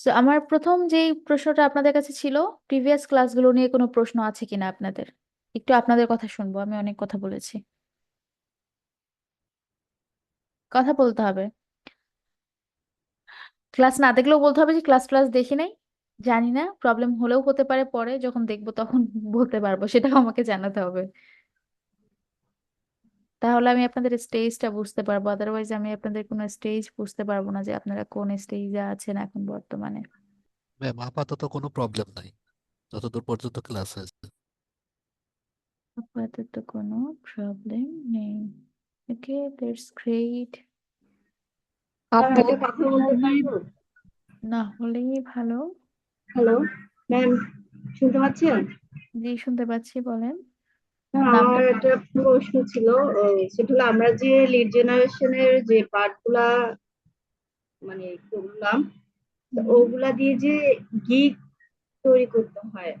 তো আমার প্রথম যেই প্রশ্নটা আপনাদের কাছে ছিল, প্রিভিয়াস ক্লাসগুলো নিয়ে কোনো প্রশ্ন আছে কিনা আপনাদের? একটু আপনাদের কথা শুনবো, আমি অনেক কথা বলেছি। কথা বলতে হবে। ক্লাস না দেখলেও বলতে হবে যে ক্লাস ক্লাস দেখি নাই, জানি না, প্রবলেম হলেও হতে পারে, পরে যখন দেখবো তখন বলতে পারবো, সেটাও আমাকে জানাতে হবে। তাহলে আমি আপনাদের স্টেজটা বুঝতে পারবো, আদারওয়াইজ আমি আপনাদের কোনো স্টেজ বুঝতে পারবো না যে আপনারা কোন স্টেজে আছেন এখন বর্তমানে। ম্যাম, আপাতত কোনো প্রবলেম নাই যতদূর পর্যন্ত ক্লাস হয়েছে। আপাতত কোনো প্রবলেম নেই। ওকে, দ্যাটস গ্রেট। স্যার আপু, একটা কথা বলতে পারবো? না হলেই ভালো। হ্যালো ম্যাম, শুনতে পাচ্ছেন? জি, শুনতে পাচ্ছি, বলেন। স্যার, নামটা আমার একটা প্রশ্ন ছিল। সেটা হলো আমরা যে লিড জেনারেশনের যে পার্ট গুলা মানে করলাম, তো হুম, ওগুলা দিয়ে যে গিগ তৈরি করতে হয়,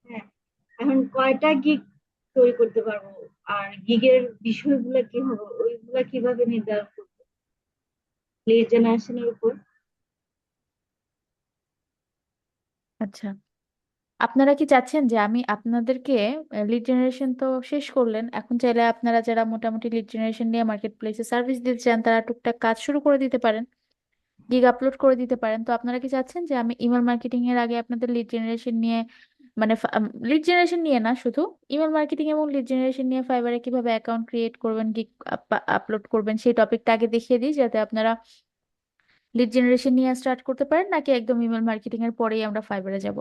হ্যাঁ, এখন কয়টা গিগ তৈরি করতে পারবো? আর গিগের বিষয়গুলো কি হবে, ওইগুলা কিভাবে নির্ধারণ করবো লিড জেনারেশনের উপর? আচ্ছা, আপনারা কি চাচ্ছেন যে আমি আপনাদেরকে লিড জেনারেশন তো শেষ করলেন, এখন চাইলে আপনারা যারা মোটামুটি লিড জেনারেশন নিয়ে মার্কেট প্লেসে সার্ভিস দিতে চান তারা টুকটাক কাজ শুরু করে দিতে পারেন, গিগ আপলোড করে দিতে পারেন। তো আপনারা কি চাচ্ছেন যে আমি ইমেল মার্কেটিং এর আগে আপনাদের লিড জেনারেশন নিয়ে, মানে লিড জেনারেশন নিয়ে না শুধু, ইমেল মার্কেটিং এবং লিড জেনারেশন নিয়ে ফাইবারে কিভাবে অ্যাকাউন্ট ক্রিয়েট করবেন, গিগ আপলোড করবেন, সেই টপিকটা আগে দেখিয়ে দিই, যাতে আপনারা লিড জেনারেশন নিয়ে স্টার্ট করতে পারেন, নাকি একদম ইমেল মার্কেটিং এর পরেই আমরা ফাইবারে যাব?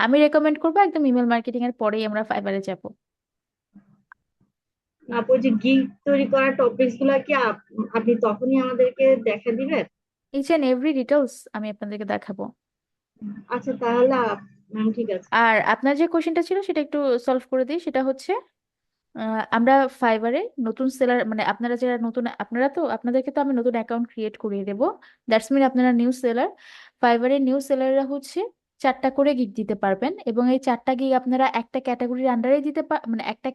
আমি রেকমেন্ড করবো একদম ইমেল মার্কেটিং এর পরেই আমরা ফাইবারে যাব। তারপর যে গিগ তৈরি করার টপিকস গুলা কি আপনি তখনই আমাদেরকে দেখা দিবেন? ইচ এন্ড এভরি ডিটেলস আমি আপনাদেরকে দেখাবো। আচ্ছা, তাহলে ম্যাম ঠিক আছে। আর আপনার যে কোশ্চেনটা ছিল সেটা একটু সলভ করে দিই, সেটা হচ্ছে আমরা ফাইবারে নতুন সেলার, মানে আপনারা যারা নতুন, আপনারা তো, আপনাদেরকে তো আমি নতুন অ্যাকাউন্ট ক্রিয়েট করিয়ে দেবো, দ্যাটস মিন আপনারা নিউ সেলার। ফাইবারের নিউ সেলাররা হচ্ছে 4টা করে গিগ দিতে পারবেন, এবং এই 4টা গিগ আপনারা একটা ক্যাটাগরির আন্ডারে দিতে মানে একটা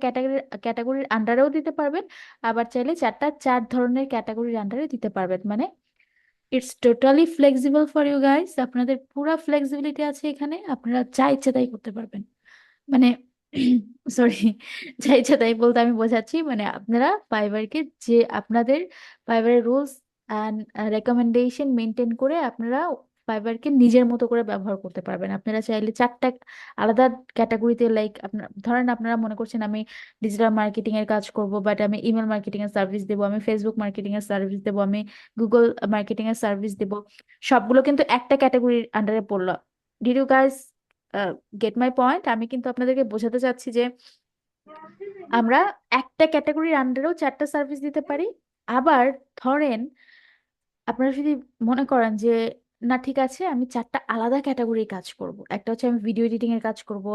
ক্যাটাগরির আন্ডারেও দিতে পারবেন, আবার চাইলে 4 ধরনের ক্যাটাগরির আন্ডারে দিতে পারবেন। মানে it's totally flexible for you guys, আপনাদের পুরা ফ্লেক্সিবিলিটি আছে এখানে, আপনারা যা ইচ্ছে তাই করতে পারবেন। মানে সরি, যা ইচ্ছা তাই বলতে আমি বোঝাচ্ছি, মানে আপনারা ফাইবারকে, যে আপনাদের ফাইবারের রুলস অ্যান্ড রেকমেন্ডেশন মেনটেন করে আপনারা ফাইবারকে নিজের মতো করে ব্যবহার করতে পারবেন। আপনারা চাইলে 4টা আলাদা ক্যাটাগরিতে, লাইক আপনার ধরেন আপনারা মনে করছেন আমি ডিজিটাল মার্কেটিং এর কাজ করব, বাট আমি ইমেল মার্কেটিং এর সার্ভিস দেবো, আমি ফেসবুক মার্কেটিং এর সার্ভিস দেবো, আমি গুগল মার্কেটিং এর সার্ভিস দেবো, সবগুলো কিন্তু একটা ক্যাটাগরির আন্ডারে পড়লো। Did you guys get my point? আমি কিন্তু আপনাদেরকে বোঝাতে চাচ্ছি যে আমরা একটা ক্যাটাগরির আন্ডারেও 4টা সার্ভিস দিতে পারি। আবার ধরেন আপনারা যদি মনে করেন যে না ঠিক আছে, আমি 4টা আলাদা ক্যাটাগরির কাজ করব, একটা হচ্ছে আমি ভিডিও এডিটিং এর কাজ করব,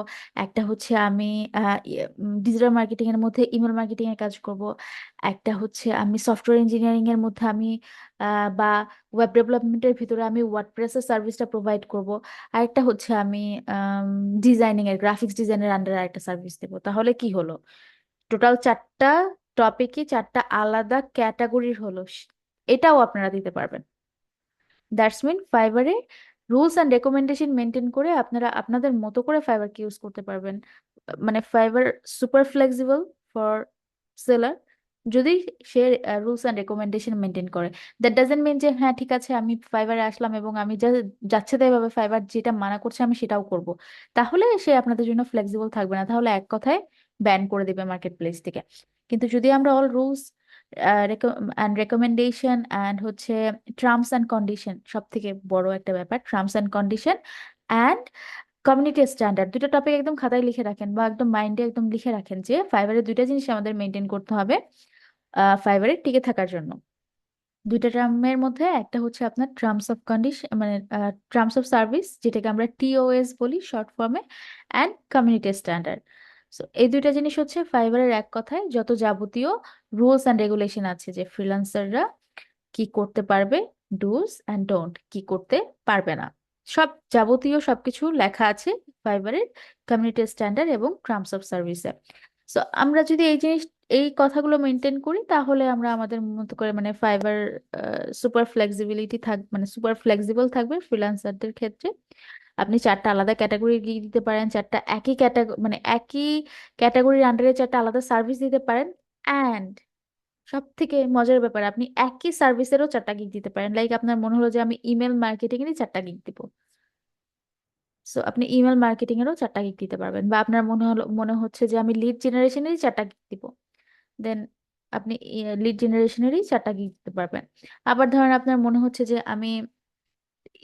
একটা হচ্ছে আমি ডিজিটাল মার্কেটিং এর মধ্যে ইমেল মার্কেটিং এর কাজ করব, একটা হচ্ছে আমি সফটওয়্যার ইঞ্জিনিয়ারিং এর মধ্যে আমি বা ওয়েব ডেভেলপমেন্টের ভিতরে আমি ওয়ার্ডপ্রেসের সার্ভিসটা প্রোভাইড করব, আরেকটা হচ্ছে আমি ডিজাইনিং এর, গ্রাফিক্স ডিজাইনের আন্ডারে আরেকটা সার্ভিস দেবো। তাহলে কি হলো? টোটাল 4টা টপিকে 4টা আলাদা ক্যাটাগরির হলো, এটাও আপনারা দিতে পারবেন। দ্যাটস মিন ফাইবারে রুলস অ্যান্ড রেকমেন্ডেশন মেনটেন করে আপনারা আপনাদের মতো করে ফাইবারকে ইউজ করতে পারবেন। মানে fibre super flexible for seller, যদি সে রুলস অ্যান্ড রেকমেন্ডেশন মেনটেন করে। দ্যাট ডাজেন্ট মিন যে হ্যাঁ ঠিক আছে আমি ফাইবারে আসলাম এবং আমি যা যাচ্ছে তাই ভাবে ফাইবার যেটা মানা করছে আমি সেটাও করব, তাহলে সে আপনাদের জন্য ফ্লেক্সিবল থাকবে না, তাহলে এক কথায় ব্যান করে দেবে মার্কেট প্লেস থেকে। কিন্তু যদি আমরা all rules and recommendation and হচ্ছে টার্মস অ্যান্ড কন্ডিশন, সব থেকে বড় একটা ব্যাপার terms and condition and community standard, দুটো টপিক একদম খাতায় লিখে রাখেন বা একদম মাইন্ডে একদম লিখে রাখেন যে ফাইবারের দুইটা জিনিস আমাদের মেনটেন করতে হবে ফাইবারে টিকে থাকার জন্য। দুইটা টার্মের মধ্যে একটা হচ্ছে আপনার টার্মস অফ কন্ডিশন, মানে টার্মস অফ সার্ভিস, যেটাকে আমরা টিওএস বলি শর্ট ফর্মে, অ্যান্ড কমিউনিটি স্ট্যান্ডার্ড। সো এই দুইটা জিনিস হচ্ছে ফাইবারের এক কথায় যত যাবতীয় রুলস অ্যান্ড রেগুলেশন আছে, যে ফ্রিল্যান্সাররা কি করতে পারবে, ডুজ অ্যান্ড ডোন্ট কি করতে পারবে না, সব যাবতীয় সবকিছু লেখা আছে ফাইবারের কমিউনিটি স্ট্যান্ডার্ড এবং টার্মস অফ সার্ভিসে। সো আমরা যদি এই কথাগুলো মেনটেন করি তাহলে আমরা আমাদের মতো করে মানে ফাইবার সুপার ফ্লেক্সিবিলিটি মানে সুপার ফ্লেক্সিবল থাকবে ফ্রিল্যান্সারদের ক্ষেত্রে। আপনি চারটা আলাদা ক্যাটাগরি গিয়ে দিতে পারেন, চারটা একই ক্যাটাগরি মানে একই ক্যাটাগরির আন্ডারে চারটা আলাদা সার্ভিস দিতে পারেন। অ্যান্ড সব থেকে মজার ব্যাপার, আপনি একই সার্ভিসেরও চারটা গিগ দিতে পারেন। লাইক আপনার মনে হলো যে আমি ইমেল মার্কেটিং এরই চারটা গিগ দিব, সো আপনি ইমেল মার্কেটিং এরও চারটা গিগ দিতে পারবেন। বা আপনার মনে হচ্ছে যে আমি লিড জেনারেশনেরই চারটা গিগ দিব, দেন আপনি লিড জেনারেশনেরই চারটা গিগ দিতে পারবেন। আবার ধরেন আপনার মনে হচ্ছে যে আমি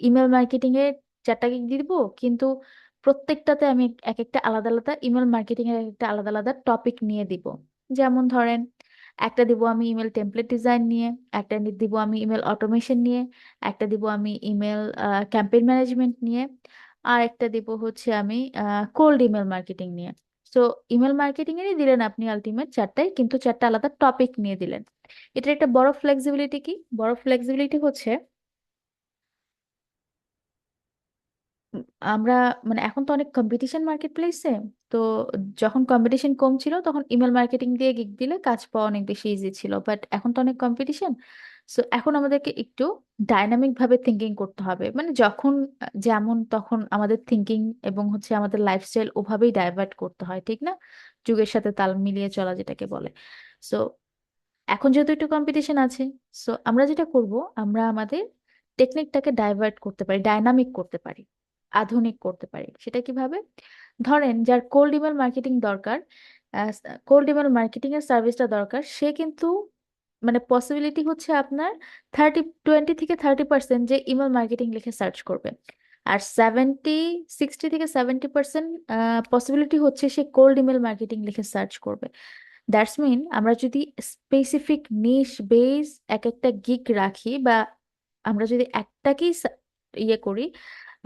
ইমেল মার্কেটিং এর চারটা গিগ দিব, কিন্তু প্রত্যেকটাতে আমি এক একটা আলাদা আলাদা ইমেল মার্কেটিং এর এক একটা আলাদা আলাদা টপিক নিয়ে দিব। যেমন ধরেন একটা দিব আমি ইমেল টেমপ্লেট ডিজাইন নিয়ে, একটা দিব আমি ইমেল অটোমেশন নিয়ে, একটা দিব আমি ইমেল ক্যাম্পেইন ম্যানেজমেন্ট নিয়ে, আর একটা দিব হচ্ছে আমি কোল্ড ইমেল মার্কেটিং নিয়ে। সো ইমেল মার্কেটিং এরই দিলেন আপনি আলটিমেট চারটায়, কিন্তু চারটা আলাদা টপিক নিয়ে দিলেন। এটার একটা বড় ফ্লেক্সিবিলিটি কি, বড় ফ্লেক্সিবিলিটি হচ্ছে আমরা মানে এখন তো অনেক কম্পিটিশন মার্কেট প্লেসে। তো যখন কম্পিটিশন কম ছিল তখন ইমেল মার্কেটিং দিয়ে গিগ দিলে কাজ পাওয়া অনেক বেশি ইজি ছিল, বাট এখন তো অনেক কম্পিটিশন। সো এখন আমাদেরকে একটু ডাইনামিক ভাবে থিঙ্কিং করতে হবে, মানে যখন যেমন তখন আমাদের থিঙ্কিং এবং হচ্ছে আমাদের লাইফস্টাইল ওভাবেই ডাইভার্ট করতে হয়, ঠিক না? যুগের সাথে তাল মিলিয়ে চলা যেটাকে বলে। সো এখন যেহেতু একটু কম্পিটিশন আছে, সো আমরা যেটা করব, আমরা আমাদের টেকনিকটাকে ডাইভার্ট করতে পারি, ডাইনামিক করতে পারি, আধুনিক করতে পারি। সেটা কিভাবে? ধরেন যার কোল্ড ইমেল মার্কেটিং দরকার, কোল্ড ইমেল মার্কেটিং এর সার্ভিসটা দরকার, সে কিন্তু মানে পসিবিলিটি হচ্ছে আপনার 20 থেকে 30% যে ইমেল মার্কেটিং লিখে সার্চ করবে, আর 60 থেকে 70% পসিবিলিটি হচ্ছে সে কোল্ড ইমেল মার্কেটিং লিখে সার্চ করবে। দ্যাটস মিন আমরা যদি স্পেসিফিক নিশ বেস এক একটা গিগ রাখি, বা আমরা যদি একটাকেই ইয়ে করি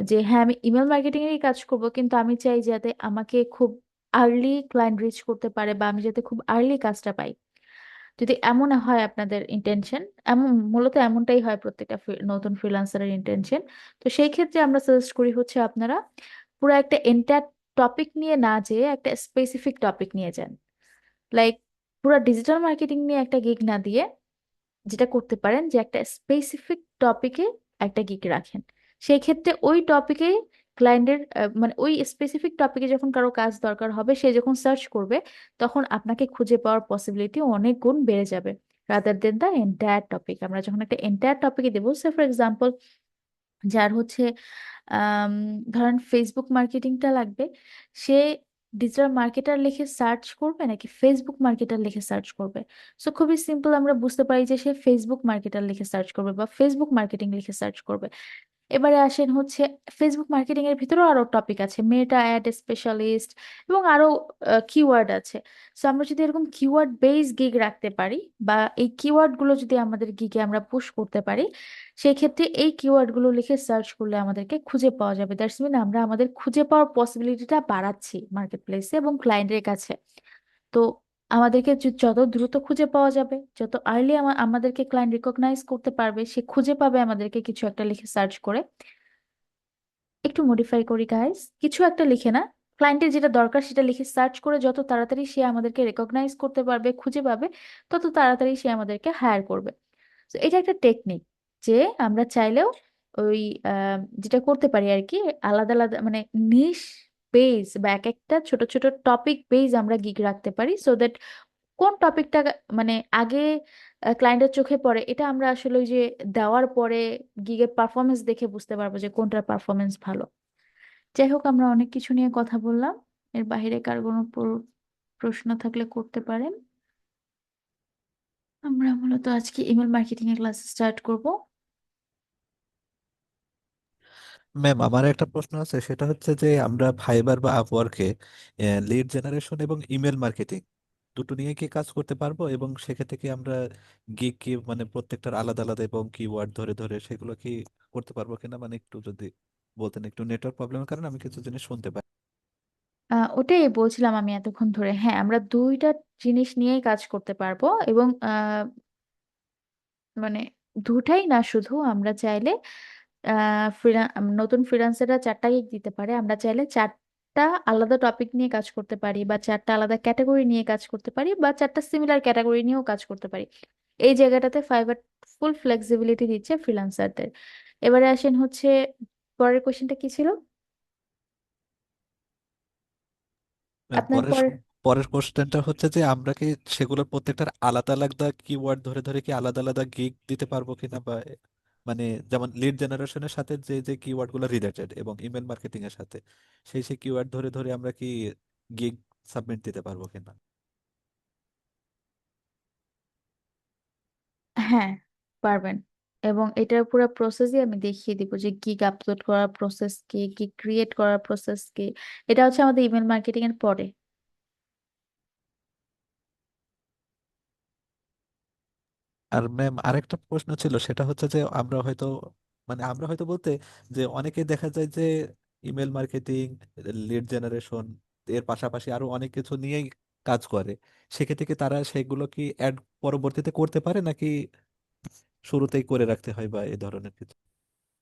যে হ্যাঁ আমি ইমেল মার্কেটিং এরই কাজ করব, কিন্তু আমি চাই যাতে আমাকে খুব আর্লি ক্লায়েন্ট রিচ করতে পারে, বা আমি যাতে খুব আর্লি কাজটা পাই। যদি এমন হয় আপনাদের ইন্টেনশন, এমন মূলত এমনটাই হয় প্রত্যেকটা নতুন ফ্রিল্যান্সারের ইন্টেনশন, তো সেই ক্ষেত্রে আমরা সাজেস্ট করি হচ্ছে আপনারা পুরো একটা এন্টার টপিক নিয়ে না যেয়ে একটা স্পেসিফিক টপিক নিয়ে যান। লাইক পুরো ডিজিটাল মার্কেটিং নিয়ে একটা গিগ না দিয়ে যেটা করতে পারেন যে একটা স্পেসিফিক টপিকে একটা গিগ রাখেন। সেই ক্ষেত্রে ওই টপিকে ক্লায়েন্টের মানে ওই স্পেসিফিক টপিকে যখন কারো কাজ দরকার হবে, সে যখন সার্চ করবে তখন আপনাকে খুঁজে পাওয়ার পসিবিলিটি অনেক গুণ বেড়ে যাবে, rather than the entire topic. আমরা যখন একটা এন্টায়ার টপিকে দেবো, সে ফর এক্সাম্পল যার হচ্ছে আম, ধরেন ফেসবুক মার্কেটিংটা লাগবে, সে ডিজিটাল মার্কেটার লিখে সার্চ করবে নাকি ফেসবুক মার্কেটার লিখে সার্চ করবে? সো খুবই সিম্পল, আমরা বুঝতে পারি যে সে ফেসবুক মার্কেটার লিখে সার্চ করবে বা ফেসবুক মার্কেটিং লিখে সার্চ করবে। এবারে আসেন হচ্ছে ফেসবুক মার্কেটিং এর ভিতরেও আরো টপিক আছে, মেটা অ্যাড স্পেশালিস্ট এবং আরো কিওয়ার্ড আছে। সো আমরা যদি এরকম কিওয়ার্ড বেস গিগ রাখতে পারি, বা এই কিওয়ার্ড গুলো যদি আমাদের গিগে আমরা পুশ করতে পারি, সেই ক্ষেত্রে এই কিওয়ার্ড গুলো লিখে সার্চ করলে আমাদেরকে খুঁজে পাওয়া যাবে। দ্যাটস মিন আমরা আমাদের খুঁজে পাওয়ার পসিবিলিটিটা বাড়াচ্ছি মার্কেট প্লেসে এবং ক্লায়েন্টের কাছে। তো আমাদেরকে যত দ্রুত খুঁজে পাওয়া যাবে, যত আর্লি আমাদেরকে ক্লায়েন্ট রিকগনাইজ করতে পারবে, সে খুঁজে পাবে আমাদেরকে কিছু একটা লিখে সার্চ করে। একটু মডিফাই করি গাইস, কিছু একটা লিখে না, ক্লায়েন্টের যেটা দরকার সেটা লিখে সার্চ করে যত তাড়াতাড়ি সে আমাদেরকে রেকগনাইজ করতে পারবে, খুঁজে পাবে, তত তাড়াতাড়ি সে আমাদেরকে হায়ার করবে। তো এটা একটা টেকনিক যে আমরা চাইলেও ওই যেটা করতে পারি আর কি, আলাদা আলাদা মানে নিশ বেস বা এক একটা ছোট ছোট টপিক বেস আমরা গিগ রাখতে পারি, সো দ্যাট কোন টপিকটা মানে আগে ক্লায়েন্টের চোখে পড়ে, এটা আমরা আসলে ওই যে দেওয়ার পরে গিগের পারফরমেন্স দেখে বুঝতে পারবো যে কোনটার পারফরমেন্স ভালো। যাই হোক, আমরা অনেক কিছু নিয়ে কথা বললাম, এর বাইরে কার কোনো প্রশ্ন থাকলে করতে পারেন। আমরা মূলত আজকে ইমেল মার্কেটিং এর ক্লাস স্টার্ট করব। ম্যাম, আমার একটা প্রশ্ন আছে, সেটা হচ্ছে যে আমরা ফাইবার বা আপওয়ার্কে লিড জেনারেশন এবং ইমেল মার্কেটিং দুটো নিয়ে কি কাজ করতে পারবো? এবং সেক্ষেত্রে কি আমরা গিগ কি মানে প্রত্যেকটার আলাদা আলাদা এবং কিওয়ার্ড ধরে ধরে সেগুলো কি করতে পারবো কিনা, মানে একটু যদি বলতেন। একটু নেটওয়ার্ক প্রবলেমের কারণে আমি কিছু জিনিস শুনতে পাই। ওটাই বলছিলাম আমি এতক্ষণ ধরে, হ্যাঁ আমরা দুইটা জিনিস নিয়েই কাজ করতে পারবো। এবং মানে দুটাই না, শুধু আমরা চাইলে নতুন ফ্রিল্যান্সাররা চারটা গিগ দিতে পারে, আমরা চাইলে চারটা চারটা আলাদা টপিক নিয়ে কাজ করতে পারি, বা চারটা আলাদা ক্যাটাগরি নিয়ে কাজ করতে পারি, বা চারটা সিমিলার ক্যাটাগরি নিয়েও কাজ করতে পারি। এই জায়গাটাতে ফাইবার ফুল ফ্লেক্সিবিলিটি দিচ্ছে ফ্রিল্যান্সারদের। এবারে আসেন হচ্ছে, পরের কোশ্চেনটা কি ছিল আপনার পরের পরের? পরের কোশ্চেনটা হচ্ছে যে আমরা কি সেগুলোর প্রত্যেকটার আলাদা আলাদা কিওয়ার্ড ধরে ধরে কি আলাদা আলাদা গিগ দিতে পারবো কিনা, বা মানে যেমন লিড জেনারেশনের সাথে যে যে কিওয়ার্ড গুলো রিলেটেড এবং ইমেল মার্কেটিং এর সাথে সেই সেই কিওয়ার্ড ধরে ধরে আমরা কি গিগ সাবমিট দিতে পারবো কিনা? হ্যাঁ, পারবেন। এবং এটার পুরো প্রসেসই আমি দেখিয়ে দিব, যে গিগ আপলোড করার প্রসেস কি, গিগ ক্রিয়েট করার প্রসেস কি। এটা হচ্ছে আমাদের ইমেল মার্কেটিং এর পরে। আর ম্যাম আরেকটা প্রশ্ন ছিল, সেটা হচ্ছে যে আমরা হয়তো বলতে যে অনেকেই দেখা যায় যে ইমেল মার্কেটিং, লিড জেনারেশন এর পাশাপাশি আরো অনেক কিছু নিয়েই কাজ করে। সেক্ষেত্রে কি তারা সেগুলো কি অ্যাড পরবর্তীতে করতে পারে, নাকি শুরুতেই করে রাখতে হয় বা এই ধরনের কিছু?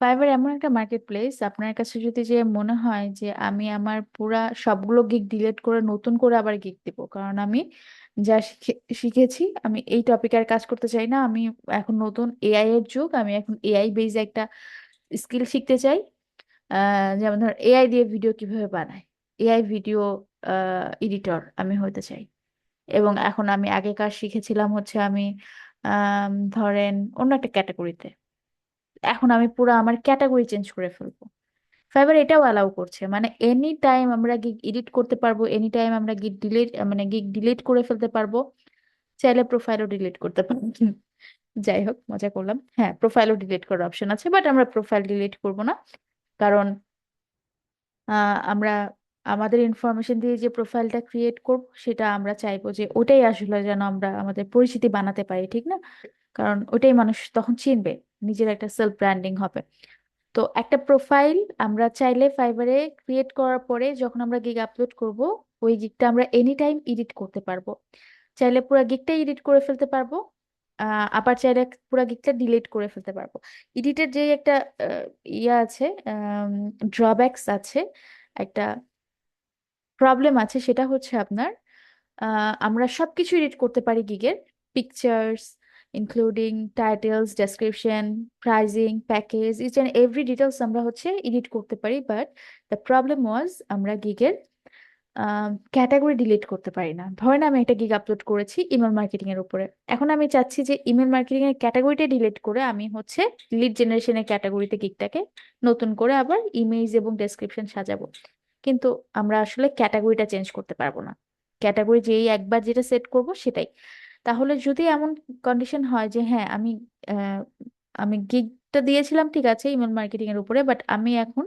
ফাইবার এমন একটা মার্কেট প্লেস, আপনার কাছে যদি যে মনে হয় যে আমি আমার পুরা সবগুলো গিগ ডিলিট করে নতুন করে আবার গিগ দিব, কারণ আমি যা শিখেছি, আমি এই টপিকে আর কাজ করতে চাই না, আমি এখন নতুন এআই এর যুগ, আমি এখন এআই বেজ একটা স্কিল শিখতে চাই। যেমন ধর এআই দিয়ে ভিডিও কিভাবে বানায়, এআই ভিডিও এডিটর আমি হতে চাই। এবং এখন আমি আগেকার শিখেছিলাম হচ্ছে আমি ধরেন অন্য একটা ক্যাটাগরিতে, এখন আমি পুরো আমার ক্যাটাগরি চেঞ্জ করে ফেলবো। ফাইবার এটাও অ্যালাউ করছে, মানে এনি টাইম আমরা গিগ এডিট করতে পারবো, এনি টাইম আমরা গিগ ডিলিট করে ফেলতে পারবো, চাইলে প্রোফাইলও ডিলিট করতে পারবো। যাই হোক, মজা করলাম। হ্যাঁ, প্রোফাইলও ডিলিট করার অপশন আছে, বাট আমরা প্রোফাইল ডিলিট করব না। কারণ আমরা আমাদের ইনফরমেশন দিয়ে যে প্রোফাইলটা ক্রিয়েট করব, সেটা আমরা চাইবো যে ওটাই আসলে যেন আমরা আমাদের পরিচিতি বানাতে পারি, ঠিক না? কারণ ওটাই মানুষ তখন চিনবে, নিজের একটা সেলফ ব্র্যান্ডিং হবে। তো একটা প্রোফাইল আমরা চাইলে ফাইবারে ক্রিয়েট করার পরে যখন আমরা গিগ আপলোড করব, ওই গিগটা আমরা এনি টাইম এডিট করতে পারবো। চাইলে পুরো গিগটা এডিট করে ফেলতে পারবো, আবার চাইলে পুরো গিগটা ডিলিট করে ফেলতে পারবো। এডিটের যে একটা ইয়ে আছে, ড্রব্যাকস আছে, একটা প্রবলেম আছে, সেটা হচ্ছে আপনার আমরা সবকিছু এডিট করতে পারি গিগের, pictures including titles, description, pricing, package, each and every details আমরা হচ্ছে এডিট করতে পারি। বাট দ্য প্রবলেম ওয়াজ আমরা গিগের ক্যাটাগরি ডিলিট করতে পারি না। ধরেন আমি একটা গিগ আপলোড করেছি ইমেল মার্কেটিং এর উপরে, এখন আমি চাচ্ছি যে ইমেল মার্কেটিং এর ক্যাটাগরিটা ডিলিট করে আমি হচ্ছে লিড জেনারেশনের ক্যাটাগরিতে গিগটাকে নতুন করে আবার ইমেজ এবং ডেসক্রিপশন সাজাবো। কিন্তু আমরা আসলে ক্যাটাগরিটা চেঞ্জ করতে পারবো না, ক্যাটাগরি যেই একবার যেটা সেট করব সেটাই। তাহলে যদি এমন কন্ডিশন হয় যে হ্যাঁ আহ, আমি গিগটা দিয়েছিলাম ঠিক আছে ইমেল মার্কেটিং এর উপরে, বাট আমি এখন,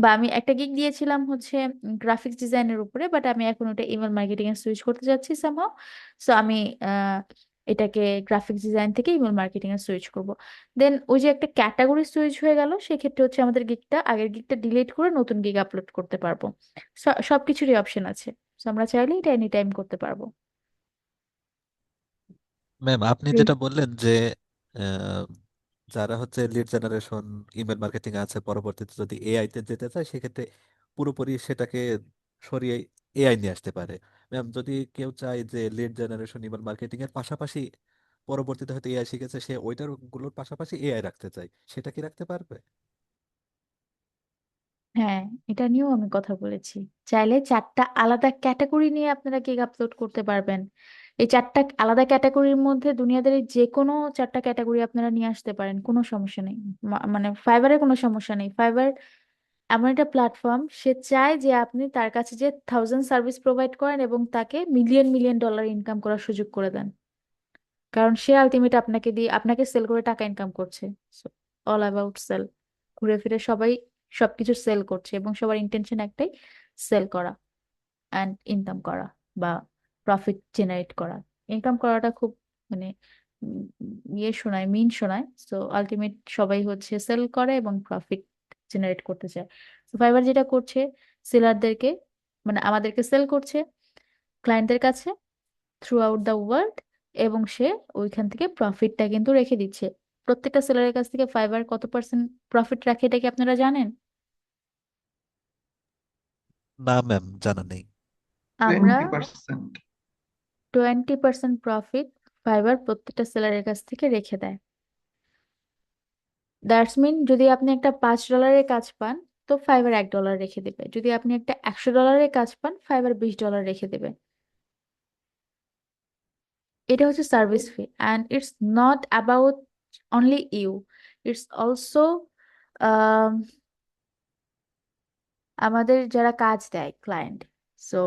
বা আমি একটা গিগ দিয়েছিলাম হচ্ছে গ্রাফিক্স ডিজাইনের উপরে, বাট আমি এখন ওটা ইমেল মার্কেটিং এ সুইচ করতে যাচ্ছি সামহাও। সো আমি আহ, এটাকে গ্রাফিক্স ডিজাইন থেকে ইমেল মার্কেটিং এ সুইচ করব। দেন ওই যে একটা ক্যাটাগরি সুইচ হয়ে গেল, সেক্ষেত্রে হচ্ছে আমাদের গিগটা, আগের গিগটা ডিলিট করে নতুন গিগ আপলোড করতে পারবো। সবকিছুরই অপশন আছে। So আমরা চাইলে এটা এনি টাইম করতে পারবো। ম্যাম আপনি জি। যেটা বললেন যে আহ, যারা হচ্ছে লিড জেনারেশন, ইমেল মার্কেটিং আছে, পরবর্তীতে যদি এআই তে যেতে চায় সেক্ষেত্রে পুরোপুরি সেটাকে সরিয়ে এআই নিয়ে আসতে পারে। ম্যাম যদি কেউ চায় যে লিড জেনারেশন, ইমেল মার্কেটিং এর পাশাপাশি পরবর্তীতে হয়তো এআই শিখেছে, সে ওইটার গুলোর পাশাপাশি এআই রাখতে চায়, সেটা কি রাখতে পারবে? হ্যাঁ, এটা নিয়েও আমি কথা বলেছি। চাইলে চারটা আলাদা ক্যাটাগরি নিয়ে আপনারা গিগ আপলোড করতে পারবেন। এই চারটা আলাদা ক্যাটাগরির মধ্যে দুনিয়াদের এই যে কোনো চারটা ক্যাটাগরি আপনারা নিয়ে আসতে পারেন, কোনো সমস্যা নেই। মানে ফাইবারের কোনো সমস্যা নেই। ফাইবার এমন একটা প্ল্যাটফর্ম, সে চায় যে আপনি তার কাছে যে থাউজেন্ড সার্ভিস প্রোভাইড করেন এবং তাকে মিলিয়ন মিলিয়ন ডলার ইনকাম করার সুযোগ করে দেন। কারণ সে আলটিমেট আপনাকে দিয়ে, আপনাকে সেল করে টাকা ইনকাম করছে। অল অ্যাবাউট সেল, ঘুরে ফিরে সবাই সবকিছু সেল করছে, এবং সবার ইন্টেনশন একটাই, সেল করা অ্যান্ড ইনকাম করা, বা প্রফিট জেনারেট করা। ইনকাম করাটা খুব মানে উম, ইয়ে শোনায়, মিন শোনায়। সো আলটিমেট সবাই হচ্ছে সেল করে এবং প্রফিট জেনারেট করতে চায়। তো ফাইবার যেটা করছে, সেলারদেরকে, মানে আমাদেরকে সেল করছে ক্লায়েন্টদের কাছে থ্রু আউট দ্য ওয়ার্ল্ড, এবং সে ওইখান থেকে প্রফিটটা কিন্তু রেখে দিচ্ছে। প্রত্যেকটা সেলারের কাছ থেকে ফাইবার কত পার্সেন্ট প্রফিট রাখে, এটা কি আপনারা জানেন? না ম্যাম, জানা নেই। আমরা 20%? 20% প্রফিট ফাইবার প্রত্যেকটা সেলারের কাছ থেকে রেখে দেয়। দ্যাটস মিন যদি আপনি একটা $5 কাজ পান, তো ফাইবার $1 রেখে দেবে। যদি আপনি একটা $100 কাজ পান, ফাইবার $20 রেখে দেবে। এটা হচ্ছে service fee, and it's not about only you, it's also আমাদের যারা কাজ দেয় ক্লায়েন্ট। সো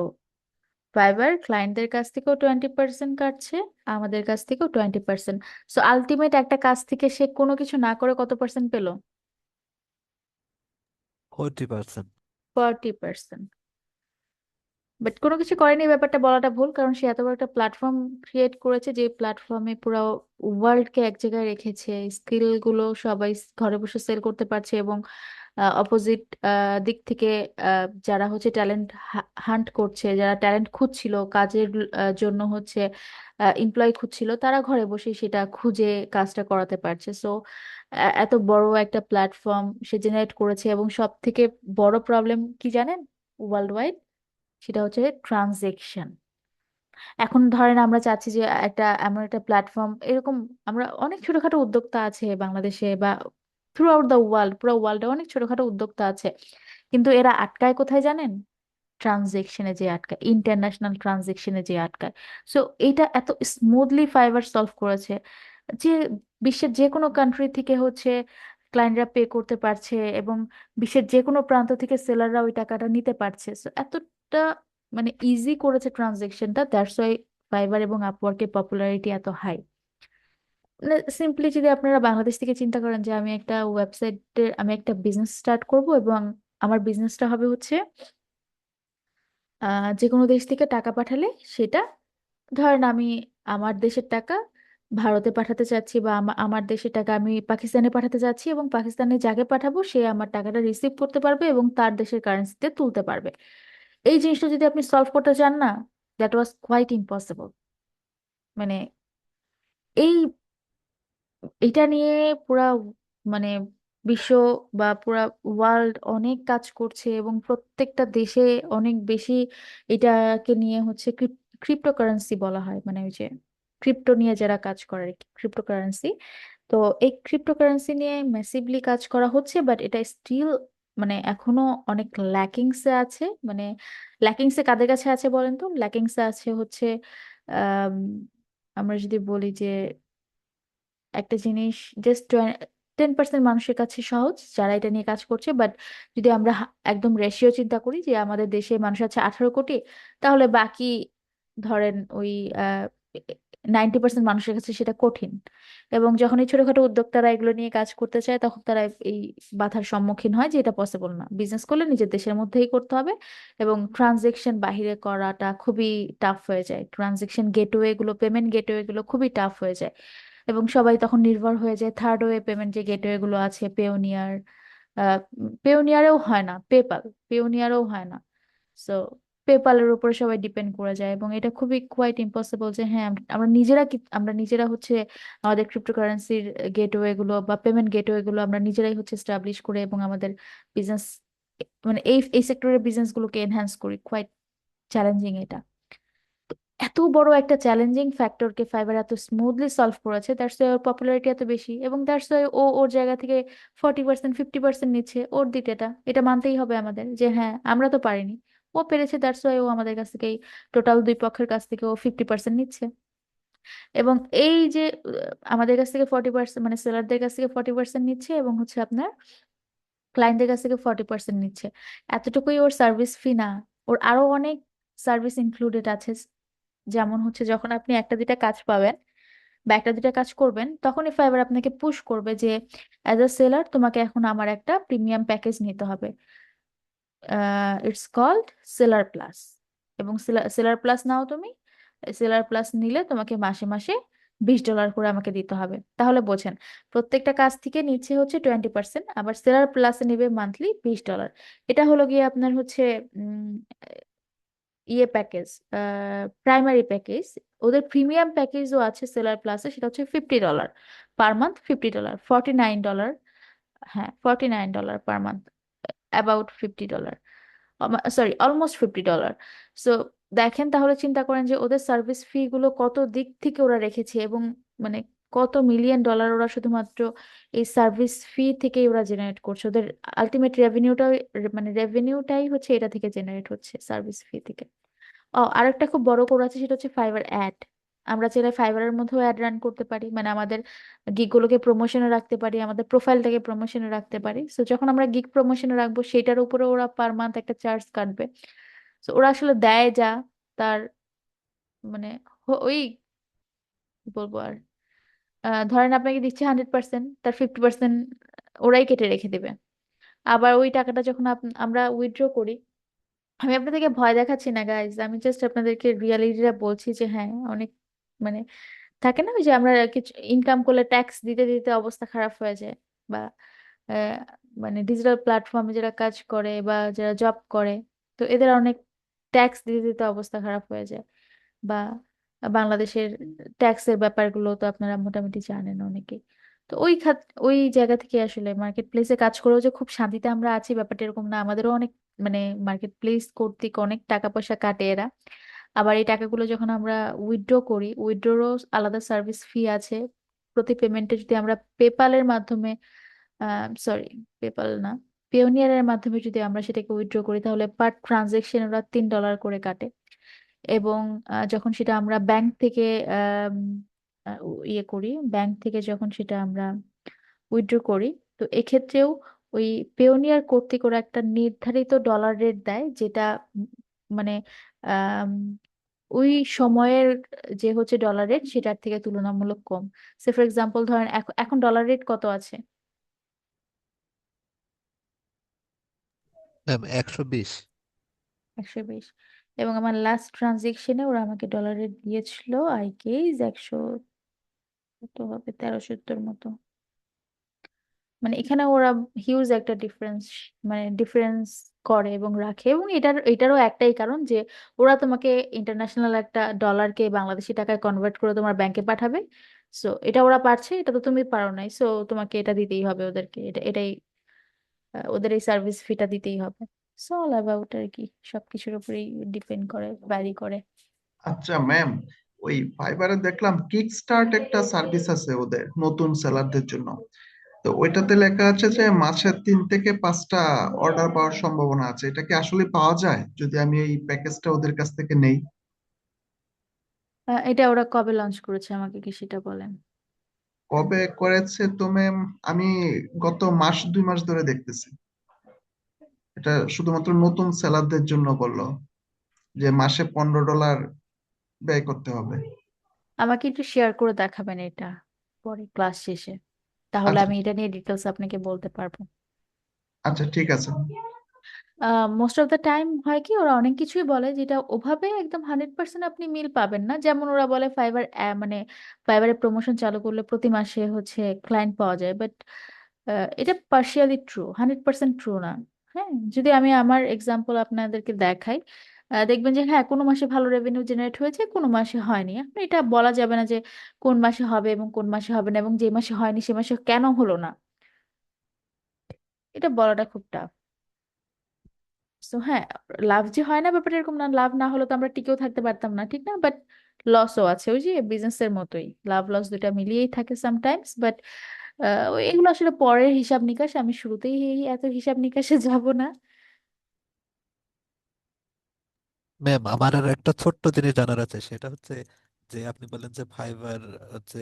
ফাইবার ক্লায়েন্টদের কাছ থেকেও 20% কাটছে, আমাদের কাছ থেকেও 20%। সো আলটিমেট একটা কাজ থেকে সে কোনো কিছু না করে কত পার্সেন্ট পেলো? 40%। 40%। বাট কোনো কিছু করেনি, ব্যাপারটা বলাটা ভুল, কারণ সে এত বড় একটা প্ল্যাটফর্ম ক্রিয়েট করেছে যে প্ল্যাটফর্মে পুরো ওয়ার্ল্ডকে এক জায়গায় রেখেছে। স্কিল গুলো সবাই ঘরে বসে সেল করতে পারছে, এবং অপোজিট দিক থেকে যারা হচ্ছে ট্যালেন্ট হান্ট করছে, যারা ট্যালেন্ট খুঁজছিল কাজের জন্য হচ্ছে এমপ্লয় খুঁজছিল, তারা ঘরে বসে সেটা খুঁজে কাজটা করাতে পারছে। সো এত বড় একটা প্ল্যাটফর্ম সে জেনারেট করেছে, এবং সব থেকে বড় প্রবলেম কি জানেন ওয়ার্ল্ড ওয়াইড? সেটা হচ্ছে ট্রানজেকশন। এখন ধরেন আমরা চাচ্ছি যে একটা এমন একটা প্ল্যাটফর্ম, এরকম আমরা অনেক ছোটখাটো উদ্যোক্তা আছে বাংলাদেশে বা থ্রু আউট দ্য ওয়ার্ল্ড, পুরো ওয়ার্ল্ডে অনেক ছোটখাটো উদ্যোক্তা আছে, কিন্তু এরা আটকায় কোথায় জানেন? ট্রানজেকশনে যে আটকায়, ইন্টারন্যাশনাল ট্রানজেকশনে যে আটকায়। সো এটা এত স্মুথলি ফাইবার সলভ করেছে যে বিশ্বের যে কোনো কান্ট্রি থেকে হচ্ছে ক্লায়েন্টরা পে করতে পারছে, এবং বিশ্বের যে কোনো প্রান্ত থেকে সেলাররা ওই টাকাটা নিতে পারছে। সো এতটা মানে ইজি করেছে ট্রানজেকশনটা, দ্যাটস ওয়াই ফাইবার এবং আপওয়ার্কের পপুলারিটি এত হাই। মানে সিম্পলি যদি আপনারা বাংলাদেশ থেকে চিন্তা করেন যে আমি একটা ওয়েবসাইটের, আমি একটা বিজনেস স্টার্ট করব, এবং আমার বিজনেসটা হবে হচ্ছে যে কোনো দেশ থেকে টাকা পাঠালে সেটা, ধরেন আমি আমার দেশের টাকা ভারতে পাঠাতে চাচ্ছি, বা আমার দেশের টাকা আমি পাকিস্তানে পাঠাতে চাচ্ছি, এবং পাকিস্তানে যাকে পাঠাবো সে আমার টাকাটা রিসিভ করতে পারবে এবং তার দেশের কারেন্সিতে তুলতে পারবে। এই জিনিসটা যদি আপনি সলভ করতে চান না, দ্যাট ওয়াজ কোয়াইট ইম্পসিবল। মানে এই এটা নিয়ে পুরা মানে বিশ্ব বা পুরা ওয়ার্ল্ড অনেক কাজ করছে, এবং প্রত্যেকটা দেশে অনেক বেশি এটাকে নিয়ে হচ্ছে ক্রিপ্টোকারেন্সি বলা হয়, মানে ওই যে ক্রিপ্টো নিয়ে যারা কাজ করে, ক্রিপ্টোকারেন্সি। তো এই ক্রিপ্টোকারেন্সি নিয়ে ম্যাসিভলি কাজ করা হচ্ছে, বাট এটা স্টিল মানে এখনো অনেক ল্যাকিংসে আছে। মানে ল্যাকিংসে কাদের কাছে আছে বলেন তো? ল্যাকিংসে আছে হচ্ছে আম, আমরা যদি বলি যে একটা জিনিস জাস্ট 10% মানুষের কাছে সহজ যারা এটা নিয়ে কাজ করছে, বাট যদি আমরা একদম রেশিও চিন্তা করি যে আমাদের দেশে মানুষ আছে 18 কোটি, তাহলে বাকি ধরেন ওই 90% মানুষের কাছে সেটা কঠিন। এবং যখন এই ছোটখাটো উদ্যোক্তারা এগুলো নিয়ে কাজ করতে চায়, তখন তারা এই বাধার সম্মুখীন হয় যে এটা পসিবল না, বিজনেস করলে নিজের দেশের মধ্যেই করতে হবে, এবং ট্রানজেকশন বাহিরে করাটা খুবই টাফ হয়ে যায়। ট্রানজেকশন গেটওয়ে গুলো, পেমেন্ট গেটওয়ে গুলো খুবই টাফ হয়ে যায়, এবং সবাই তখন নির্ভর হয়ে যায় থার্ড ওয়ে পেমেন্ট যে গেটওয়ে গুলো আছে, পেওনিয়ার। পেওনিয়ারেও হয় না, পেওনিয়ারেও হয় না। সো পেপালের উপরে সবাই ডিপেন্ড করে যায়, এবং এটা খুবই কোয়াইট ইম্পসিবল যে হ্যাঁ আমরা নিজেরা হচ্ছে আমাদের ক্রিপ্টোকারেন্সির গেটওয়ে গুলো বা পেমেন্ট গেটওয়ে গুলো আমরা নিজেরাই হচ্ছে স্টাবলিশ করে, এবং আমাদের বিজনেস মানে এই এই সেক্টরের বিজনেস গুলোকে এনহ্যান্স করি। কোয়াইট চ্যালেঞ্জিং এটা। এত বড় একটা চ্যালেঞ্জিং ফ্যাক্টরকে ফাইবার এত স্মুথলি সলভ করেছে, দ্যাটস ওয়াই ওর পপুলারিটি এত বেশি, এবং দ্যাটস ওয়াই ও ওর জায়গা থেকে 40% 50% নিচ্ছে। ওর দিক এটা মানতেই হবে আমাদের যে হ্যাঁ আমরা তো পারিনি, ও পেরেছে, দ্যাটস ওয়াই ও আমাদের কাছ থেকে টোটাল দুই পক্ষের কাছ থেকে ও 50% নিচ্ছে। এবং এই যে আমাদের কাছ থেকে 40%, মানে সেলারদের কাছ থেকে 40% নিচ্ছে, এবং হচ্ছে আপনার ক্লায়েন্টদের কাছ থেকে 40% নিচ্ছে, এতটুকুই ওর সার্ভিস ফি না, ওর আরো অনেক সার্ভিস ইনক্লুডেড আছে। যেমন হচ্ছে যখন আপনি একটা দুইটা কাজ পাবেন বা একটা দুইটা কাজ করবেন, তখনই ফাইবার আপনাকে পুশ করবে যে অ্যাজ আ সেলার তোমাকে এখন আমার একটা প্রিমিয়াম প্যাকেজ নিতে হবে, ইটস কল্ড সেলার প্লাস। এবং সেলার প্লাস নাও তুমি, সেলার প্লাস নিলে তোমাকে মাসে মাসে $20 করে আমাকে দিতে হবে। তাহলে বোঝেন, প্রত্যেকটা কাজ থেকে নিচ্ছে হচ্ছে 20%, আবার সেলার প্লাসে নিবে মান্থলি $20। এটা হলো গিয়ে আপনার হচ্ছে ইয়ে প্যাকেজ, প্রাইমারি প্যাকেজ। ওদের প্রিমিয়াম প্যাকেজও আছে সেলার প্লাসে, সেটা হচ্ছে $50 পার মান্থ, $50, $49। হ্যাঁ, $49 per month, about $50। Sorry almost $50। So দেখেন, তাহলে চিন্তা করেন যে ওদের সার্ভিস ফি গুলো কত দিক থেকে ওরা রেখেছে, এবং মানে কত মিলিয়ন ডলার ওরা শুধুমাত্র এই সার্ভিস ফি থেকেই ওরা জেনারেট করছে। ওদের আলটিমেট রেভিনিউটাই, মানে রেভিনিউটাই হচ্ছে এটা থেকে জেনারেট হচ্ছে, সার্ভিস ফি থেকে। আরেকটা খুব বড় করে আছে, সেটা হচ্ছে ফাইবার অ্যাড। আমরা চাইলে ফাইবারের মধ্যেও অ্যাড রান করতে পারি, মানে আমাদের গিগগুলোকে প্রমোশনে রাখতে পারি, আমাদের প্রোফাইলটাকে প্রমোশনে রাখতে পারি। সো যখন আমরা গিগ প্রমোশনে রাখবো, সেটার উপরে ওরা পার মান্থ একটা চার্জ কাটবে। তো ওরা আসলে দেয় যা, তার মানে ওই কি বলবো আর, ধরেন আপনাকে দিচ্ছে 100%, তার 50% ওরাই কেটে রেখে দেবে। আবার ওই টাকাটা যখন আমরা উইথড্র করি, আমি আপনাদেরকে ভয় দেখাচ্ছি না গাইজ, আমি জাস্ট আপনাদেরকে রিয়ালিটিটা বলছি যে হ্যাঁ, অনেক মানে থাকে না ওই যে আমরা কিছু ইনকাম করলে ট্যাক্স দিতে দিতে অবস্থা খারাপ হয়ে যায়, বা আহ, মানে ডিজিটাল প্ল্যাটফর্মে যারা কাজ করে বা যারা জব করে, তো এদের অনেক ট্যাক্স দিতে দিতে অবস্থা খারাপ হয়ে যায়। বা বাংলাদেশের ট্যাক্সের ব্যাপারগুলো তো আপনারা মোটামুটি জানেন অনেকে। তো ওই জায়গা থেকে আসলে মার্কেট প্লেসে কাজ করেও যে খুব শান্তিতে আমরা আছি, ব্যাপারটা এরকম না। আমাদেরও অনেক মানে মার্কেট প্লেস কর্তৃক অনেক টাকা পয়সা কাটে এরা। আবার এই টাকাগুলো যখন আমরা উইথড্র করি, উইথড্রও আলাদা সার্ভিস ফি আছে। প্রতি পেমেন্টে যদি আমরা পেপালের মাধ্যমে, সরি পেপাল না, পেওনিয়ারের মাধ্যমে যদি আমরা সেটাকে উইথড্র করি, তাহলে পার ট্রানজেকশন ওরা $3 করে কাটে। এবং যখন সেটা আমরা ব্যাংক থেকে আম, ইয়ে করি, ব্যাংক থেকে যখন সেটা আমরা উইথড্র করি, তো এক্ষেত্রেও ওই পেওনিয়ার কর্তৃক ওরা একটা নির্ধারিত ডলার রেট দেয়, যেটা উম, মানে আম, ওই সময়ের যে হচ্ছে ডলার রেট, সেটার থেকে তুলনামূলক কম। সে ফর এক্সাম্পল ধরেন এখন ডলার রেট কত আছে? ম্যাম 120। 120। এবং আমার লাস্ট ট্রানজেকশনে ওরা আমাকে ডলার রেট দিয়েছিল আই গেস 100, কত হবে, 1370 মতো। মানে এখানে ওরা হিউজ একটা ডিফারেন্স, মানে ডিফারেন্স করে এবং রাখে। এবং এটারও একটাই কারণ যে ওরা তোমাকে ইন্টারন্যাশনাল একটা ডলারকে বাংলাদেশি টাকায় কনভার্ট করে তোমার ব্যাংকে পাঠাবে। সো এটা ওরা পারছে, এটা তো তুমি পারো নাই, সো তোমাকে এটা দিতেই হবে ওদেরকে, এটাই ওদের এই সার্ভিস ফিটা দিতেই হবে। সো অল অ্যাবাউট আর কি, সবকিছুর উপরেই ডিপেন্ড করে, ভ্যারি করে। আচ্ছা ম্যাম, ওই ফাইবারে দেখলাম কিক স্টার্ট একটা সার্ভিস আছে ওদের নতুন সেলারদের জন্য। তো ওইটাতে লেখা আছে যে মাসে 3 থেকে 5টা অর্ডার পাওয়ার সম্ভাবনা আছে। এটা কি আসলে পাওয়া যায় যদি আমি এই প্যাকেজটা ওদের কাছ থেকে নেই? এটা ওরা কবে লঞ্চ করেছে আমাকে কি সেটা বলেন। কবে করেছে তো ম্যাম? আমি গত মাস 2 মাস ধরে দেখতেছি। এটা শুধুমাত্র নতুন সেলারদের জন্য বললো যে মাসে $15 ব্যয় করতে হবে। আমাকে একটু শেয়ার করে দেখাবেন এটা পরে ক্লাস শেষে, তাহলে আচ্ছা, আমি এটা নিয়ে ডিটেলস আপনাকে বলতে পারবো। আচ্ছা, ঠিক আছে। মোস্ট অফ দ্য টাইম হয় কি, ওরা অনেক কিছুই বলে যেটা ওভাবে একদম 100% আপনি মিল পাবেন না। যেমন ওরা বলে ফাইবার, মানে ফাইবারে প্রমোশন চালু করলে প্রতি মাসে হচ্ছে ক্লায়েন্ট পাওয়া যায়, বাট এটা পার্শিয়ালি ট্রু, 100% ট্রু না। হ্যাঁ, যদি আমি আমার এক্সাম্পল আপনাদেরকে দেখাই, দেখবেন যে হ্যাঁ কোনো মাসে ভালো রেভিনিউ জেনারেট হয়েছে, কোনো মাসে হয়নি। আপনি এটা বলা যাবে না যে কোন মাসে হবে এবং কোন মাসে হবে না, এবং যে মাসে হয়নি সে মাসে কেন হলো না, এটা বলাটা খুব টাফ। তো হ্যাঁ, লাভ যে হয় না ব্যাপারটা এরকম না, লাভ না হলে তো আমরা টিকেও থাকতে পারতাম না, ঠিক না? বাট লসও আছে, ওই যে বিজনেসের মতোই লাভ লস দুটা মিলিয়েই থাকে সামটাইমস। বাট এগুলো আসলে পরের হিসাব নিকাশ, আমি শুরুতেই এই এত হিসাব নিকাশে যাব না। ম্যাম আমার আর একটা ছোট্ট জিনিস জানার আছে, সেটা হচ্ছে যে আপনি বললেন যে ফাইবার হচ্ছে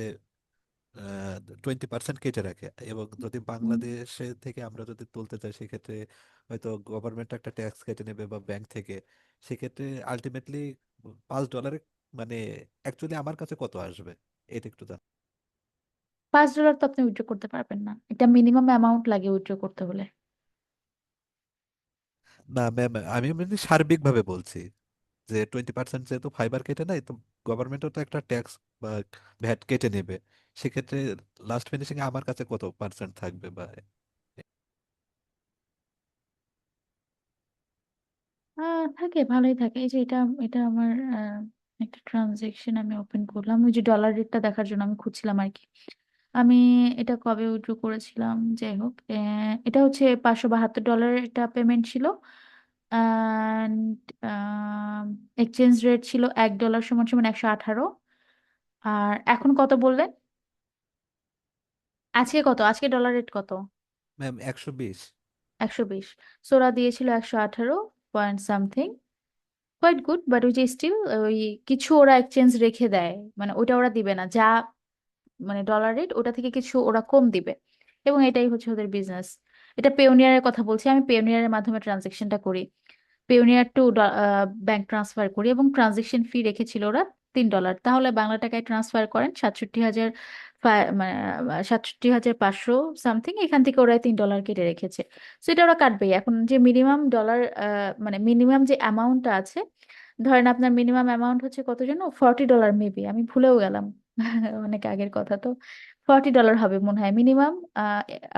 20% কেটে রাখে, এবং যদি হুম। বাংলাদেশে থেকে আমরা যদি তুলতে চাই সেক্ষেত্রে হয়তো গভর্নমেন্ট একটা ট্যাক্স কেটে নেবে বা ব্যাংক থেকে। সেক্ষেত্রে আলটিমেটলি $5 মানে অ্যাকচুয়ালি আমার কাছে কত আসবে, এটা একটু জান। $5 তো আপনি উইথড্র করতে পারবেন না, এটা মিনিমাম অ্যামাউন্ট লাগে উইথড্র করতে হলে। না ম্যাম, আমি মানে সার্বিকভাবে বলছি যে 20% যেহেতু ফাইবার কেটে নেয়, তো গভর্নমেন্টও তো একটা ট্যাক্স বা ভ্যাট কেটে নেবে। সেক্ষেত্রে লাস্ট ফিনিশিং এ আমার কাছে কত পার্সেন্ট থাকবে বা থাকে, ভালোই থাকে। এই যে এটা এটা আমার একটা ট্রানজেকশন আমি ওপেন করলাম ওই যে ডলার রেটটা দেখার জন্য আমি খুঁজছিলাম আর কি। আমি এটা কবে উইথড্র করেছিলাম, যাই হোক, এটা হচ্ছে $572 এটা পেমেন্ট ছিল। অ্যান্ড এক্সচেঞ্জ রেট ছিল $1 সমান সমান 118। আর এখন কত বললেন? আজকে কত? আজকে ডলার রেট কত? ম্যাম 120। 120। সোরা দিয়েছিল 118 point something. Quite good, but ওই যে স্টিল ওই কিছু ওরা এক্সচেঞ্জ রেখে দেয়, মানে ওটা ওরা দিবে না, যা মানে ডলার রেট ওটা থেকে কিছু ওরা কম দিবে, এবং এটাই হচ্ছে ওদের বিজনেস। এটা পেওনিয়ারের কথা বলছি, আমি পেওনিয়ারের মাধ্যমে ট্রানজেকশনটা করি, পেওনিয়ার টু ব্যাংক ট্রান্সফার করি, এবং ট্রানজেকশন ফি রেখেছিল ওরা $3। তাহলে বাংলা টাকায় ট্রান্সফার করেন 67,000, মানে 67,500 সামথিং, এখান থেকে ওরা $3 কেটে রেখেছে। তো এটা ওরা কাটবেই। এখন যে মিনিমাম ডলার, মানে মিনিমাম যে অ্যামাউন্টটা আছে, ধরেন আপনার মিনিমাম অ্যামাউন্ট হচ্ছে কত যেন, $40 মেবি, আমি ভুলেও গেলাম অনেক আগের কথা তো। $40 হবে মনে হয় মিনিমাম।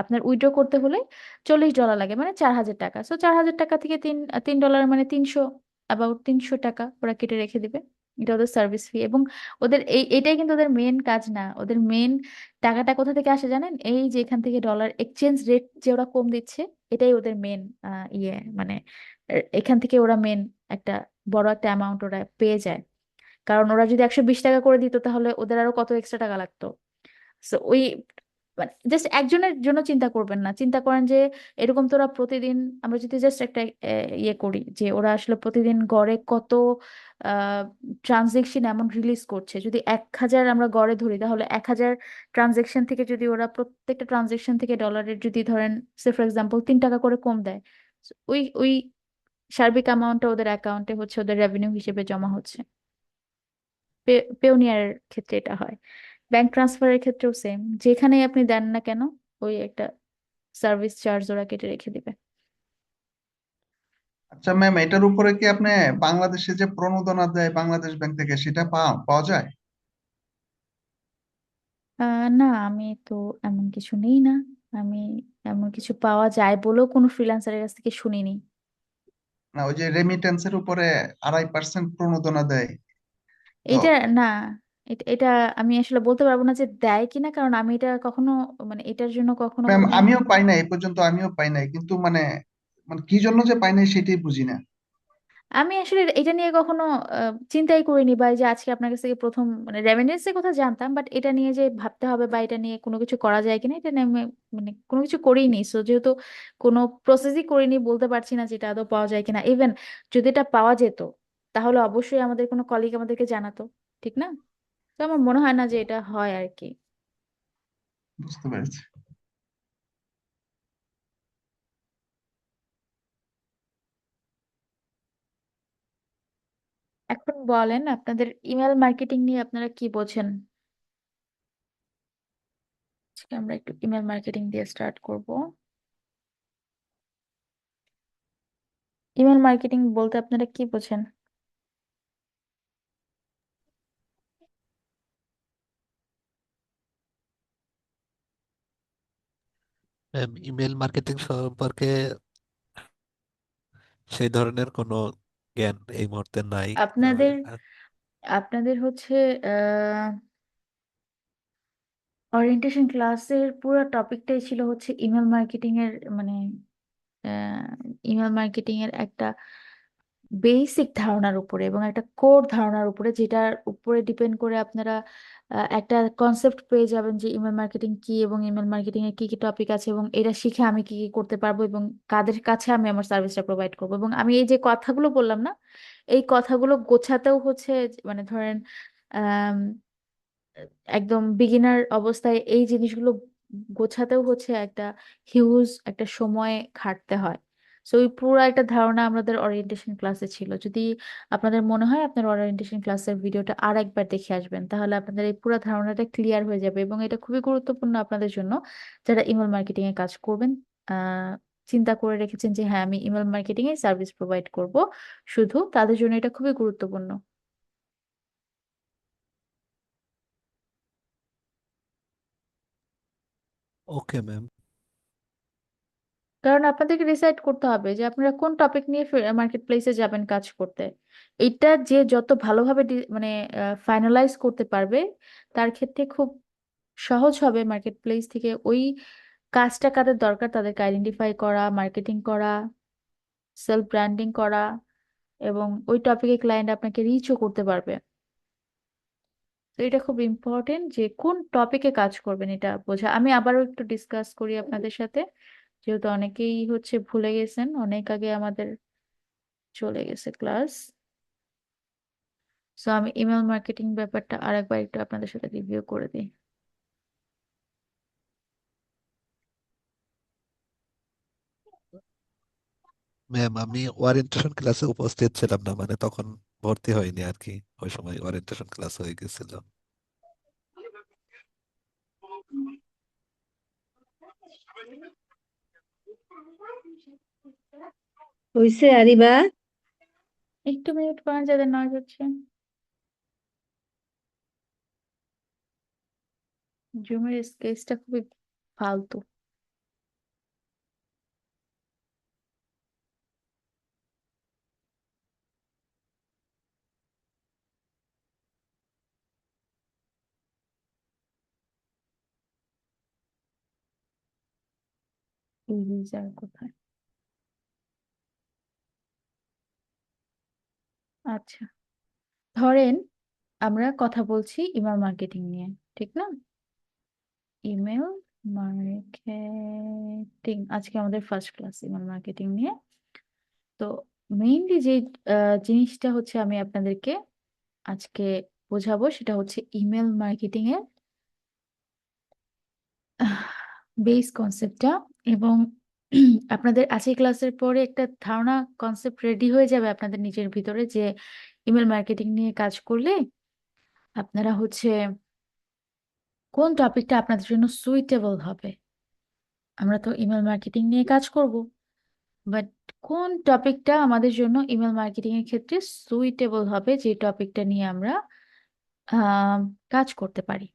আপনার উইথড্র করতে হলে $40 লাগে, মানে 4,000 টাকা। সো 4,000 টাকা থেকে তিন তিন ডলার মানে 300, অ্যাবাউট $300 ওরা কেটে রেখে দিবে। এটা ওদের সার্ভিস ফি। এবং ওদের এটাই কিন্তু ওদের মেন কাজ না। ওদের মেন টাকাটা কোথা থেকে আসে জানেন? এই যে এখান থেকে ডলার এক্সচেঞ্জ রেট যে ওরা কম দিচ্ছে, এটাই ওদের মেন ইয়ে, মানে এখান থেকে ওরা মেন একটা বড় একটা অ্যামাউন্ট ওরা পেয়ে যায়। কারণ ওরা যদি 120 টাকা করে দিত, তাহলে ওদের আরো কত এক্সট্রা টাকা লাগতো। So, ওই মানে জাস্ট একজনের জন্য চিন্তা করবেন না, চিন্তা করেন যে এরকম তো ওরা প্রতিদিন, আমরা যদি জাস্ট একটা ইয়ে করি যে ওরা আসলে প্রতিদিন গড়ে কত ট্রানজেকশন এমন রিলিজ করছে, যদি 1,000 আমরা গড়ে ধরি, তাহলে 1,000 ট্রানজেকশন থেকে যদি ওরা প্রত্যেকটা ট্রানজেকশন থেকে ডলারের যদি ধরেন সে ফর এক্সাম্পল $3 করে কম দেয়, so ওই ওই সার্বিক অ্যামাউন্টটা ওদের অ্যাকাউন্টে হচ্ছে ওদের রেভিনিউ হিসেবে জমা হচ্ছে। পেওনিয়ারের ক্ষেত্রে এটা হয়, ব্যাংক ট্রান্সফারের ক্ষেত্রেও সেম, যেখানেই আপনি দেন না কেন ওই একটা সার্ভিস চার্জ ওরা কেটে রেখে দিবে। আচ্ছা ম্যাম, এটার উপরে কি আপনি বাংলাদেশে যে প্রণোদনা দেয় বাংলাদেশ ব্যাংক থেকে সেটা পাওয়া যায়? না, আমি তো এমন কিছু নেই না। আমি এমন কিছু পাওয়া যায় বলেও কোনো ফ্রিল্যান্সারের কাছ থেকে শুনিনি। না, ওই যে রেমিটেন্সের উপরে 2.5% প্রণোদনা দেয় তো। এটা না, এটা আমি আসলে বলতে পারবো না যে দেয় কিনা, কারণ আমি এটা কখনো, মানে এটার জন্য কখনো ম্যাম কোনো, আমিও পাই নাই, এই পর্যন্ত আমিও পাই নাই, কিন্তু মানে মানে কি জন্য যে পাই নাই সেটাই বুঝি না। আমি আসলে এটা নিয়ে কখনো চিন্তাই করিনি, বা এই যে আজকে আপনার কাছ থেকে প্রথম, মানে রেমিটেন্সের কথা জানতাম, বাট এটা নিয়ে যে ভাবতে হবে বা এটা নিয়ে কোনো কিছু করা যায় কিনা, এটা নিয়ে আমি মানে কোনো কিছু করিনি। সো যেহেতু কোনো প্রসেসই করিনি, বলতে পারছি না যেটা আদৌ পাওয়া যায় কিনা। ইভেন যদি এটা পাওয়া যেত, তাহলে অবশ্যই আমাদের কোনো কলিগ আমাদেরকে জানাতো, ঠিক না? তো আমার মনে হয় না যে এটা হয় আর কি। বুঝতে পেরেছি। এখন বলেন আপনাদের ইমেল মার্কেটিং নিয়ে আপনারা কি বোঝেন? আজকে আমরা একটু ইমেল মার্কেটিং দিয়ে স্টার্ট করব। ইমেল মার্কেটিং বলতে আপনারা কি বোঝেন? ম্যাম ইমেল মার্কেটিং সম্পর্কে সেই ধরনের কোনো জ্ঞান এই মুহূর্তে নাই। তো আপনাদের আহ, আপনাদের হচ্ছে ওরিয়েন্টেশন ক্লাসের পুরো টপিকটাই ছিল হচ্ছে ইমেল মার্কেটিং এর, মানে ইমেল মার্কেটিং এর একটা বেসিক ধারণার উপরে এবং একটা কোর ধারণার উপরে, যেটার উপরে ডিপেন্ড করে আপনারা একটা কনসেপ্ট পেয়ে যাবেন যে ইমেল মার্কেটিং কি, এবং ইমেল মার্কেটিং এর কি কি টপিক আছে, এবং এটা শিখে আমি কি কি করতে পারবো, এবং কাদের কাছে আমি আমার সার্ভিসটা প্রোভাইড করবো। এবং আমি এই যে কথাগুলো বললাম না, এই কথাগুলো গোছাতেও হচ্ছে মানে ধরেন একদম বিগিনার অবস্থায় এই জিনিসগুলো গোছাতেও হচ্ছে একটা হিউজ একটা সময় খাটতে হয়। সো ওই পুরো একটা ধারণা আমাদের ওরিয়েন্টেশন ক্লাসে ছিল। যদি আপনাদের মনে হয় আপনার ওরিয়েন্টেশন ক্লাসের ভিডিওটা আর একবার দেখে আসবেন, তাহলে আপনাদের এই পুরো ধারণাটা ক্লিয়ার হয়ে যাবে, এবং এটা খুবই গুরুত্বপূর্ণ আপনাদের জন্য যারা ইমেল মার্কেটিং এ কাজ করবেন, আহ চিন্তা করে রেখেছেন যে হ্যাঁ আমি email marketing a service provide করব, শুধু তাদের জন্য এটা খুবই গুরুত্বপূর্ণ। Okay ma'am. কারণ আপনাদেরকে ডিসাইড করতে হবে যে আপনারা কোন টপিক নিয়ে মার্কেট প্লেসে যাবেন কাজ করতে। এটা যে যত ভালোভাবে মানে ফাইনালাইজ করতে পারবে, তার ক্ষেত্রে খুব সহজ হবে মার্কেট প্লেস থেকে ওই কাজটা কাদের দরকার তাদেরকে আইডেন্টিফাই করা, মার্কেটিং করা, সেলফ ব্র্যান্ডিং করা, এবং ওই টপিকে ক্লায়েন্ট আপনাকে রিচও করতে পারবে। তো এটা খুব ইম্পর্টেন্ট যে কোন টপিকে কাজ করবেন এটা বোঝা। আমি আবারও একটু ডিসকাস করি আপনাদের সাথে, যেহেতু অনেকেই হচ্ছে ভুলে গেছেন, অনেক আগে আমাদের চলে গেছে ক্লাস। সো আমি ইমেল মার্কেটিং ব্যাপারটা আরেকবার একটু আপনাদের সাথে রিভিউ করে দিই। ম্যাম, আমি ওরিয়েন্টেশন ক্লাসে উপস্থিত ছিলাম না, মানে তখন ভর্তি হয়নি আর কি। ওই সময় ওরিয়েন্টেশন ক্লাস হয়ে গেছিল। হইছে আরিবা? একটু মিউট করেন যাদের নয়েজ হচ্ছে। জুমের স্কেচটা খুবই ফালতু। ইরেজার কোথায়? আচ্ছা, ধরেন আমরা কথা বলছি ইমেল মার্কেটিং নিয়ে, ঠিক না? ইমেল মার্কেটিং আজকে আমাদের ফার্স্ট ক্লাস ইমেল মার্কেটিং নিয়ে। তো মেইনলি যে জিনিসটা হচ্ছে আমি আপনাদেরকে আজকে বোঝাবো সেটা হচ্ছে ইমেল মার্কেটিং এর বেস কনসেপ্টটা। এবং আপনাদের আজকে ক্লাসের পরে একটা ধারণা কনসেপ্ট রেডি হয়ে যাবে আপনাদের নিজের ভিতরে যে ইমেল মার্কেটিং নিয়ে কাজ করলে আপনারা হচ্ছে কোন টপিকটা আপনাদের জন্য সুইটেবল হবে। আমরা তো ইমেল মার্কেটিং নিয়ে কাজ করব, বাট কোন টপিকটা আমাদের জন্য ইমেল মার্কেটিং এর ক্ষেত্রে সুইটেবল হবে, যে টপিকটা নিয়ে আমরা আহ, কাজ করতে পারি।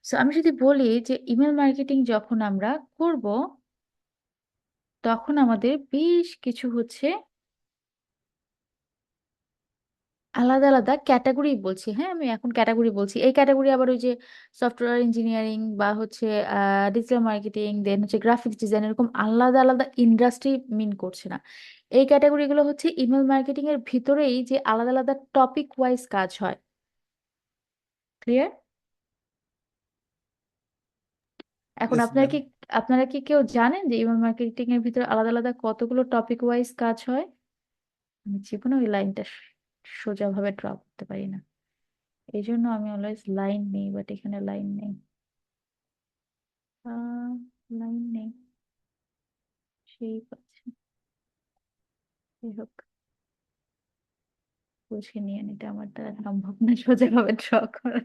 সো আমি যদি বলি যে ইমেল মার্কেটিং যখন আমরা করব, তখন আমাদের বেশ কিছু হচ্ছে আলাদা আলাদা ক্যাটাগরি বলছি। হ্যাঁ, আমি এখন ক্যাটাগরি বলছি। এই ক্যাটাগরি আবার ওই যে সফটওয়্যার ইঞ্জিনিয়ারিং বা হচ্ছে ডিজিটাল মার্কেটিং, দেন হচ্ছে গ্রাফিক্স ডিজাইন, এরকম আলাদা আলাদা ইন্ডাস্ট্রি মিন করছে না। এই ক্যাটাগরিগুলো হচ্ছে ইমেল মার্কেটিং এর ভিতরেই যে আলাদা আলাদা টপিক ওয়াইজ কাজ হয়। ক্লিয়ার? এখন ইয়েস ম্যাম। আপনারা কি কেউ জানেন যে ইমেল মার্কেটিং এর ভিতরে আলাদা আলাদা কতগুলো টপিক ওয়াইজ কাজ হয়? আমি জীবনে ওই লাইনটা সোজাভাবে ড্র করতে পারি না, এই জন্য আমি অলওয়েজ লাইন নেই, বাট এখানে লাইন নেই। আহ লাইন নেই, সেই পাচ্ছে। যাই হোক, বুঝে নিয়ে এটা আমার দ্বারা সম্ভব না সোজাভাবে ড্র করা।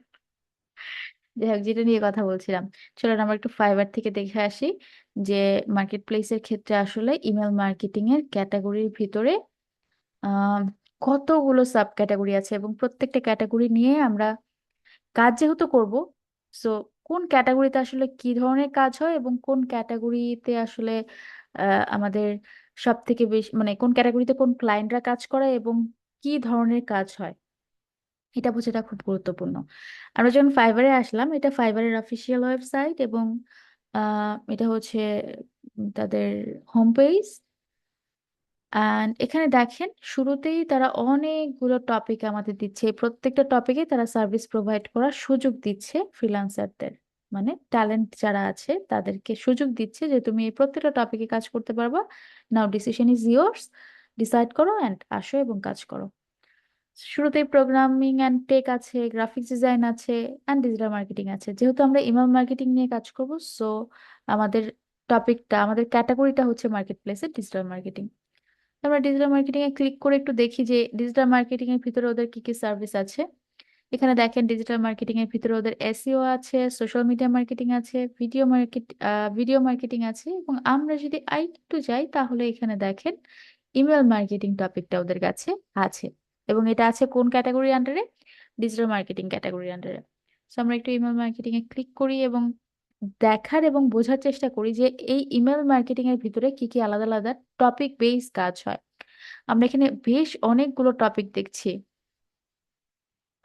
যাই হোক, যেটা নিয়ে কথা বলছিলাম, চলুন আমরা একটু ফাইবার থেকে দেখে আসি যে মার্কেট প্লেসের ক্ষেত্রে আসলে ইমেল মার্কেটিং এর ক্যাটাগরির ভিতরে আহ কতগুলো সাব ক্যাটাগরি আছে, এবং প্রত্যেকটা ক্যাটাগরি নিয়ে আমরা কাজ যেহেতু করব, সো কোন ক্যাটাগরিতে আসলে কি ধরনের কাজ হয় এবং কোন ক্যাটাগরিতে আসলে আমাদের সব থেকে বেশি, মানে কোন ক্যাটাগরিতে কোন ক্লায়েন্টরা কাজ করে এবং কি ধরনের কাজ হয়, এটা বোঝাটা খুব গুরুত্বপূর্ণ। আমরা যখন ফাইবারে আসলাম, এটা ফাইবারের অফিসিয়াল ওয়েবসাইট, এবং এটা হচ্ছে তাদের হোম পেজ। অ্যান্ড এখানে দেখেন শুরুতেই তারা অনেকগুলো টপিক আমাদের দিচ্ছে। এই প্রত্যেকটা টপিকে তারা সার্ভিস প্রোভাইড করার সুযোগ দিচ্ছে ফ্রিল্যান্সারদের, মানে ট্যালেন্ট যারা আছে তাদেরকে সুযোগ দিচ্ছে যে তুমি এই প্রত্যেকটা টপিকে কাজ করতে পারবা। নাও ডিসিশন ইজ ইয়ার্স, ডিসাইড করো অ্যান্ড আসো এবং কাজ করো। শুরুতেই প্রোগ্রামিং অ্যান্ড টেক আছে, গ্রাফিক্স ডিজাইন আছে, অ্যান্ড ডিজিটাল মার্কেটিং আছে। যেহেতু আমরা ইমেল মার্কেটিং নিয়ে কাজ করব, সো আমাদের টপিকটা, আমাদের ক্যাটাগরিটা হচ্ছে মার্কেট প্লেসে ডিজিটাল মার্কেটিং। আমরা ডিজিটাল মার্কেটিং এ ক্লিক করে একটু দেখি যে ডিজিটাল মার্কেটিং এর ভিতরে ওদের কি কি সার্ভিস আছে। এখানে দেখেন ডিজিটাল মার্কেটিং এর ভিতরে ওদের এসইও আছে, সোশ্যাল মিডিয়া মার্কেটিং আছে, ভিডিও মার্কেটিং আছে, এবং আমরা যদি আরেকটু যাই তাহলে এখানে দেখেন ইমেল মার্কেটিং টপিকটা ওদের কাছে আছে। এবং এটা আছে কোন ক্যাটাগরির আন্ডারে? ডিজিটাল মার্কেটিং ক্যাটাগরির আন্ডারে। সো আমরা একটু ইমেল মার্কেটিং এ ক্লিক করি এবং দেখার এবং বোঝার চেষ্টা করি যে এই ইমেল মার্কেটিং এর ভিতরে কি কি আলাদা আলাদা টপিক বেস কাজ হয়। আমরা এখানে বেশ অনেকগুলো টপিক দেখছি।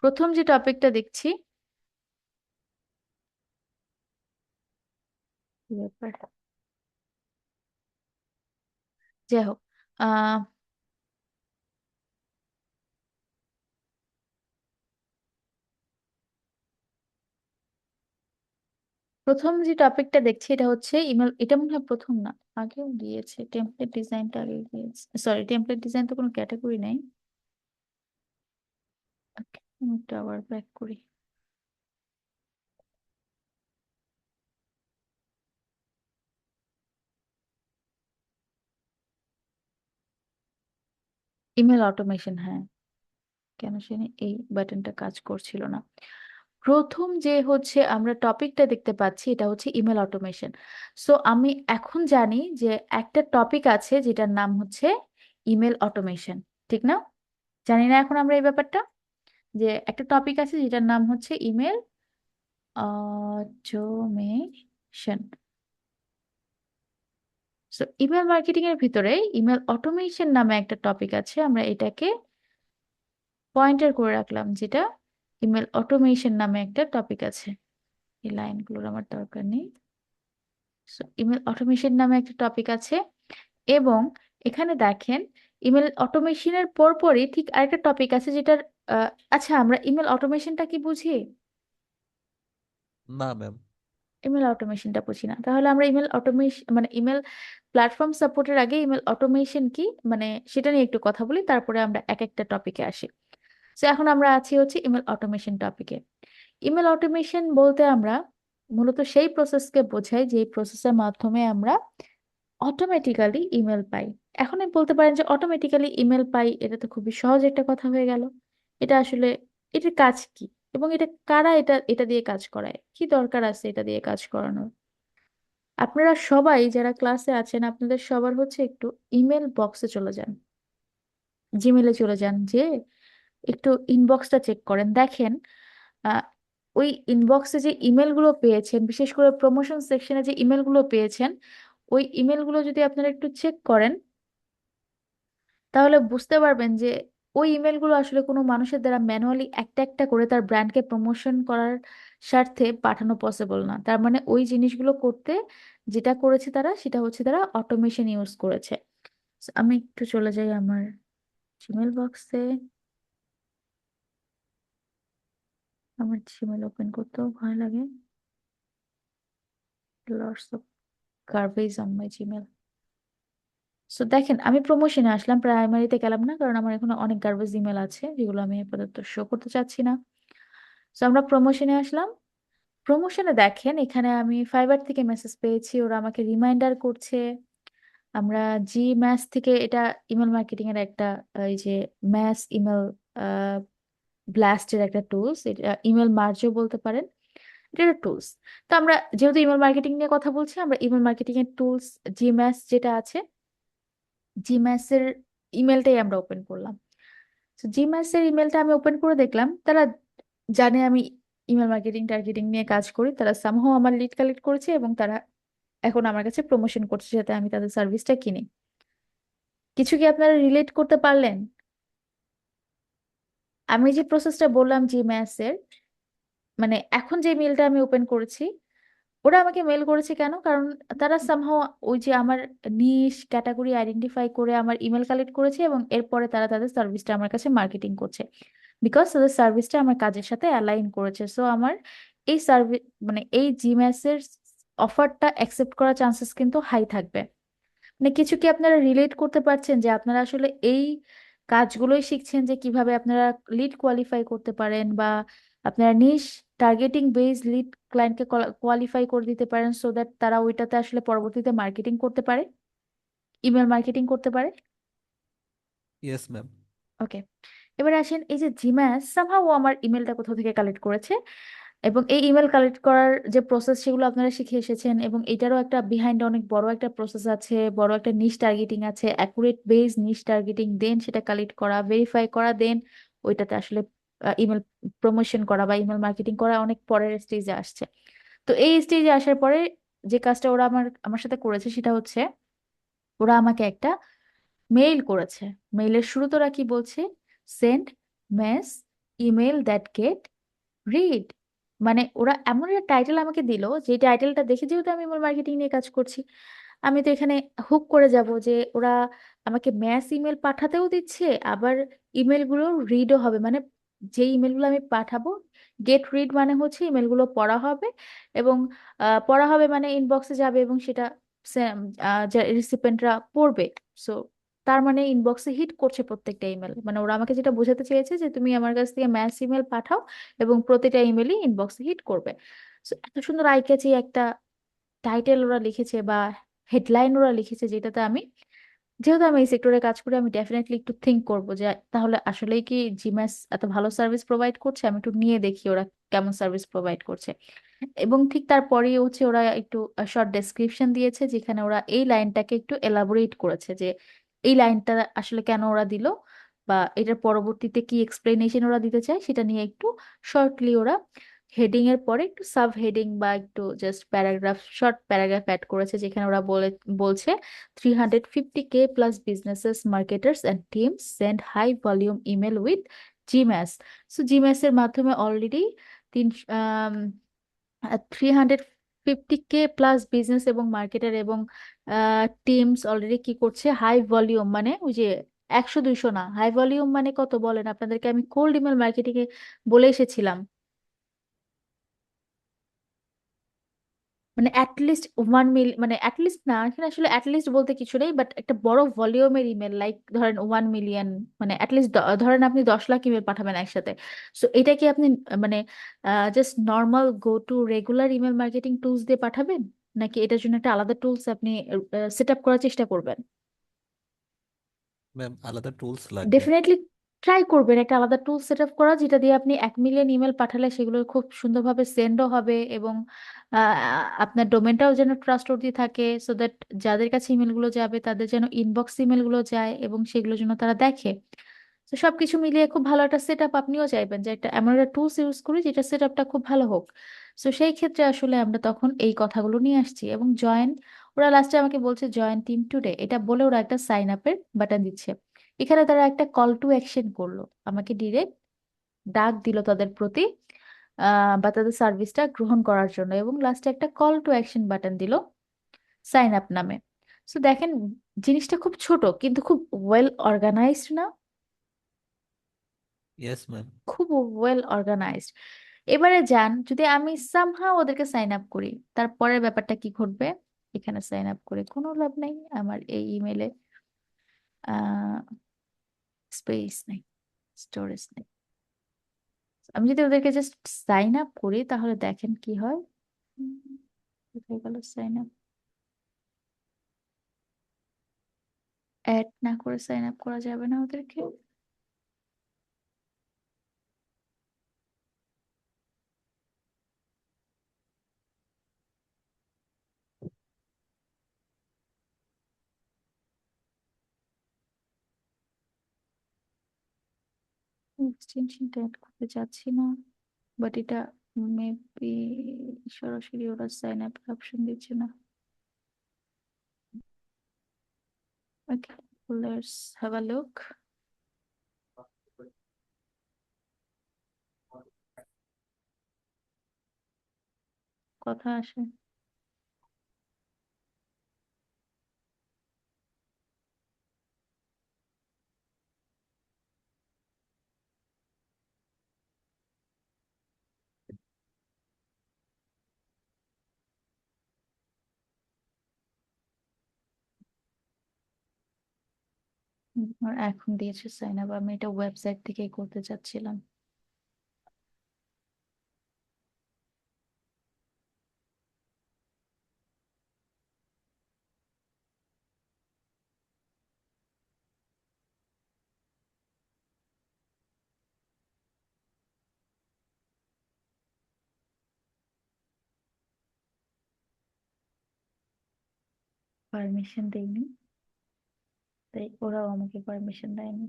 প্রথম যে টপিকটা দেখছি, কি ব্যাপার? যাই হোক, আহ প্রথম যে টপিকটা দেখছি এটা হচ্ছে ইমেল, এটা মনে হয় প্রথম না, আগেও দিয়েছে টেমপ্লেট ডিজাইনটা, আগে দিয়েছে। সরি, টেমপ্লেট ডিজাইন তো কোনো ক্যাটাগরি নাই। Okay, আমি একটু আবার ব্যাক করি। ইমেল অটোমেশন, হ্যাঁ, কেন জানি এই বাটনটা কাজ করছিল না। প্রথম যে হচ্ছে আমরা টপিকটা দেখতে পাচ্ছি এটা হচ্ছে ইমেল অটোমেশন। সো আমি এখন জানি যে একটা টপিক আছে যেটার নাম হচ্ছে ইমেল অটোমেশন, ঠিক না? জানি না এখন আমরা এই ব্যাপারটা, যে একটা টপিক আছে যেটার নাম হচ্ছে email automation. So email marketing এর ভিতরে ইমেল অটোমেশন নামে একটা টপিক আছে, আমরা এটাকে পয়েন্টার করে রাখলাম, যেটা ইমেল অটোমেশন নামে একটা টপিক আছে। এই লাইনগুলোর আমার দরকার নেই। সো ইমেল অটোমেশন নামে একটা টপিক আছে, এবং এখানে দেখেন ইমেল অটোমেশনের পরপরই ঠিক আরেকটা টপিক আছে যেটার আচ্ছা, আমরা ইমেল অটোমেশনটা কি বুঝি? না ম্যাম। ইমেল অটোমেশনটা বুঝি না, তাহলে আমরা ইমেল অটোমেশন মানে ইমেল প্ল্যাটফর্ম সাপোর্টের আগে ইমেল অটোমেশন কি মানে সেটা নিয়ে একটু কথা বলি, তারপরে আমরা এক একটা টপিকে আসি। তো এখন আমরা আছি হচ্ছে ইমেল অটোমেশন টপিকে। ইমেল অটোমেশন বলতে আমরা মূলত সেই প্রসেসকে বোঝাই যে প্রসেসের মাধ্যমে আমরা অটোমেটিক্যালি ইমেল পাই। এখন আপনি বলতে পারেন যে অটোমেটিক্যালি ইমেল পাই, এটা তো খুবই সহজ একটা কথা হয়ে গেল। এটা আসলে এটার কাজ কি, এবং এটা কারা এটা এটা দিয়ে কাজ করায়, কি দরকার আছে এটা দিয়ে কাজ করানোর? আপনারা সবাই যারা ক্লাসে আছেন আপনাদের সবার হচ্ছে একটু ইমেল বক্সে চলে যান, জিমেলে চলে যান, যে একটু ইনবক্সটা চেক করেন, দেখেন আহ, ওই ইনবক্সে যে ইমেলগুলো পেয়েছেন, বিশেষ করে প্রমোশন সেকশনে যে ইমেলগুলো পেয়েছেন, ওই ইমেলগুলো যদি আপনারা একটু চেক করেন তাহলে বুঝতে পারবেন যে ওই ইমেলগুলো আসলে কোনো মানুষের দ্বারা ম্যানুয়ালি একটা একটা করে তার ব্র্যান্ডকে প্রমোশন করার স্বার্থে পাঠানো পসিবল না। তার মানে ওই জিনিসগুলো করতে যেটা করেছে তারা, সেটা হচ্ছে তারা অটোমেশন ইউজ করেছে। So, আমি একটু চলে যাই আমার জিমেল বক্সে। আমার জিমেল ওপেন করতেও ভয় লাগে, lots of garbage on my Gmail. So দেখেন আমি প্রমোশনে আসলাম, প্রাইমারিতে গেলাম না, কারণ আমার এখনো অনেক গার্বেজ ইমেল আছে যেগুলো আমি আপাতত শো করতে চাচ্ছি না। তো আমরা প্রমোশনে আসলাম। প্রমোশনে দেখেন এখানে আমি ফাইবার থেকে মেসেজ পেয়েছি, ওরা আমাকে রিমাইন্ডার করছে। আমরা জি ম্যাস থেকে, এটা ইমেল মার্কেটিং এর একটা এই যে ম্যাস ইমেল ব্লাস্টের একটা টুলস, এটা ইমেল মার্জও বলতে পারেন, এটা একটা টুলস। তো আমরা যেহেতু ইমেল মার্কেটিং নিয়ে কথা বলছি, আমরা ইমেল মার্কেটিং এর টুলস জিম্যাস যেটা আছে, জিম্যাস এর ইমেলটাই আমরা ওপেন করলাম। তো জিম্যাস এর ইমেলটা আমি ওপেন করে দেখলাম তারা জানে আমি ইমেল মার্কেটিং টার্গেটিং নিয়ে কাজ করি, তারা সামহাও আমার লিড কালেক্ট করেছে এবং তারা এখন আমার কাছে প্রমোশন করছে যাতে আমি তাদের সার্ভিসটা কিনি। কিছু কি আপনারা রিলেট করতে পারলেন? আমি যে প্রসেসটা বললাম জিম্যাস এর, মানে এখন যে মেলটা আমি ওপেন করেছি, ওরা আমাকে মেল করেছে কেন? কারণ তারা সামহাও ওই যে আমার নিশ ক্যাটাগরি আইডেন্টিফাই করে আমার ইমেল কালেক্ট করেছে এবং এরপরে তারা তাদের সার্ভিসটা আমার কাছে মার্কেটিং করছে, বিকজ তাদের সার্ভিসটা আমার কাজের সাথে অ্যালাইন করেছে। সো আমার এই সার্ভিস মানে এই জিম্যাস এর অফারটা অ্যাকসেপ্ট করার চান্সেস কিন্তু হাই থাকবে। মানে কিছু কি আপনারা রিলেট করতে পারছেন যে আপনারা আসলে এই কাজগুলোই শিখছেন, যে কিভাবে আপনারা লিড কোয়ালিফাই করতে পারেন, বা আপনারা নিশ টার্গেটিং বেস লিড ক্লায়েন্টকে কোয়ালিফাই করে দিতে পারেন, সো দ্যাট তারা ওইটাতে আসলে পরবর্তীতে মার্কেটিং করতে পারে, ইমেল মার্কেটিং করতে পারে। Yes ma'am. ওকে, এবার আসেন এই যে জিম্যাস সামহাও আমার ইমেলটা কোথাও থেকে কালেক্ট করেছে, এবং এই ইমেল কালেক্ট করার যে প্রসেস সেগুলো আপনারা শিখে এসেছেন, এবং এটারও একটা বিহাইন্ড অনেক বড় একটা প্রসেস আছে, বড় একটা নিশ টার্গেটিং আছে, অ্যাকুরেট বেস নিশ টার্গেটিং, দেন সেটা কালেক্ট করা, ভেরিফাই করা, দেন ওইটাতে আসলে ইমেল প্রমোশন করা বা ইমেল মার্কেটিং করা অনেক পরের স্টেজে আসছে। তো এই স্টেজে আসার পরে যে কাজটা ওরা আমার আমার সাথে করেছে সেটা হচ্ছে ওরা আমাকে একটা মেইল করেছে। মেইলের শুরুতে ওরা কি বলছে? Send mass email that get read. মানে ওরা এমন একটা টাইটেল আমাকে দিল, যে টাইটেলটা দেখে যেহেতু আমি ইমেল মার্কেটিং নিয়ে কাজ করছি, আমি তো এখানে হুক করে যাব যে ওরা আমাকে ম্যাস ইমেল পাঠাতেও দিচ্ছে, আবার ইমেলগুলো রিডও হবে, মানে যে ইমেলগুলো আমি পাঠাবো, গেট রিড মানে হচ্ছে ইমেলগুলো পড়া হবে, এবং পড়া হবে মানে ইনবক্সে যাবে এবং সেটা যে রিসিপেন্টরা পড়বে। সো তার মানে ইনবক্সে হিট করছে প্রত্যেকটা ইমেল, মানে ওরা আমাকে যেটা বোঝাতে চেয়েছে যে তুমি আমার কাছ থেকে ম্যাস ইমেল পাঠাও এবং প্রতিটা ইমেলই ইনবক্সে হিট করবে। So, এত সুন্দর আই ক্যাচি একটা টাইটেল ওরা লিখেছে বা হেডলাইন ওরা লিখেছে, যেটাতে আমি, যেহেতু আমি এই সেক্টরে কাজ করি, আমি ডেফিনেটলি একটু থিঙ্ক করবো যে তাহলে আসলেই কি জিম্যাস এত ভালো সার্ভিস প্রোভাইড করছে, আমি একটু নিয়ে দেখি ওরা কেমন সার্ভিস প্রোভাইড করছে। এবং ঠিক তারপরেই হচ্ছে ওরা একটু শর্ট ডেসক্রিপশন দিয়েছে, যেখানে ওরা এই লাইনটাকে একটু এলাবোরেট করেছে যে এই লাইনটা আসলে কেন ওরা দিল, বা এটার পরবর্তীতে কি এক্সপ্লেনেশন ওরা দিতে চায় সেটা নিয়ে একটু শর্টলি ওরা হেডিং এর পরে একটু সাব হেডিং বা একটু just paragraph, short paragraph add করেছে, যেখানে ওরা বলছে 350K plus businesses marketers and teams send high volume email with GMass. So GMass এর মাধ্যমে অলরেডি তিন 350K প্লাস বিজনেস এবং মার্কেটার এবং টিমস অলরেডি কি করছে, হাই ভলিউম মানে ওই যে 100 200 না, হাই ভলিউম মানে কত বলেন, আপনাদেরকে আমি কোল্ড ইমেল মার্কেটিং এ বলে এসেছিলাম, মানে অ্যাটলিস্ট 1 মিল, মানে অ্যাটলিস্ট না, এখানে আসলে অ্যাটলিস্ট বলতে কিছু নেই, বাট একটা বড় ভলিউমের ইমেল, লাইক ধরেন 1 মিলিয়ন, মানে অ্যাটলিস্ট ধরেন আপনি 10 লাখ ইমেল পাঠাবেন একসাথে। সো এটা কি আপনি মানে just normal go to regular email marketing tools দিয়ে পাঠাবেন, নাকি এটার জন্য একটা আলাদা টুলস আপনি সেট আপ করার চেষ্টা করবেন? ম্যাম, আলাদা টুলস লাগবে। ডেফিনেটলি ট্রাই করবেন একটা আলাদা টুল সেট আপ করা, যেটা দিয়ে আপনি 1 মিলিয়ন ইমেল পাঠালে সেগুলো খুব সুন্দরভাবে সেন্ডও হবে, এবং আপনার ডোমেনটাও যেন ট্রাস্টওয়ার্দি থাকে, সো দ্যাট যাদের কাছে ইমেলগুলো যাবে তাদের যেন ইনবক্স ইমেলগুলো যায় এবং সেগুলো যেন তারা দেখে। তো সবকিছু মিলিয়ে খুব ভালো একটা সেট আপ আপনিও চাইবেন যে একটা এমন একটা টুলস ইউজ করি যেটা সেট আপটা খুব ভালো হোক। তো সেই ক্ষেত্রে আসলে আমরা তখন এই কথাগুলো নিয়ে আসছি, এবং জয়েন, ওরা লাস্টে আমাকে বলছে জয়েন টিম টুডে, এটা বলে ওরা একটা সাইন আপের বাটন দিচ্ছে। এখানে তারা একটা কল টু অ্যাকশন করলো, আমাকে ডিরেক্ট ডাক দিল তাদের প্রতি, বা তাদের সার্ভিসটা গ্রহণ করার জন্য, এবং লাস্টে একটা কল টু অ্যাকশন বাটন দিল সাইন আপ নামে। সো দেখেন, জিনিসটা খুব ছোট কিন্তু খুব ওয়েল অর্গানাইজড না? Yes ma'am. খুব ওয়েল অর্গানাইজড। এবারে যান, যদি আমি সামহাও ওদেরকে সাইন আপ করি, তারপরের ব্যাপারটা কি ঘটবে? এখানে সাইন আপ করে কোনো লাভ নেই, আমার এই ইমেলে স্পেস নেই, স্টোরেজ নেই। আমি যদি ওদেরকে জাস্ট সাইন আপ করি তাহলে দেখেন কি হয়। উম, কোথায় গেল সাইন আপ? অ্যাড না করে সাইন আপ করা যাবে না ওদেরকে? এক্সটেনশনটা অ্যাড করতে যাচ্ছি না, বাট এটা মেবি সরাসরি ওরা সাইন আপ অপশন দিচ্ছে না। ওকে, লেটস হ্যাভ আ লুক। কথা আসে। আর এখন দিয়েছে সাইন আপ, আমি এটা ওয়েবসাইট থেকে করতে চাচ্ছিলাম। পারমিশন দেয়নি, তাই ওরাও আমাকে পারমিশন দেয়নি।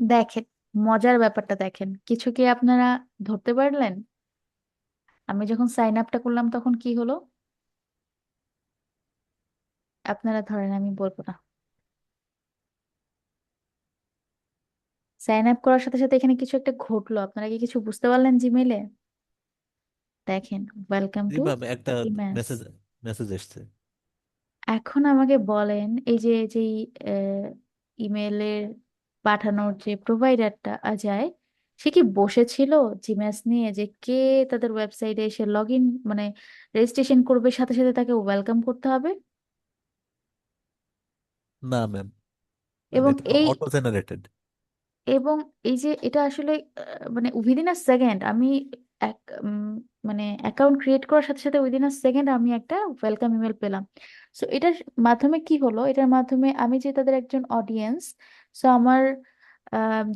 দেখেন, মজার ব্যাপারটা দেখেন, কিছু কি আপনারা ধরতে পারলেন? আমি যখন সাইন আপটা করলাম তখন কি হলো আপনারা ধরেন, আমি বলবো না। সাইন আপ করার সাথে সাথে এখানে কিছু একটা ঘটলো, আপনারা কি কিছু বুঝতে পারলেন জিমেইলে? দেখেন, ওয়েলকাম জি টু ম্যাম, একটা ইমেন্স। মেসেজ মেসেজ এসছে। এখন আমাকে বলেন, এই যে যে ইমেলের পাঠানোর যে প্রোভাইডারটা অজয়, সে কি বসেছিল জিমেস নিয়ে যে কে তাদের ওয়েবসাইটে এসে লগ ইন মানে রেজিস্ট্রেশন করবে, সাথে সাথে তাকে ওয়েলকাম করতে হবে? না ম্যাম, এবং এটা এই অটো জেনারেটেড। এবং এই যে এটা আসলে মানে উইদিন আ সেকেন্ড আমি এক মানে অ্যাকাউন্ট ক্রিয়েট করার সাথে সাথে উইদিন আ সেকেন্ড আমি একটা ওয়েলকাম ইমেল পেলাম। সো এটার মাধ্যমে কি হলো, এটার মাধ্যমে আমি যে তাদের একজন অডিয়েন্স, সো আমার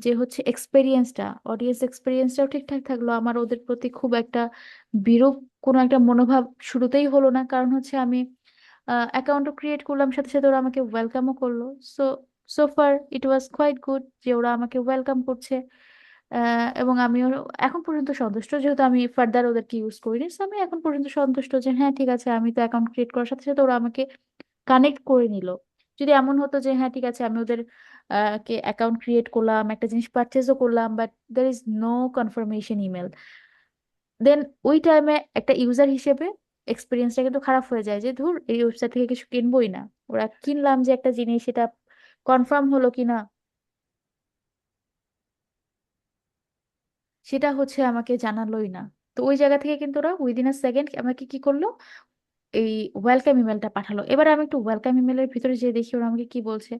যে হচ্ছে এক্সপেরিয়েন্সটা, অডিয়েন্স এক্সপেরিয়েন্সটাও ঠিকঠাক থাকলো, আমার ওদের প্রতি খুব একটা বিরূপ কোনো একটা মনোভাব শুরুতেই হলো না, কারণ হচ্ছে আমি অ্যাকাউন্টও ক্রিয়েট করলাম, সাথে সাথে ওরা আমাকে ওয়েলকামও করলো। So so far it was quite good যে ওরা আমাকে ওয়েলকাম করছে। এবং আমিও এখন পর্যন্ত সন্তুষ্ট, যেহেতু আমি ফার্দার ওদেরকে ইউজ করিনি, so আমি এখন পর্যন্ত সন্তুষ্ট যে হ্যাঁ ঠিক আছে, আমি তো অ্যাকাউন্ট ক্রিয়েট করার সাথে সাথে ওরা আমাকে কানেক্ট করে নিল। যদি এমন হতো যে হ্যাঁ ঠিক আছে, আমি ওদের কে অ্যাকাউন্ট ক্রিয়েট করলাম, একটা জিনিস পারচেজও করলাম, but there is no confirmation email, then ওই টাইমে একটা ইউজার হিসেবে এক্সপিরিয়েন্সটা কিন্তু খারাপ হয়ে যায়, যে ধুর এই ওয়েবসাইট থেকে কিছু কিনবোই না। ওরা কিনলাম যে একটা জিনিস, সেটা কনফার্ম হলো কিনা সেটা হচ্ছে আমাকে জানালোই না। তো ওই জায়গা থেকে কিন্তু ওরা উইদিন আ সেকেন্ড আমাকে কি করলো, এই ওয়েলকাম ইমেলটা পাঠালো। এবার আমি একটু ওয়েলকাম ইমেলের ভিতরে যে দেখি ওরা আমাকে কি বলছে।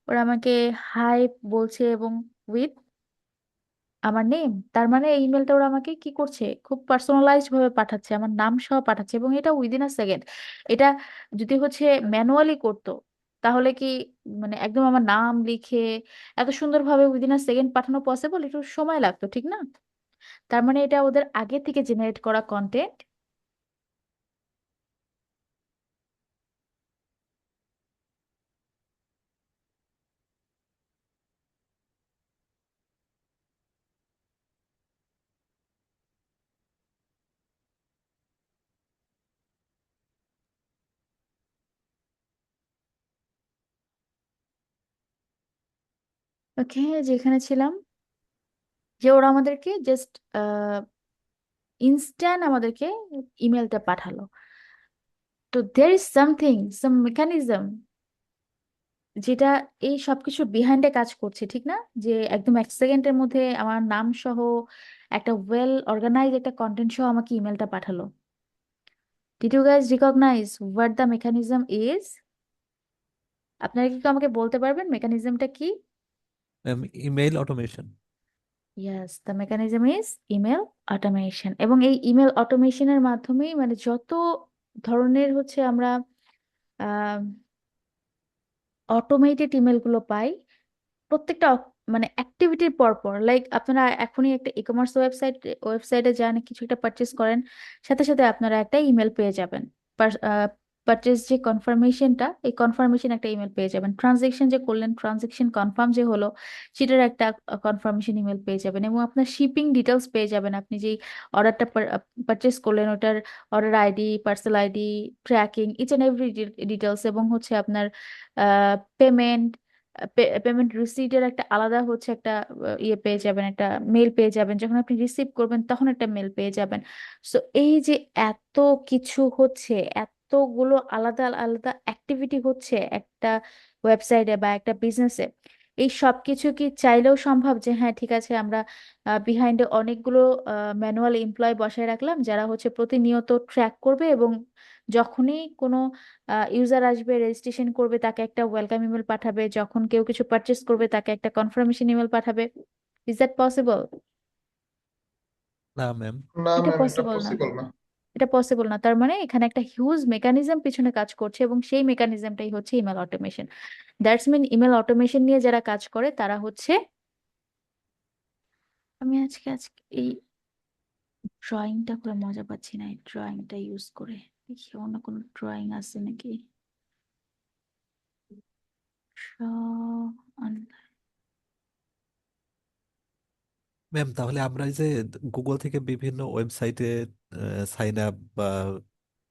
ওরা আমাকে হাই বলছে এবং উইথ আমার নেম। তার মানে এই ইমেলটা ওরা আমাকে কি করছে, খুব পার্সোনালাইজড ভাবে পাঠাচ্ছে, আমার নাম সহ পাঠাচ্ছে, এবং এটা উইদিন আ সেকেন্ড। এটা যদি হচ্ছে ম্যানুয়ালি করতো তাহলে কি মানে একদম আমার নাম লিখে এত সুন্দরভাবে উইদিন আ সেকেন্ড পাঠানো পসিবল? একটু সময় লাগতো, ঠিক না? তার মানে এটা ওদের আগে থেকে জেনারেট করা কন্টেন্ট। ওকে, যেখানে ছিলাম, যে ওরা আমাদেরকে জাস্ট ইনস্ট্যান্ট আমাদেরকে ইমেলটা পাঠালো। তো there is something, some mechanism, যেটা এই সবকিছু বিহাইন্ডে কাজ করছে, ঠিক না? যে একদম এক সেকেন্ডের মধ্যে আমার নাম সহ একটা ওয়েল অর্গানাইজ একটা কন্টেন্ট সহ আমাকে ইমেলটা পাঠালো। Did you guys recognise what the mechanism is? আপনারা কি একটু আমাকে বলতে পারবেন মেকানিজমটা কি? Ma'am, email automation. Yes, the mechanism is email automation. এবং এই ইমেল অটোমেশনের মাধ্যমেই মানে যত ধরনের হচ্ছে আমরা অটোমেটেড ইমেল গুলো পাই, প্রত্যেকটা মানে অ্যাক্টিভিটির পর পর, লাইক আপনারা এখনই একটা ই কমার্স ওয়েবসাইটে যান, কিছু একটা পারচেস করেন, সাথে সাথে আপনারা একটা ইমেল পেয়ে যাবেন। পারচেস যে কনফার্মেশনটা, এই কনফার্মেশন একটা ইমেল পেয়ে যাবেন। ট্রানজেকশন যে করলেন, ট্রানজেকশন কনফার্ম যে হলো, সেটার একটা কনফার্মেশন ইমেল পেয়ে যাবেন। এবং আপনার শিপিং ডিটেলস পেয়ে যাবেন, আপনি যেই অর্ডারটা পারচেস করলেন ওটার order ID, parcel ID, tracking, each and every details, এবং হচ্ছে আপনার পেমেন্ট, পেমেন্ট রিসিটের একটা আলাদা হচ্ছে একটা ইয়ে পেয়ে যাবেন, একটা মেল পেয়ে যাবেন, যখন আপনি রিসিভ করবেন তখন একটা মেল পেয়ে যাবেন। সো এই যে এত কিছু হচ্ছে, এতগুলো আলাদা আলাদা অ্যাক্টিভিটি হচ্ছে একটা ওয়েবসাইটে বা একটা বিজনেসে, এই সব কিছু কি চাইলেও সম্ভব যে হ্যাঁ ঠিক আছে আমরা বিহাইন্ডে অনেকগুলো ম্যানুয়াল এমপ্লয় বসায় রাখলাম, যারা হচ্ছে প্রতিনিয়ত ট্র্যাক করবে, এবং যখনই কোনো ইউজার আসবে রেজিস্ট্রেশন করবে তাকে একটা ওয়েলকাম ইমেল পাঠাবে, যখন কেউ কিছু পারচেস করবে তাকে একটা কনফার্মেশন ইমেল পাঠাবে? Is that possible? না ম্যাম। না এটা ম্যাম, এটা পসিবল না। পসিবল না। এটা পসিবল না, তার মানে এখানে একটা হিউজ মেকানিজম পিছনে কাজ করছে, এবং সেই মেকানিজমটাই হচ্ছে email automation. That's mean email automation নিয়ে যারা কাজ করে তারা হচ্ছে, আমি আজকে আজকে এই ড্রয়িংটা করে মজা পাচ্ছি না, এই ড্রয়িংটা ইউজ করে দেখি অন্য কোনো ড্রয়িং আছে নাকি। স- ম্যাম, তাহলে আমরা এই যে গুগল থেকে বিভিন্ন ওয়েবসাইটে সাইন আপ বা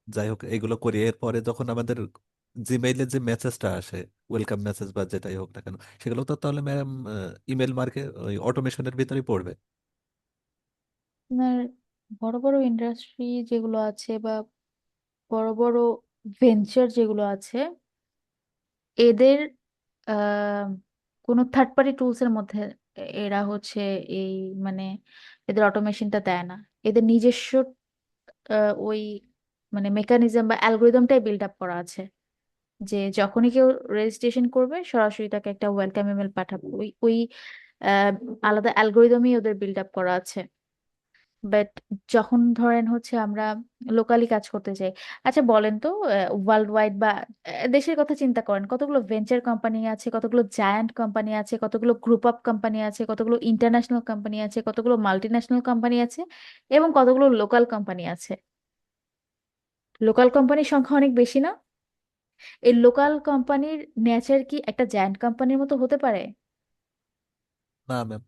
যাই হোক এগুলো করি, এরপরে যখন আমাদের জিমেইলে যে মেসেজটা আসে, ওয়েলকাম মেসেজ বা যেটাই হোক না কেন, সেগুলো তো তাহলে ম্যাম ইমেল মার্কে ওই অটোমেশনের ভিতরেই পড়বে। আপনার বড় বড় ইন্ডাস্ট্রি যেগুলো আছে বা বড় বড় ভেঞ্চার যেগুলো আছে, এদের আহ কোনো থার্ড পার্টি টুলস এর মধ্যে এরা হচ্ছে এই মানে এদের অটোমেশনটা দেয় না। এদের নিজস্ব ওই মানে মেকানিজম বা অ্যালগোরিদমটাই বিল্ড আপ করা আছে, যে যখনই কেউ রেজিস্ট্রেশন করবে সরাসরি তাকে একটা ওয়েলকাম ইমেল পাঠাবো। ওই ওই আহ, আলাদা অ্যালগোরিদমই ওদের বিল্ড আপ করা আছে। বাট যখন ধরেন হচ্ছে আমরা লোকালি কাজ করতে চাই, আচ্ছা বলেন তো, ওয়ার্ল্ড ওয়াইড বা দেশের কথা চিন্তা করেন, কতগুলো ভেঞ্চার কোম্পানি আছে, কতগুলো জায়ান্ট কোম্পানি আছে, কতগুলো গ্রুপ অফ কোম্পানি আছে, কতগুলো ইন্টারন্যাশনাল কোম্পানি আছে, কতগুলো মাল্টি ন্যাশনাল কোম্পানি আছে, এবং কতগুলো লোকাল কোম্পানি আছে। লোকাল কোম্পানির সংখ্যা অনেক বেশি না? এই লোকাল কোম্পানির নেচার কি একটা জায়ান্ট কোম্পানির মতো হতে পারে? না ম্যাম।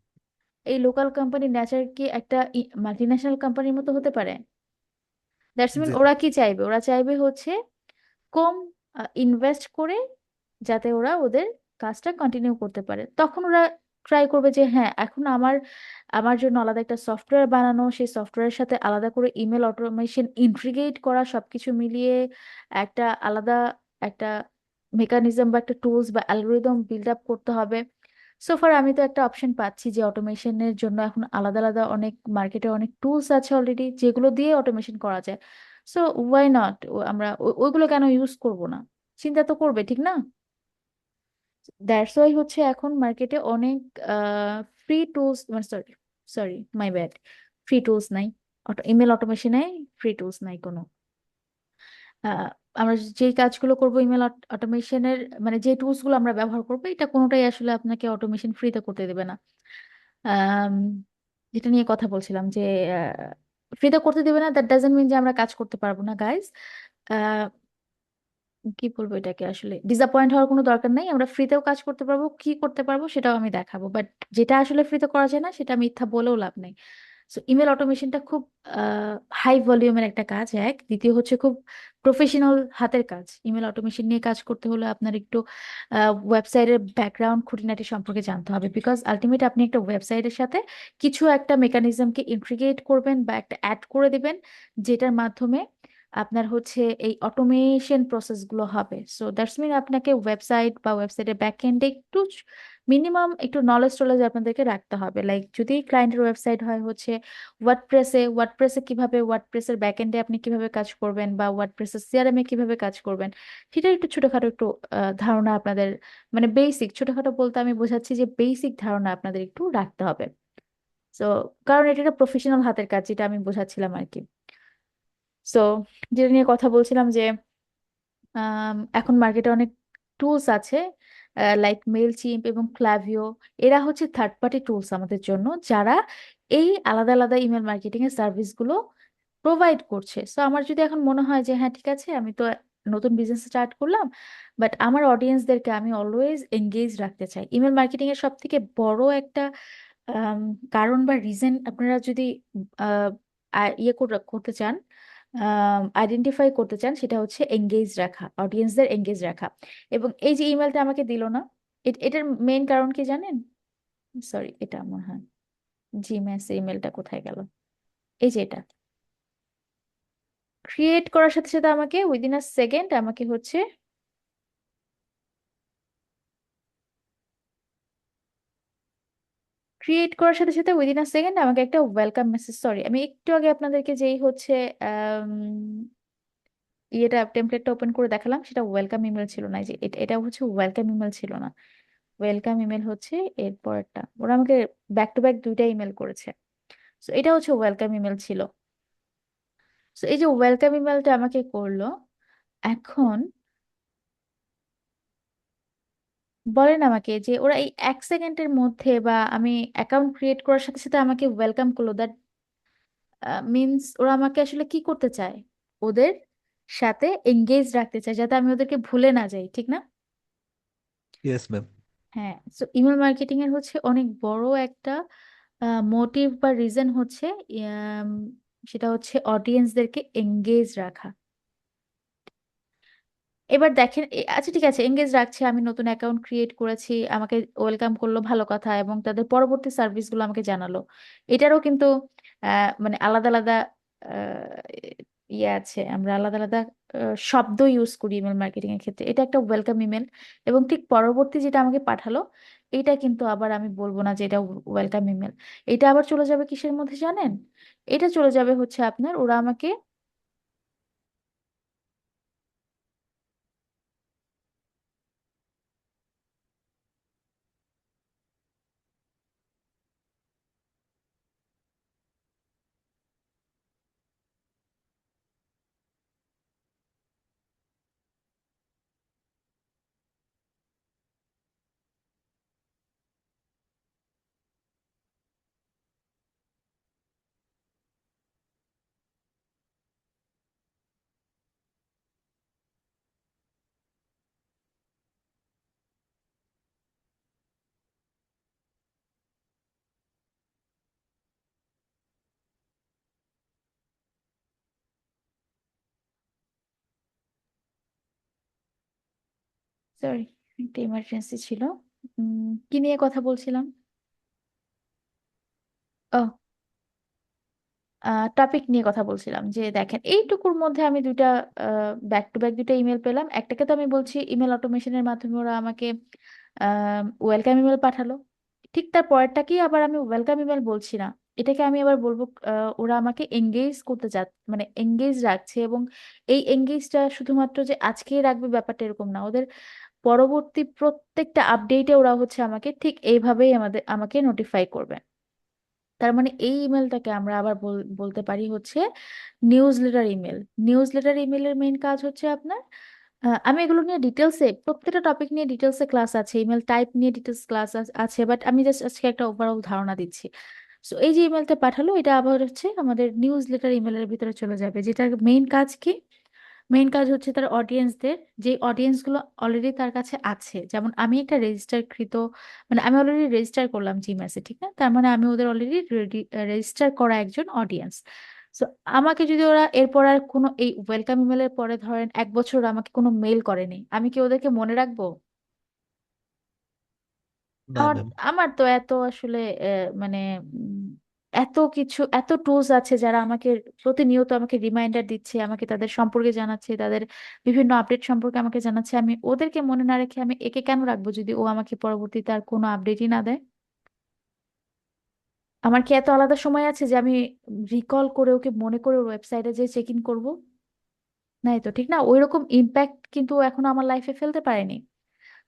এই লোকাল কোম্পানির নেচার কি একটা মাল্টি ন্যাশনাল কোম্পানির মতো হতে পারে? দ্যাটস মিন জি ওরা কি চাইবে? ওরা চাইবে হচ্ছে কম ইনভেস্ট করে যাতে ওরা ওদের কাজটা কন্টিনিউ করতে পারে। তখন ওরা ট্রাই করবে যে হ্যাঁ, এখন আমার আমার জন্য আলাদা একটা সফটওয়্যার বানানো, সেই সফটওয়্যারের সাথে আলাদা করে ইমেল অটোমেশন ইন্টিগ্রেট করা, সবকিছু মিলিয়ে একটা আলাদা একটা মেকানিজম বা একটা টুলস বা অ্যালগোরিদম বিল্ড আপ করতে হবে। সোফার আমি তো একটা অপশন পাচ্ছি যে অটোমেশনের জন্য এখন আলাদা আলাদা অনেক মার্কেটে অনেক টুলস আছে অলরেডি, যেগুলো দিয়ে অটোমেশন করা যায়। সো ওয়াই নট, আমরা ওইগুলো কেন ইউজ করব না? চিন্তা তো করবে, ঠিক না? দ্যাটস ওয়াই হচ্ছে এখন মার্কেটে অনেক ফ্রি টুলস, মানে sorry sorry my bad, free tools নাই। ইমেল অটোমেশনে ফ্রি টুলস নাই কোনো। আহ, আমরা যে কাজগুলো করব ইমেল অটোমেশনের, মানে যে টুলস গুলো আমরা ব্যবহার করবো, এটা কোনোটাই আসলে আপনাকে অটোমেশন ফ্রিতে করতে দেবে না। আম, যেটা নিয়ে কথা বলছিলাম যে ফ্রিতে করতে দেবে না, দ্যাট ডাজন্ট মিন যে আমরা কাজ করতে পারবো না, গাইজ। কি বলবো এটাকে, আসলে ডিসঅ্যাপয়েন্ট হওয়ার কোনো দরকার নাই। আমরা ফ্রিতেও কাজ করতে পারবো, কি করতে পারবো সেটাও আমি দেখাবো, বাট যেটা আসলে ফ্রিতে করা যায় না সেটা মিথ্যা বলেও লাভ নেই। সো ইমেল অটোমেশনটা খুব হাই ভলিউমের একটা কাজ, এক। দ্বিতীয় হচ্ছে খুব প্রফেশনাল হাতের কাজ। ইমেল অটোমেশন নিয়ে কাজ করতে হলে আপনার একটু ওয়েবসাইটের ব্যাকগ্রাউন্ড খুঁটিনাটি সম্পর্কে জানতে হবে, বিকজ আলটিমেট আপনি একটা ওয়েবসাইটের সাথে কিছু একটা মেকানিজমকে ইন্টিগ্রেট করবেন বা একটা অ্যাড করে দিবেন, যেটার মাধ্যমে আপনার হচ্ছে এই অটোমেশন প্রসেসগুলো হবে। সো দ্যাটস মিন আপনাকে ওয়েবসাইট বা ওয়েবসাইটের ব্যাক এন্ডে একটু মিনিমাম একটু নলেজ টলেজ আপনাদেরকে রাখতে হবে। লাইক যদি ক্লায়েন্টের ওয়েবসাইট হয় হচ্ছে ওয়ার্ডপ্রেসে কিভাবে ওয়ার্ডপ্রেসের ব্যাক এন্ডে আপনি কিভাবে কাজ করবেন, বা ওয়ার্ডপ্রেসের সিআরএম এ কিভাবে কাজ করবেন, সেটা একটু ছোটখাটো একটু ধারণা আপনাদের, মানে বেসিক, ছোটখাটো বলতে আমি বোঝাচ্ছি যে বেসিক ধারণা আপনাদের একটু রাখতে হবে। সো কারণ এটা একটা প্রফেশনাল হাতের কাজ, যেটা আমি বোঝাচ্ছিলাম আর কি। সো যেটা নিয়ে কথা বলছিলাম যে এখন মার্কেটে অনেক টুলস আছে, লাইক মেইলচিম্প এবং ক্লাভিও। এরা হচ্ছে থার্ড পার্টি টুলস আমাদের জন্য, যারা এই আলাদা আলাদা ইমেল মার্কেটিং এর সার্ভিসগুলো প্রোভাইড করছে। সো আমার যদি এখন মনে হয় যে হ্যাঁ ঠিক আছে, আমি তো নতুন বিজনেস স্টার্ট করলাম, বাট আমার অডিয়েন্সদেরকে আমি অলওয়েজ এঙ্গেজ রাখতে চাই। ইমেল মার্কেটিং এর সব থেকে বড় একটা আম, কারণ বা রিজন, আপনারা যদি আহ, করতে চান, আইডেন্টিফাই করতে চান, সেটা হচ্ছে এঙ্গেজ রাখা, অডিয়েন্সদের এঙ্গেজ রাখা। এবং এই যে ইমেলটা আমাকে দিল না, এটার মেইন কারণ কি জানেন? সরি, এটা মনে হয় জিমেস ইমেলটা কোথায় গেল, এই যে এটা ক্রিয়েট করার সাথে সাথে আমাকে উইদিন আ সেকেন্ড আমাকে হচ্ছে ক্রিয়েট করার সাথে সাথে উইদিন আ সেকেন্ড আমাকে একটা ওয়েলকাম মেসেজ, সরি আমি একটু আগে আপনাদেরকে যেই হচ্ছে আম, ইয়েটা টেমপ্লেটটা ওপেন করে দেখালাম, সেটা ওয়েলকাম ইমেল ছিল না। এই যে এটা হচ্ছে ওয়েলকাম ইমেল ছিল না। ওয়েলকাম ইমেল হচ্ছে এরপরটা, ওরা আমাকে ব্যাক টু ব্যাক দুইটা ইমেল করেছে। তো এটা হচ্ছে ওয়েলকাম ইমেল ছিল। তো এই যে ওয়েলকাম ইমেলটা আমাকে করলো, এখন বলেন আমাকে যে ওরা এই এক সেকেন্ডের মধ্যে বা আমি অ্যাকাউন্ট ক্রিয়েট করার সাথে সাথে আমাকে ওয়েলকাম করলো, দ্যাট মিনস ওরা আমাকে আসলে কি করতে চায়? ওদের সাথে এঙ্গেজ রাখতে চায়, যাতে আমি ওদেরকে ভুলে না যাই, ঠিক না? Yes ma'am. হ্যাঁ। সো ইমেল মার্কেটিং এর হচ্ছে অনেক বড় একটা মোটিভ বা রিজন হচ্ছে আম, সেটা হচ্ছে অডিয়েন্সদেরকে এঙ্গেজ রাখা। এবার দেখেন আচ্ছা ঠিক আছে, এঙ্গেজ রাখছে, আমি নতুন অ্যাকাউন্ট ক্রিয়েট করেছি, আমাকে ওয়েলকাম করলো, ভালো কথা, এবং তাদের পরবর্তী সার্ভিসগুলো আমাকে জানালো। এটারও কিন্তু মানে আলাদা আলাদা ইয়ে আছে, আমরা আলাদা আলাদা শব্দ ইউজ করি ইমেল মার্কেটিং এর ক্ষেত্রে। এটা একটা ওয়েলকাম ইমেল, এবং ঠিক পরবর্তী যেটা আমাকে পাঠালো এটা কিন্তু আবার আমি বলবো না যে এটা ওয়েলকাম ইমেল। এটা আবার চলে যাবে কিসের মধ্যে জানেন? এটা চলে যাবে হচ্ছে আপনার, ওরা আমাকে সরি, একটা ইমার্জেন্সি ছিল। কি নিয়ে কথা বলছিলাম? ও, টপিক নিয়ে কথা বলছিলাম যে দেখেন এইটুকুর মধ্যে আমি দুইটা ব্যাক টু ব্যাক দুইটা ইমেল পেলাম। একটাকে তো আমি বলছি ইমেল অটোমেশনের মাধ্যমে ওরা আমাকে ওয়েলকাম ইমেল পাঠালো, ঠিক তার পরেরটাকেই আবার আমি ওয়েলকাম ইমেল বলছি না, এটাকে আমি আবার বলবো ওরা আমাকে এঙ্গেজ করতে মানে এঙ্গেজ রাখছে। এবং এই এঙ্গেজটা শুধুমাত্র যে আজকেই রাখবে ব্যাপারটা এরকম না, ওদের পরবর্তী প্রত্যেকটা আপডেটে ওরা হচ্ছে আমাকে ঠিক এইভাবেই আমাকে নোটিফাই করবে। তার মানে এই ইমেলটাকে আমরা আবার বলতে পারি হচ্ছে news letter email. News letter ইমেলের মেইন কাজ হচ্ছে আপনার আমি এগুলো নিয়ে ডিটেলসে, প্রত্যেকটা টপিক নিয়ে ডিটেলসে ক্লাস আছে, ইমেল টাইপ নিয়ে ডিটেলস ক্লাস আছে, বাট আমি জাস্ট আজকে একটা ওভারঅল ধারণা দিচ্ছি। সো এই যে ইমেলটা পাঠালো এটা আবার হচ্ছে আমাদের নিউজ লেটার ইমেলের ভিতরে চলে যাবে, যেটার মেইন কাজ কি? মেইন কাজ হচ্ছে তার অডিয়েন্সদের, যে অডিয়েন্স গুলো অলরেডি তার কাছে আছে, যেমন আমি একটা রেজিস্টারকৃত, মানে আমি অলরেডি রেজিস্টার করলাম জিমেসে, ঠিক না? তার মানে আমি ওদের অলরেডি রেজিস্টার করা একজন অডিয়েন্স। সো আমাকে যদি ওরা এরপর আর কোনো এই ওয়েলকাম ইমেলের পরে ধরেন 1 বছর আমাকে কোনো মেল করেনি, আমি কি ওদেরকে মনে রাখবো? না আমার ম্যাম। আমার তো এত আসলে মানে এত কিছু, এত টুলস আছে যারা আমাকে প্রতিনিয়ত আমাকে রিমাইন্ডার দিচ্ছে, আমাকে তাদের সম্পর্কে জানাচ্ছে, তাদের বিভিন্ন আপডেট সম্পর্কে আমাকে জানাচ্ছে। আমি ওদেরকে মনে না রেখে আমি একে কেন রাখবো যদি ও আমাকে পরবর্তীতে আর কোনো আপডেটই না দেয়? আমার কি এত আলাদা সময় আছে যে আমি রিকল করে ওকে মনে করে ওর ওয়েবসাইটে যে চেক ইন করবো? নাই তো, ঠিক না? ওইরকম ইম্প্যাক্ট কিন্তু ও এখনো আমার লাইফে ফেলতে পারেনি।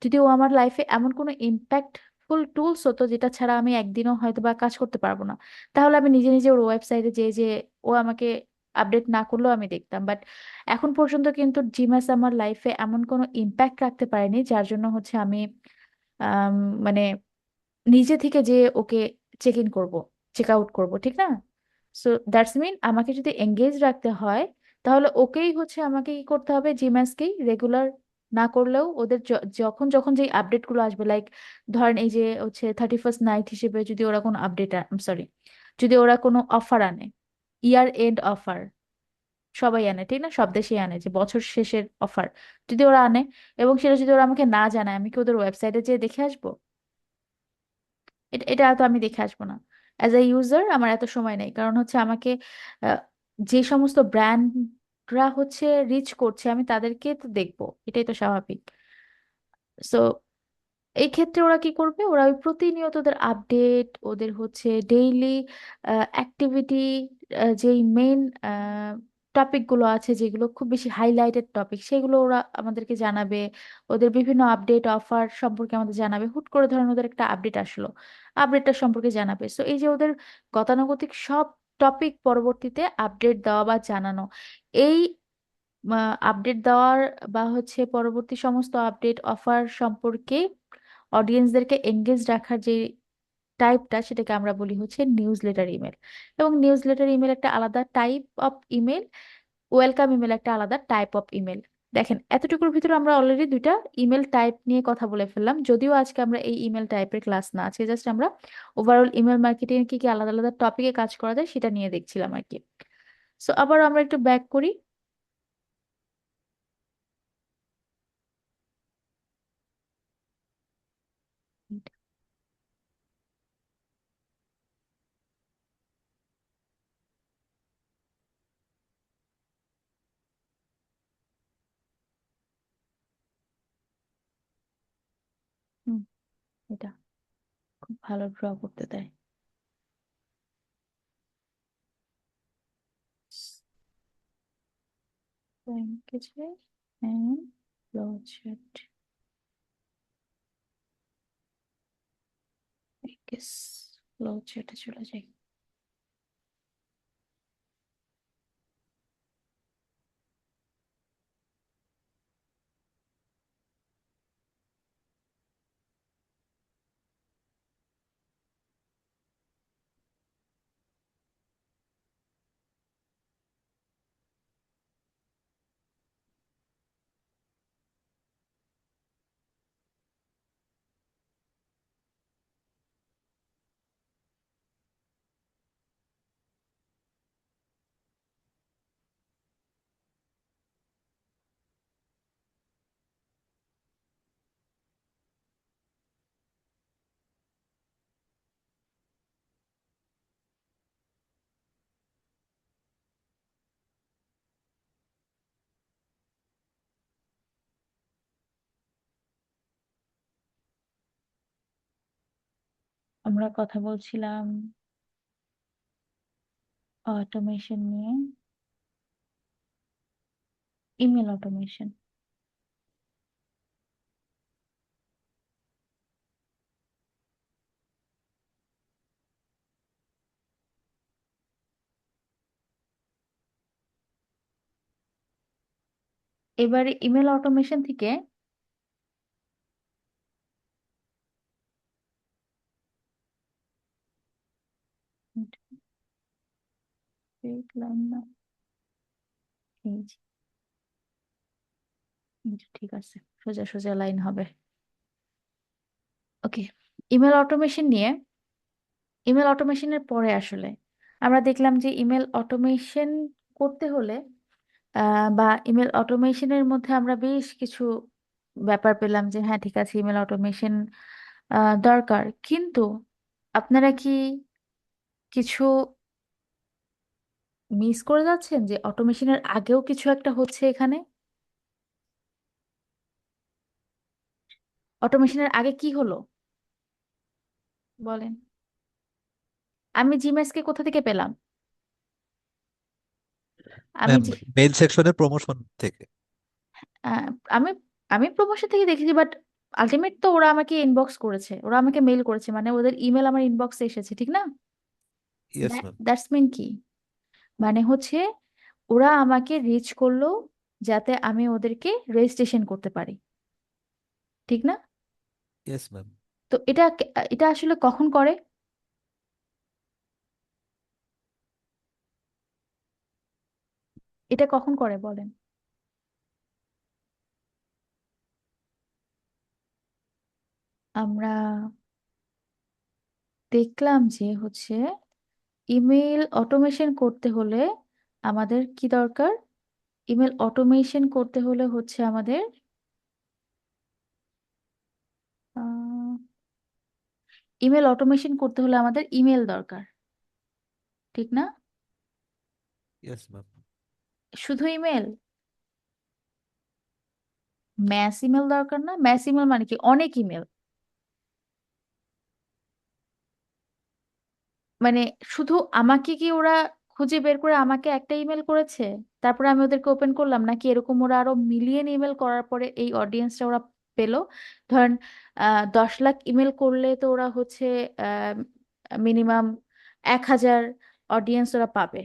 যদি ও আমার লাইফে এমন কোনো ইম্প্যাক্টফুল টুলস হতো যেটা ছাড়া আমি একদিনও হয়তো বা কাজ করতে পারবো না, তাহলে আমি নিজে নিজে ওর ওয়েবসাইটে যে যে ও আমাকে আপডেট না করলেও আমি দেখতাম। বাট এখন পর্যন্ত কিন্তু জিমাস আমার লাইফে এমন কোনো ইম্প্যাক্ট রাখতে পারেনি যার জন্য হচ্ছে আমি আম, মানে নিজে থেকে যে ওকে চেক ইন করবো, চেক আউট করবো, ঠিক না? সো দ্যাটস মিন আমাকে যদি এঙ্গেজ রাখতে হয় তাহলে ওকেই হচ্ছে আমাকে কি করতে হবে, জিম্যাসকেই রেগুলার না করলেও ওদের যখন যখন যে আপডেট গুলো আসবে, লাইক ধরেন এই যে হচ্ছে 31st নাইট হিসেবে যদি ওরা কোনো আপডেট, সরি, যদি ওরা কোনো অফার আনে, ইয়ার এন্ড অফার, সবাই আনে ঠিক না, সব দেশেই আনে যে বছর শেষের অফার, যদি ওরা আনে এবং সেটা যদি ওরা আমাকে না জানায়, আমি কি ওদের ওয়েবসাইটে যেয়ে দেখে আসবো? এটা এটা তো আমি দেখে আসবো না। অ্যাজ এ ইউজার আমার এত সময় নেই, কারণ হচ্ছে আমাকে আহ, যে সমস্ত ব্র্যান্ডরা হচ্ছে রিচ করছে আমি তাদেরকে তো দেখবো, এটাই তো স্বাভাবিক। সো এই ক্ষেত্রে ওরা কি করবে, ওরা ওই প্রতিনিয়ত ওদের আপডেট, ওদের হচ্ছে ডেইলি অ্যাক্টিভিটি, যেই মেইন টপিক গুলো আছে যেগুলো খুব বেশি হাইলাইটেড টপিক সেগুলো ওরা আমাদেরকে জানাবে। ওদের বিভিন্ন আপডেট অফার সম্পর্কে আমাদের জানাবে। হুট করে ধরেন ওদের একটা আপডেট আসলো, আপডেটটা সম্পর্কে জানাবে। সো এই যে ওদের গতানুগতিক সব টপিক পরবর্তীতে আপডেট দেওয়া বা জানানো, এই আপডেট দেওয়ার বা হচ্ছে পরবর্তী সমস্ত আপডেট অফার সম্পর্কে অডিয়েন্সদেরকে এঙ্গেজ রাখার যে টাইপটা সেটাকে আমরা বলি হচ্ছে নিউজ লেটার ইমেল। এবং নিউজ লেটার ইমেল একটা আলাদা type of email, welcome email একটা আলাদা টাইপ অফ ইমেল। দেখেন, এতটুকুর ভিতরে আমরা অলরেডি দুইটা ইমেল টাইপ নিয়ে কথা বলে ফেললাম, যদিও আজকে আমরা এই ইমেল টাইপের ক্লাস না, আজকে জাস্ট আমরা ওভারঅল ইমেল মার্কেটিং কি কি আলাদা আলাদা টপিকে কাজ করা যায় সেটা নিয়ে দেখছিলাম আর কি। সো আবার আমরা একটু ব্যাক করি। হুম, এটা খুব ভালো ড্র করতে দেয়। Languages and flowchart. I guess flowchart এ চলে যাই। আমরা কথা বলছিলাম অটোমেশন নিয়ে, ইমেল অটোমেশন। এবারে ইমেল অটোমেশন থেকে দেখলাম না, এই যে, এই যে, ঠিক আছে, সোজা সোজা লাইন হবে। ওকে, ইমেল অটোমেশন নিয়ে, ইমেল অটোমেশনের পরে আসলে আমরা দেখলাম যে ইমেল অটোমেশন করতে হলে বা ইমেল অটোমেশনের মধ্যে আমরা বেশ কিছু ব্যাপার পেলাম যে হ্যাঁ ঠিক আছে, ইমেল অটোমেশন দরকার, কিন্তু আপনারা কি কিছু মিস করে যাচ্ছেন যে অটোমেশনের আগেও কিছু একটা হচ্ছে এখানে? অটোমেশনের আগে কি হলো বলেন? আমি জিমেসকে কোথা থেকে পেলাম? আমি ম্যাম, যে মেইল সেকশনের প্রমোশন থেকে। আহ, আমি আমি প্রমোশন থেকে দেখেছি, বাট আলটিমেট তো ওরা আমাকে ইনবক্স করেছে, ওরা আমাকে মেইল করেছে, মানে ওদের ইমেল আমার ইনবক্সে এসেছে, ঠিক না? Yes ma'am. দ্যাটস মিন কি? মানে হচ্ছে ওরা আমাকে রিচ করলো যাতে আমি ওদেরকে রেজিস্ট্রেশন করতে পারি, ঠিক না? Yes ma'am. তো এটা আসলে কখন করে? এটা কখন করে বলেন? আমরা দেখলাম যে হচ্ছে ইমেল অটোমেশন করতে হলে আমাদের কি দরকার? ইমেল অটোমেশন করতে হলে হচ্ছে আমাদের ইমেল অটোমেশন করতে হলে আমাদের ইমেল দরকার, ঠিক না? Yes ma'am. শুধু ইমেল, ম্যাস ইমেল দরকার না? ম্যাস ইমেল মানে কি? অনেক ইমেল, মানে শুধু আমাকে কি ওরা খুঁজে বের করে আমাকে একটা ইমেল করেছে, তারপরে আমি ওদেরকে ওপেন করলাম, নাকি এরকম ওরা আরো মিলিয়ন ইমেল করার পরে এই অডিয়েন্সটা ওরা পেলো? ধরেন 10 লাখ ইমেল করলে তো ওরা হচ্ছে মিনিমাম 1,000 অডিয়েন্স ওরা পাবে,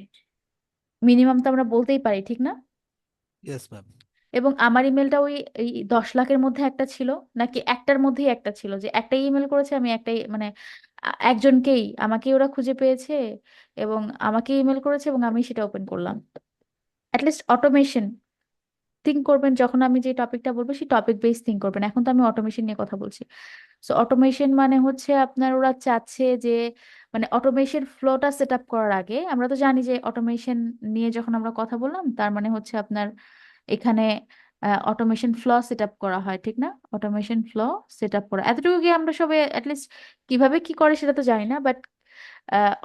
মিনিমাম তো আমরা বলতেই পারি, ঠিক না? Yes ma'am. এবং আমার ইমেলটা ওই এই 10 লাখের মধ্যে একটা ছিল, নাকি একটার মধ্যেই একটা ছিল, যে একটাই ইমেল করেছে, আমি একটাই মানে একজনকেই আমাকেই ওরা খুঁজে পেয়েছে এবং আমাকে ইমেল করেছে এবং আমি সেটা ওপেন করলাম, অ্যাটলিস্ট অটোমেশন। থিঙ্ক করবেন যখন আমি যে টপিকটা বলবো সেই টপিক বেস থিঙ্ক করবেন। এখন তো আমি অটোমেশন নিয়ে কথা বলছি। সো অটোমেশন মানে হচ্ছে আপনার ওরা চাচ্ছে যে মানে অটোমেশন ফ্লোটা সেট আপ করার আগে আমরা তো জানি যে অটোমেশন নিয়ে যখন আমরা কথা বললাম তার মানে হচ্ছে আপনার এখানে অটোমেশন ফ্লো সেট আপ করা হয়, ঠিক না? অটোমেশন ফ্লো সেট আপ করা এতটুকু কি আমরা সবাই অ্যাটলিস্ট কিভাবে কি করে সেটা তো জানি না, বাট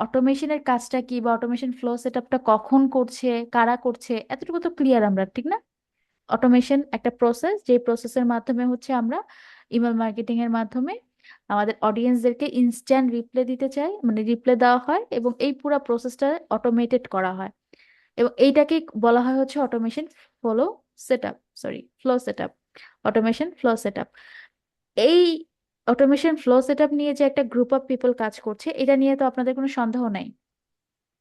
অটোমেশনের কাজটা কি বা অটোমেশন ফ্লো সেট আপটা কখন করছে, কারা করছে, এতটুকু তো ক্লিয়ার আমরা, ঠিক না? অটোমেশন একটা প্রসেস, যে প্রসেসের মাধ্যমে হচ্ছে আমরা ইমেল মার্কেটিং এর মাধ্যমে আমাদের অডিয়েন্সদেরকে ইনস্ট্যান্ট রিপ্লাই দিতে চাই, মানে রিপ্লাই দেওয়া হয় এবং এই পুরো প্রসেসটা অটোমেটেড করা হয় এবং এইটাকে বলা হয় হচ্ছে automation flow setup, sorry flow setup, automation flow setup. এই অটোমেশন ফ্লো সেটআপ নিয়ে যে একটা গ্রুপ অফ পিপল কাজ করছে এটা নিয়ে তো আপনাদের কোনো সন্দেহ নাই?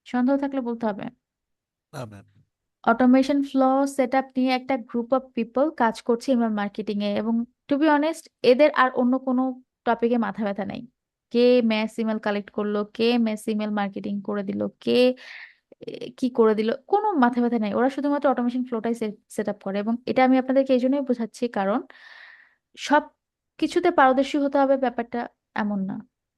সন্দেহ থাকলে বলতে হবে। না ম্যাম। অটোমেশন ফ্লো সেটআপ নিয়ে একটা গ্রুপ অফ পিপল কাজ করছে ইমেল মার্কেটিং এ, এবং টু বি অনেস্ট এদের আর অন্য কোনো টপিকে মাথা ব্যথা নাই। কে ম্যাস ইমেল কালেক্ট করলো, কে ম্যাস ইমেল মার্কেটিং করে দিল, কে কি করে দিল, কোনো মাথা ব্যথা নাই। ওরা শুধুমাত্র অটোমেশন ফ্লোটাই সেট আপ করে এবং এটা আমি আপনাদেরকে এই জন্যই বোঝাচ্ছি কারণ সব কিছুতে পারদর্শী হতে হবে ব্যাপারটা এমন না।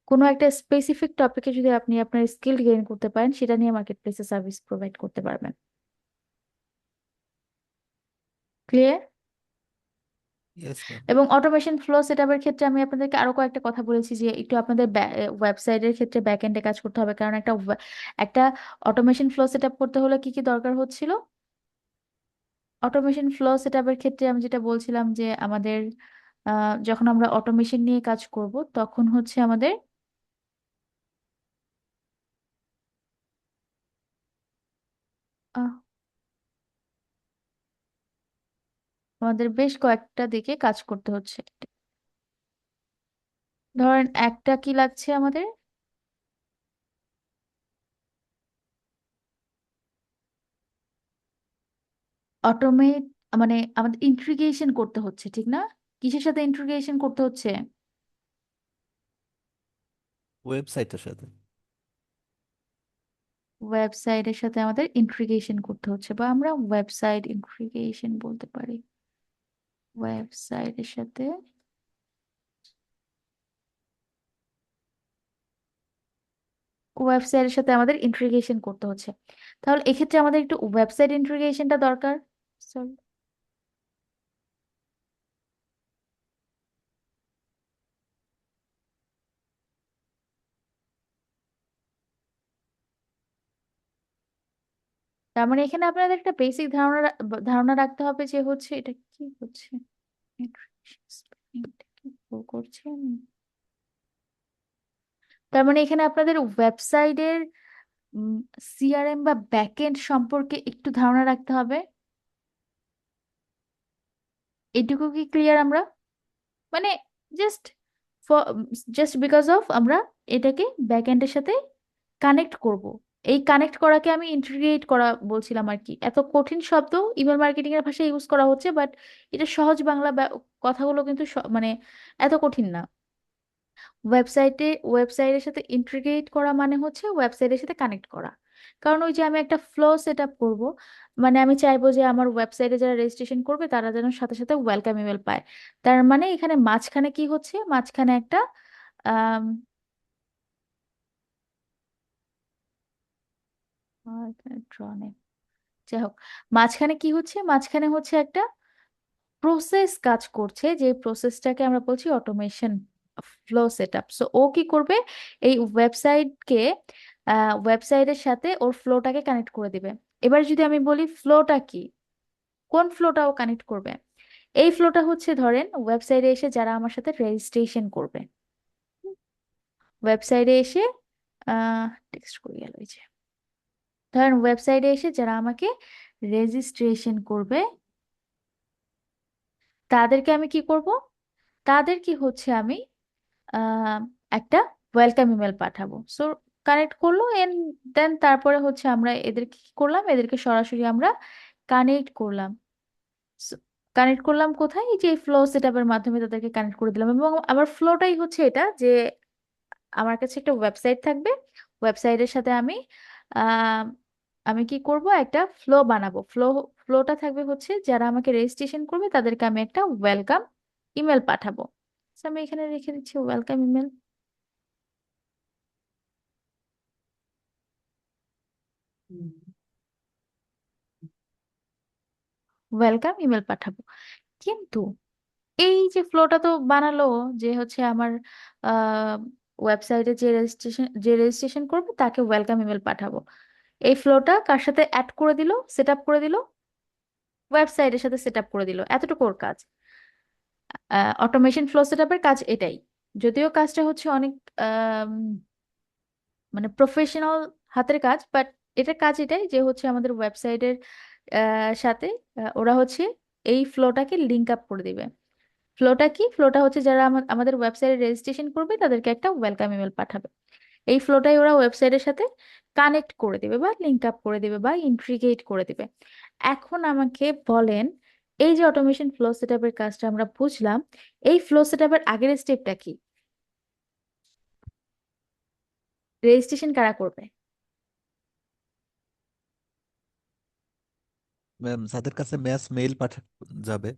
কোনো একটা স্পেসিফিক টপিকে যদি আপনি আপনার স্কিল গেইন করতে পারেন সেটা নিয়ে মার্কেট প্লেসে সার্ভিস প্রোভাইড করতে পারবেন। ক্লিয়ার? Yes ma'am. এবং অটোমেশন ফ্লো সেটআপের ক্ষেত্রে আমি আপনাদেরকে আরো কয়েকটা কথা বলেছি যে একটু আপনাদের ওয়েবসাইটের ক্ষেত্রে ব্যাক এন্ডে কাজ করতে হবে, কারণ একটা অটোমেশন ফ্লো সেটআপ করতে হলে কি কি দরকার হচ্ছিল? অটোমেশন ফ্লো সেটআপের ক্ষেত্রে আমি যেটা বলছিলাম যে আমাদের যখন আমরা অটোমেশন নিয়ে কাজ করব তখন হচ্ছে আহ, আমাদের বেশ কয়েকটা দিকে কাজ করতে হচ্ছে। ধরেন একটা কি লাগছে আমাদের, অটোমেট, মানে আমাদের ইন্টিগ্রেশন করতে হচ্ছে, ঠিক না? কিসের সাথে ইন্টিগ্রেশন করতে হচ্ছে? ওয়েবসাইটের সাথে। ওয়েবসাইটের সাথে আমাদের ইন্টিগ্রেশন করতে হচ্ছে বা আমরা ওয়েবসাইট ইন্টিগ্রেশন বলতে পারি। ওয়েবসাইটের সাথে ওয়েবসাইটের সাথে আমাদের ইন্টিগ্রেশন করতে হচ্ছে। তাহলে এক্ষেত্রে আমাদের একটু ওয়েবসাইট ইন্টিগ্রেশনটা দরকার। Sorry. তার মানে এখানে আপনাদের একটা বেসিক ধারণা রাখতে হবে যে হচ্ছে এটা কি হচ্ছে, integration spelling টা কি ভুল করছি আমি? তার মানে এখানে আপনাদের ওয়েবসাইটের সিআরএম বা ব্যাকএন্ড সম্পর্কে একটু ধারণা রাখতে হবে। এটুকু কি ক্লিয়ার আমরা? মানে জাস্ট জাস্ট বিকজ অফ আমরা এটাকে ব্যাকএন্ডের সাথে কানেক্ট করব, এই কানেক্ট করাকে আমি ইন্টিগ্রেট করা বলছিলাম আর কি। এত কঠিন শব্দ ইমেল মার্কেটিং এর ভাষায় ইউজ করা হচ্ছে, বাট এটা সহজ বাংলা কথাগুলো কিন্তু মানে এত কঠিন না। ওয়েবসাইটের সাথে ইন্টিগ্রেট করা মানে হচ্ছে ওয়েবসাইটের সাথে কানেক্ট করা। কারণ ওই যে আমি একটা ফ্লো সেট আপ করবো, মানে আমি চাইবো যে আমার ওয়েবসাইটে যারা রেজিস্ট্রেশন করবে তারা যেন সাথে সাথে ওয়েলকাম ইমেল পায়। তার মানে এখানে মাঝখানে কি হচ্ছে, মাঝখানে একটা আহ এখানে draw নেই। যাই হোক, মাঝখানে কি হচ্ছে, মাঝখানে হচ্ছে একটা প্রসেস কাজ করছে, যে প্রসেসটাকে আমরা বলছি অটোমেশন ফ্লো সেটআপ। সো ও কি করবে, এই ওয়েবসাইটের সাথে ওর ফ্লোটাকে কানেক্ট করে দিবে। এবার যদি আমি বলি ফ্লোটা কি, কোন ফ্লোটা ও কানেক্ট করবে? এই ফ্লোটা হচ্ছে ধরেন ওয়েবসাইটে এসে যারা আমার সাথে রেজিস্ট্রেশন করবে, ওয়েবসাইটে এসে টেক্সট করে গেল এই যে, ধরেন ওয়েবসাইটে এসে যারা আমাকে রেজিস্ট্রেশন করবে তাদেরকে আমি কি করব, তাদের কি হচ্ছে আমি আহ, একটা ওয়েলকাম ইমেল পাঠাবো। সো কানেক্ট করলো এন্ড দেন তারপরে হচ্ছে আমরা এদেরকে কি করলাম, এদেরকে সরাসরি আমরা কানেক্ট করলাম। কানেক্ট করলাম কোথায়, এই যে ফ্লো সেটআপের মাধ্যমে তাদেরকে কানেক্ট করে দিলাম। এবং আমার ফ্লোটাই হচ্ছে এটা যে আমার কাছে একটা ওয়েবসাইট থাকবে, ওয়েবসাইটের সাথে আমি আহ আমি কি করব, একটা ফ্লো বানাবো। ফ্লোটা থাকবে হচ্ছে যারা আমাকে রেজিস্ট্রেশন করবে তাদেরকে আমি একটা ওয়েলকাম ইমেল পাঠাবো। So, আমি এখানে রেখে দিচ্ছি ওয়েলকাম ইমেল। ওয়েলকাম ইমেল পাঠাবো। কিন্তু এই যে ফ্লোটা তো বানালো, যে হচ্ছে আমার ওয়েবসাইটে যে রেজিস্ট্রেশন করবে তাকে ওয়েলকাম ইমেল পাঠাবো। এই ফ্লোটা কার সাথে অ্যাড করে দিল, সেট আপ করে দিল, ওয়েবসাইটের সাথে সেট আপ করে দিল, এতটুকু ওর কাজ। অটোমেশন ফ্লো সেট আপের কাজ এটাই। যদিও কাজটা হচ্ছে অনেক আম, মানে প্রফেশনাল হাতের কাজ, বাট এটার কাজ এটাই যে হচ্ছে আমাদের ওয়েবসাইটের সাথে ওরা হচ্ছে এই ফ্লোটাকে লিঙ্ক আপ করে দিবে। ফ্লোটা কি? ফ্লোটা হচ্ছে যারা আমাদের ওয়েবসাইটে রেজিস্ট্রেশন করবে তাদেরকে একটা ওয়েলকাম ইমেল পাঠাবে। এই ফ্লোটাই ওরা ওয়েবসাইটের সাথে কানেক্ট করে দিবে বা লিঙ্ক আপ করে দিবে বা ইন্ট্রিগেট করে দিবে। এখন আমাকে বলেন, এই যে অটোমেশন ফ্লো সেটআপের কাজটা আমরা বুঝলাম, এই ফ্লো সেটআপের আগের স্টেপটা কি? রেজিস্ট্রেশন কারা করবে? ম্যাম, যাদের কাছে ম্যাচ মেইল পাঠা যাবে।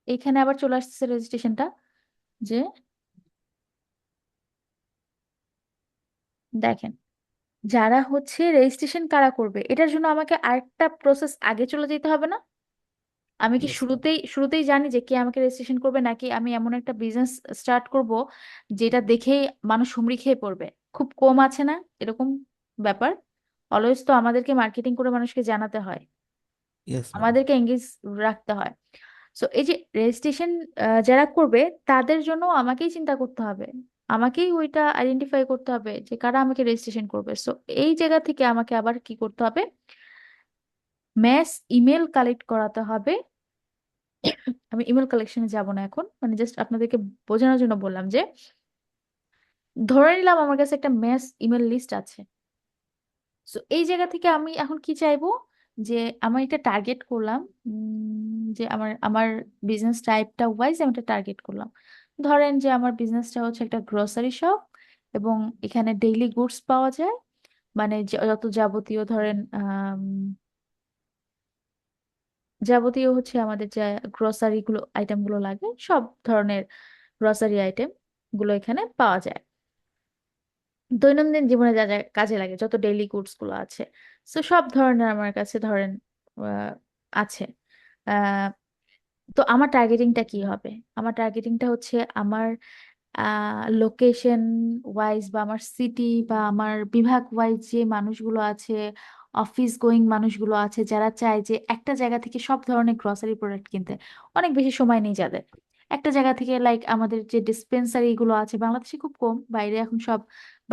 এইখানে আবার চলে আসতেছে রেজিস্ট্রেশনটা, যে দেখেন, যারা হচ্ছে রেজিস্ট্রেশন কারা করবে এটার জন্য আমাকে আরেকটা প্রসেস আগে চলে যেতে হবে না? আমি কি ইয়েস ম্যাম। শুরুতেই শুরুতেই জানি যে কে আমাকে রেজিস্ট্রেশন করবে, নাকি আমি এমন একটা বিজনেস স্টার্ট করব যেটা দেখেই মানুষ হুমড়ি খেয়ে পড়বে? খুব কম আছে না এরকম ব্যাপার? অলওয়েজ তো আমাদেরকে মার্কেটিং করে মানুষকে জানাতে হয়, ইয়েস ম্যাম। আমাদেরকে এঙ্গেজ রাখতে হয়। সো এই যে রেজিস্ট্রেশন যারা করবে তাদের জন্য আমাকেই চিন্তা করতে হবে, আমাকেই ওইটা আইডেন্টিফাই করতে হবে যে কারা আমাকে রেজিস্ট্রেশন করবে। সো এই জায়গা থেকে আমাকে আবার কি করতে হবে, ম্যাস ইমেল কালেক্ট করাতে হবে। আমি ইমেল কালেকশনে যাব না এখন, মানে জাস্ট আপনাদেরকে বোঝানোর জন্য বললাম যে ধরে নিলাম আমার কাছে একটা ম্যাস ইমেল লিস্ট আছে। সো এই জায়গা থেকে আমি এখন কি চাইবো, যে আমি একটা টার্গেট করলাম, যে আমার আমার বিজনেস টাইপটা ওয়াইজ আমি একটা টার্গেট করলাম। ধরেন যে আমার বিজনেসটা হচ্ছে একটা গ্রোসারি শপ, এবং এখানে ডেইলি গুডস পাওয়া যায়, মানে যত যাবতীয় ধরেন যাবতীয় হচ্ছে আমাদের যে গ্রোসারি গুলো আইটেম গুলো লাগে, সব ধরনের গ্রোসারি আইটেম গুলো এখানে পাওয়া যায়, দৈনন্দিন জীবনে যা যা কাজে লাগে যত ডেইলি গুডস গুলো আছে। তো সব ধরনের আমার কাছে ধরেন আহ, আছে। আহ, তো আমার টার্গেটিংটা কি হবে? আমার টার্গেটিংটা হচ্ছে আমার লোকেশন ওয়াইজ বা আমার সিটি বা আমার বিভাগ ওয়াইজ যে মানুষগুলো আছে, অফিস গোয়িং মানুষগুলো আছে যারা চায় যে একটা জায়গা থেকে সব ধরনের গ্রসারি প্রোডাক্ট কিনতে, অনেক বেশি সময় নেই যাদের, একটা জায়গা থেকে, লাইক আমাদের যে ডিসপেন্সারি গুলো আছে বাংলাদেশে খুব কম, বাইরে এখন সব,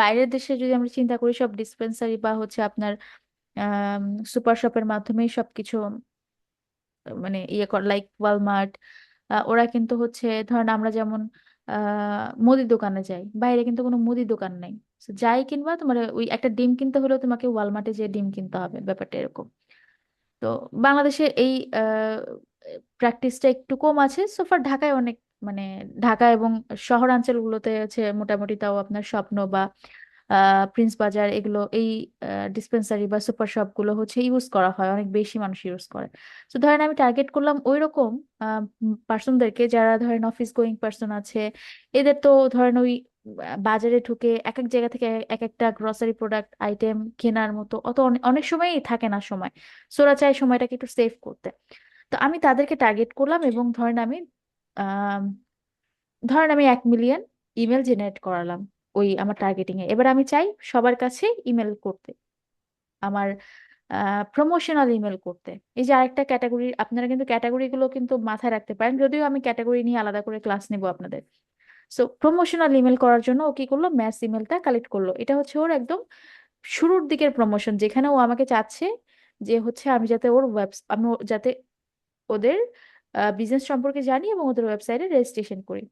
বাইরের দেশে যদি আমরা চিন্তা করি সব ডিসপেন্সারি বা হচ্ছে আপনার সুপার শপের মাধ্যমেই সবকিছু মানে ইয়ে কর, লাইক ওয়ালমার্ট। ওরা কিন্তু হচ্ছে ধরেন আমরা যেমন মুদি দোকানে যাই, বাইরে কিন্তু কোনো মুদি দোকান নেই। So, যাই কিনবা তোমার ওই একটা ডিম কিনতে হলেও তোমাকে ওয়ালমার্টে যে ডিম কিনতে হবে, ব্যাপারটা এরকম। তো বাংলাদেশে এই প্র্যাকটিসটা একটু কম আছে সোফার, ঢাকায় অনেক, মানে ঢাকা এবং শহরাঞ্চলগুলোতে আছে মোটামুটি, তাও আপনার স্বপ্ন বা প্রিন্স বাজার এগুলো, এই ডিসপেন্সারি বা সুপার শপ গুলো হচ্ছে ইউজ করা হয়, অনেক বেশি মানুষ ইউজ করে। তো ধরেন আমি টার্গেট করলাম ওই রকম পার্সনদেরকে যারা ধরেন অফিস গোয়িং পার্সন আছে, এদের তো ধরেন ওই বাজারে ঢুকে এক এক জায়গা থেকে এক একটা গ্রসারি প্রোডাক্ট আইটেম কেনার মতো অত অনেক সময়ই থাকে না সময়। সোরা চাই সময়টাকে একটু সেভ করতে। তো আমি তাদেরকে টার্গেট করলাম এবং আহ ধরেন আমি 1 মিলিয়ন ইমেল জেনারেট করালাম ওই আমার টার্গেটিং এ। এবার আমি চাই সবার কাছে ইমেল করতে, আমার প্রমোশনাল ইমেল করতে। এই যে আরেকটা ক্যাটাগরি, আপনারা কিন্তু ক্যাটাগরি গুলো কিন্তু মাথায় রাখতে পারেন, যদিও আমি ক্যাটাগরি নিয়ে আলাদা করে ক্লাস নেবো আপনাদের। সো প্রমোশনাল ইমেল করার জন্য ও কি করলো, ম্যাস ইমেলটা কালেক্ট করলো। এটা হচ্ছে ওর একদম শুরুর দিকের প্রমোশন, যেখানে ও আমাকে চাচ্ছে যে হচ্ছে আমি যাতে যাতে ওদের বিজনেস সম্পর্কে জানি এবং ওদের ওয়েবসাইটে রেজিস্ট্রেশন করি।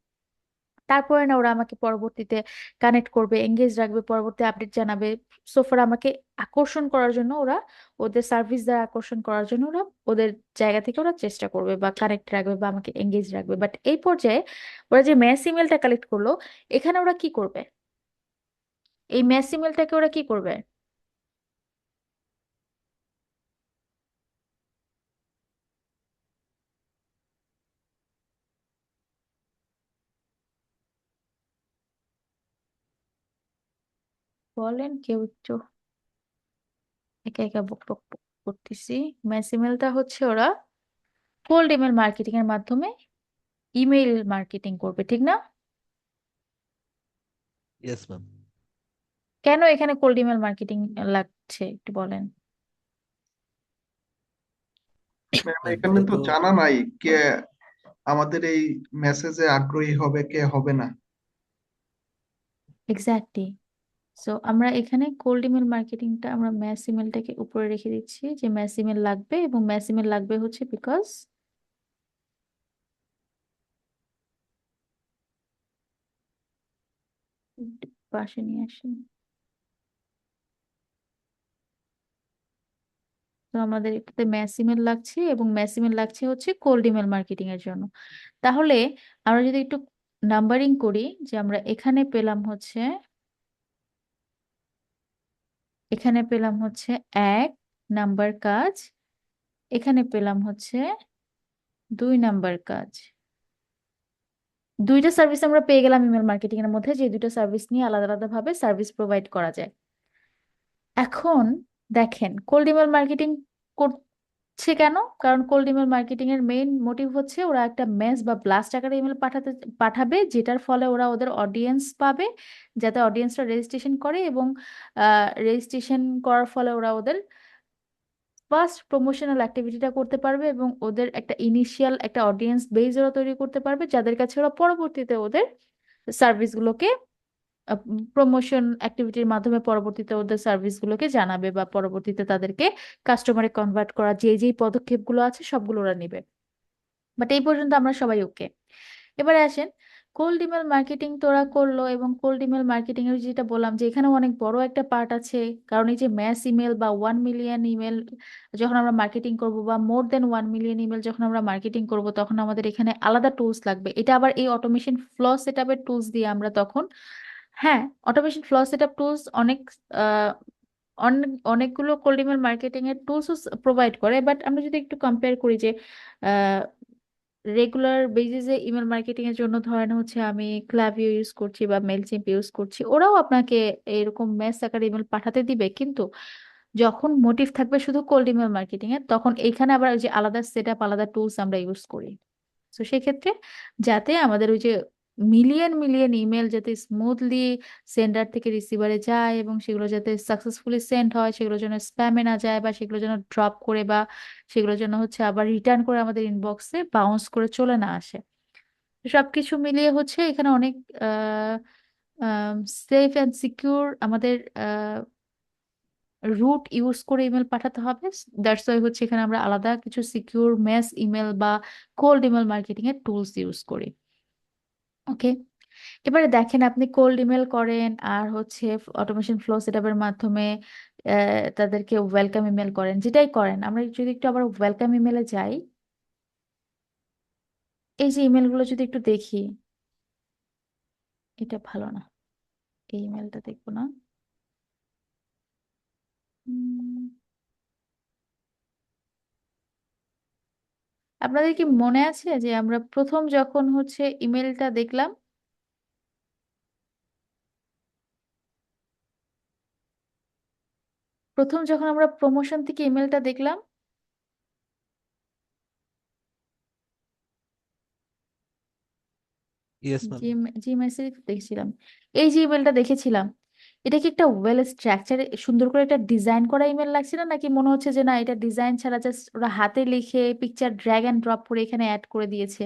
তারপরে না ওরা আমাকে পরবর্তীতে কানেক্ট করবে, এঙ্গেজ রাখবে, পরবর্তী আপডেট জানাবে। সোফার আমাকে আকর্ষণ করার জন্য ওরা, ওদের সার্ভিস দ্বারা আকর্ষণ করার জন্য ওরা ওদের জায়গা থেকে ওরা চেষ্টা করবে বা কানেক্ট রাখবে বা আমাকে এঙ্গেজ রাখবে। বাট এই পর্যায়ে ওরা যে ম্যাস ইমেলটা কালেক্ট করলো, এখানে ওরা কি করবে? এই ম্যাস ইমেলটাকে ওরা কি করবে? বলেন কেউ একটু, একা একা বক বক বক করতেছি। ম্যাস ইমেলটা হচ্ছে ওরা কোল্ড ইমেল মার্কেটিং এর মাধ্যমে ইমেইল মার্কেটিং করবে, ঠিক না? Yes ma'am. কেন এখানে কোল্ড ইমেল মার্কেটিং লাগছে একটু বলেন। ম্যাম ম্যাম এখানে তো যেহেতু জানা নাই কে আমাদের এই মেসেজে আগ্রহী হবে কে হবে না। এক্স্যাক্টলি। সো আমরা এখানে কোল্ড ইমেল মার্কেটিংটা আমরা ম্যাস ইমেলটাকে উপরে রেখে দিচ্ছি যে ম্যাস ইমেল লাগবে, এবং ম্যাস ইমেল লাগবে হচ্ছে বিকজ, পাশে নিয়ে আসেন। তো আমাদের এটাতে ম্যাস ইমেল লাগছে, এবং ম্যাস ইমেল লাগছে হচ্ছে কোল্ড ইমেল মার্কেটিং এর জন্য। তাহলে আমরা যদি একটু নাম্বারিং করি, যে আমরা এখানে পেলাম হচ্ছে 1 নাম্বার কাজ, এখানে পেলাম হচ্ছে 2 নাম্বার কাজ। দুইটা সার্ভিস আমরা পেয়ে গেলাম ইমেল মার্কেটিং এর মধ্যে, যে দুটো সার্ভিস নিয়ে আলাদা আলাদা ভাবে সার্ভিস প্রোভাইড করা যায়। এখন দেখেন কোল্ড ইমেল মার্কেটিং করছে কেন? কারণ কোল্ড ইমেল মার্কেটিং এর মেইন মোটিভ হচ্ছে ওরা একটা মেস বা ব্লাস্ট আকারে ইমেল পাঠাবে, যেটার ফলে ওরা ওদের অডিয়েন্স পাবে, যাতে অডিয়েন্সরা রেজিস্ট্রেশন করে, এবং রেজিস্ট্রেশন করার ফলে ওরা ওদের ফার্স্ট প্রমোশনাল অ্যাক্টিভিটিটা করতে পারবে, এবং ওদের একটা ইনিশিয়াল একটা অডিয়েন্স বেজ ওরা তৈরি করতে পারবে, যাদের কাছে ওরা পরবর্তীতে ওদের সার্ভিসগুলোকে প্রমোশন অ্যাক্টিভিটির মাধ্যমে পরবর্তীতে ওদের সার্ভিসগুলোকে জানাবে, বা পরবর্তীতে তাদেরকে কাস্টমারে কনভার্ট করা যে যেই পদক্ষেপগুলো আছে সবগুলো ওরা নেবে। বাট এই পর্যন্ত আমরা সবাই ওকে। এবারে আসেন, কোল্ড ইমেল মার্কেটিং তোরা করলো, এবং কোল্ড ইমেল মার্কেটিং এর যেটা বললাম যে এখানে অনেক বড় একটা পার্ট আছে। কারণ এই যে ম্যাস ইমেল বা 1 মিলিয়ন ইমেল যখন আমরা মার্কেটিং করব, বা মোর দেন 1 মিলিয়ন ইমেল যখন আমরা মার্কেটিং করব, তখন আমাদের এখানে আলাদা টুলস লাগবে। এটা আবার এই অটোমেশন ফ্লো সেটআপের টুলস দিয়ে আমরা তখন, হ্যাঁ, অটোমেশন ফ্লো সেটআপ টুলস আহ, অনেকগুলো কোল্ড ইমেল মার্কেটিং এর টুলস প্রোভাইড করে। বাট আমরা যদি একটু কম্পেয়ার করি যে রেগুলার বেসিসে ইমেল মার্কেটিং এর জন্য ধরেন হচ্ছে আমি ক্লাভিও ইউজ করছি বা মেলচিম্প ইউজ করছি, ওরাও আপনাকে এরকম মেস আকারে ইমেল পাঠাতে দিবে, কিন্তু যখন মোটিভ থাকবে শুধু কোল্ড ইমেল মার্কেটিং এর, তখন এইখানে আবার ওই যে আলাদা সেট আপ, আলাদা টুলস আমরা ইউজ করি। তো সেক্ষেত্রে যাতে আমাদের ওই যে মিলিয়ন মিলিয়ন ইমেল যাতে স্মুথলি সেন্ডার থেকে রিসিভারে যায়, এবং সেগুলো যাতে সাকসেসফুলি সেন্ড হয়, সেগুলো যেন স্প্যামে না যায়, বা সেগুলো যেন ড্রপ করে, বা সেগুলো যেন হচ্ছে আবার রিটার্ন করে আমাদের ইনবক্সে বাউন্স করে চলে না আসে। সবকিছু মিলিয়ে হচ্ছে এখানে অনেক সেফ অ্যান্ড সিকিউর আমাদের রুট ইউজ করে ইমেল পাঠাতে হবে। দ্যাটস ওয়াই হচ্ছে এখানে আমরা আলাদা কিছু সিকিউর মেস ইমেল বা কোল্ড ইমেল মার্কেটিং এর টুলস ইউজ করি। ওকে, এবারে দেখেন আপনি কোল্ড ইমেল করেন, আর হচ্ছে অটোমেশন ফ্লো সেটআপের মাধ্যমে তাদেরকে ওয়েলকাম ইমেল করেন, যেটাই করেন। আমরা যদি একটু আবার ওয়েলকাম ইমেলে যাই, এই যে ইমেলগুলো যদি একটু দেখি, এটা ভালো না, এই ইমেলটা দেখবো না। উম, আপনাদের কি মনে আছে যে আমরা প্রথম যখন হচ্ছে ইমেলটা দেখলাম, প্রথম যখন আমরা প্রমোশন থেকে ইমেলটা দেখলাম, ইয়েস ম্যাম। যে যে মেসেজ দেখছিলাম, এই যে ইমেলটা দেখেছিলাম, এটা কি একটা ওয়েল স্ট্রাকচার সুন্দর করে একটা ডিজাইন করা ইমেল লাগছে না? নাকি মনে হচ্ছে যে না, এটা ডিজাইন ছাড়া জাস্ট ওরা হাতে লিখে পিকচার ড্র্যাগ অ্যান্ড ড্রপ করে এখানে অ্যাড করে দিয়েছে?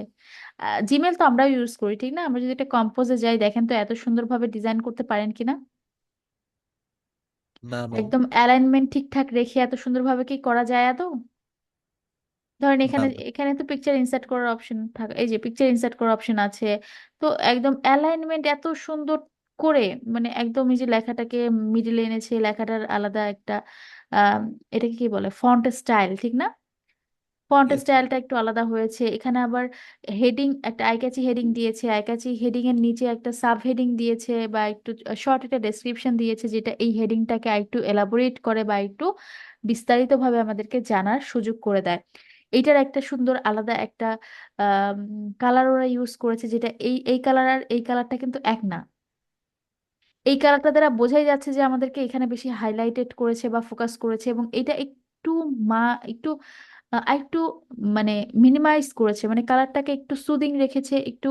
জিমেল তো আমরাও ইউজ করি, ঠিক না? আমরা যদি একটা কম্পোজে যাই, দেখেন তো এত সুন্দরভাবে ডিজাইন করতে পারেন কিনা। না ম্যাম। একদম অ্যালাইনমেন্ট ঠিকঠাক রেখে এত সুন্দরভাবে কি করা যায় এত? ধরেন না এখানে ম্যাম। এখানে তো পিকচার ইনসার্ট করার অপশন থাকে, এই যে পিকচার ইনসার্ট করার অপশন আছে। তো একদম অ্যালাইনমেন্ট এত সুন্দর করে, মানে একদম এই যে লেখাটাকে মিডিলে এনেছে, লেখাটার আলাদা একটা আহ এটাকে কি বলে, ফন্ট স্টাইল, ঠিক না? ফন্ট Yes, স্টাইলটা একটু আলাদা হয়েছে। এখানে আবার হেডিং, একটা আইক্যাচি হেডিং দিয়েছে, আইক্যাচি হেডিং এর নিচে একটা সাব হেডিং দিয়েছে বা একটু শর্ট একটা ডেসক্রিপশন দিয়েছে, যেটা এই হেডিংটাকে একটু এলাবোরেট করে বা একটু বিস্তারিতভাবে আমাদেরকে জানার সুযোগ করে দেয়। এইটার একটা সুন্দর আলাদা একটা কালার ওরা ইউজ করেছে, যেটা এই এই কালার আর এই কালারটা কিন্তু এক না। এই কালারটা দ্বারা বোঝাই যাচ্ছে যে আমাদেরকে এখানে বেশি হাইলাইটেড করেছে বা ফোকাস করেছে, এবং এটা একটু মা একটু একটু মানে মিনিমাইজ করেছে, মানে কালারটাকে একটু সুদিং রেখেছে, একটু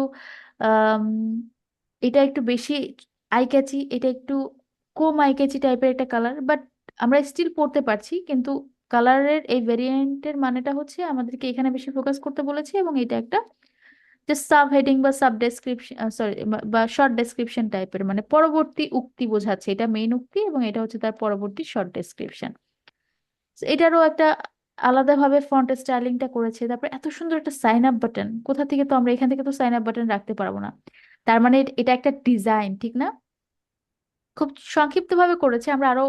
আম, এটা একটু বেশি আই ক্যাচি, এটা একটু কম আই ক্যাচি টাইপের একটা কালার, বাট আমরা স্টিল পড়তে পারছি। কিন্তু কালারের এই ভেরিয়েন্টের মানেটা হচ্ছে আমাদেরকে এখানে বেশি ফোকাস করতে বলেছে, এবং এটা একটা যে সাব হেডিং বা সাব ডেসক্রিপশন, সরি, বা শর্ট ডেসক্রিপশন টাইপের, মানে পরবর্তী উক্তি বোঝাচ্ছে। এটা মেইন উক্তি এবং এটা হচ্ছে তার পরবর্তী শর্ট ডেসক্রিপশন। এটারও একটা আলাদাভাবে ফন্ট স্টাইলিংটা করেছে। তারপর এত সুন্দর একটা সাইন আপ বাটন, কোথা থেকে, তো আমরা এখান থেকে তো সাইন আপ বাটন রাখতে পারবো না। তার মানে এটা একটা ডিজাইন, ঠিক না? খুব সংক্ষিপ্ত ভাবে করেছে। আমরা আরো,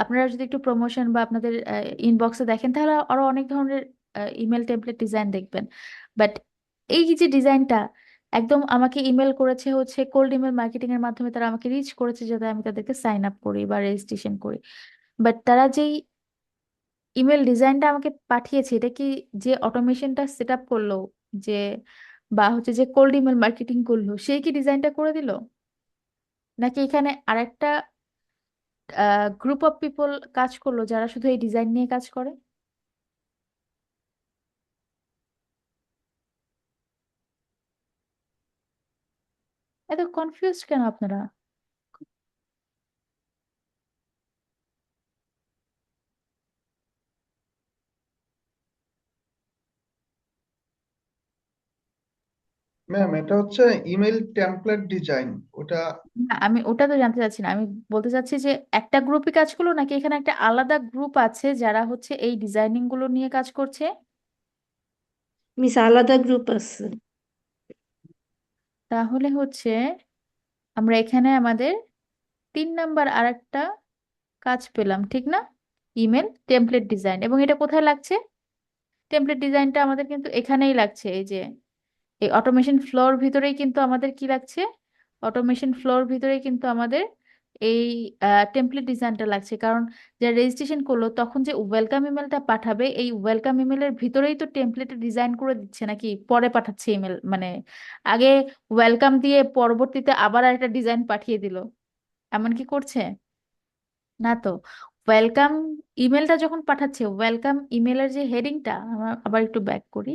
আপনারা যদি একটু প্রমোশন বা আপনাদের ইনবক্সে দেখেন, তাহলে আরো অনেক ধরনের ইমেল টেমপ্লেট ডিজাইন দেখবেন। বাট এই যে ডিজাইনটা একদম আমাকে ইমেল করেছে হচ্ছে কোল্ড ইমেল মার্কেটিং এর মাধ্যমে, তারা আমাকে রিচ করেছে যাতে আমি তাদেরকে সাইন আপ করি বা রেজিস্ট্রেশন করি। বাট তারা যেই ইমেল ডিজাইনটা আমাকে পাঠিয়েছে, এটা কি যে অটোমেশনটা সেট আপ করলো, যে বা হচ্ছে যে কোল্ড ইমেল মার্কেটিং করলো, সেই কি ডিজাইনটা করে দিল, নাকি এখানে আরেকটা গ্রুপ অফ পিপল কাজ করলো যারা শুধু এই ডিজাইন নিয়ে কাজ করে? এত কনফিউজড কেন আপনারা? ম্যাম এটা হচ্ছে ইমেল টেমপ্লেট ডিজাইন। ওটা না, আমি ওটা তো জানতে চাচ্ছি না। আমি বলতে চাচ্ছি যে একটা গ্রুপই কাজ করলো, নাকি এখানে একটা আলাদা গ্রুপ আছে যারা হচ্ছে এই ডিজাইনিং গুলো নিয়ে কাজ করছে? মিস আলাদা গ্রুপ আছে। তাহলে হচ্ছে আমরা এখানে আমাদের 3 নাম্বার আরেকটা কাজ পেলাম, ঠিক না? Email template design. এবং এটা কোথায় লাগছে? টেমপ্লেট ডিজাইনটা আমাদের কিন্তু এখানেই লাগছে, এই যে এই অটোমেশন ফ্লোর ভিতরেই কিন্তু আমাদের কি লাগছে, অটোমেশন ফ্লোর ভিতরেই কিন্তু আমাদের এই টেমপ্লেট ডিজাইনটা লাগছে। কারণ যারা রেজিস্ট্রেশন করলো তখন যে ওয়েলকাম ইমেলটা পাঠাবে, এই ওয়েলকাম ইমেলের ভিতরেই তো টেমপ্লেট ডিজাইন করে দিচ্ছে, নাকি পরে পাঠাচ্ছে ইমেল, মানে আগে ওয়েলকাম দিয়ে পরবর্তীতে আবার একটা ডিজাইন পাঠিয়ে দিল, এমন কি করছে? না তো। ওয়েলকাম ইমেলটা যখন পাঠাচ্ছে, ওয়েলকাম ইমেলের যে হেডিংটা, আমরা আবার একটু ব্যাক করি।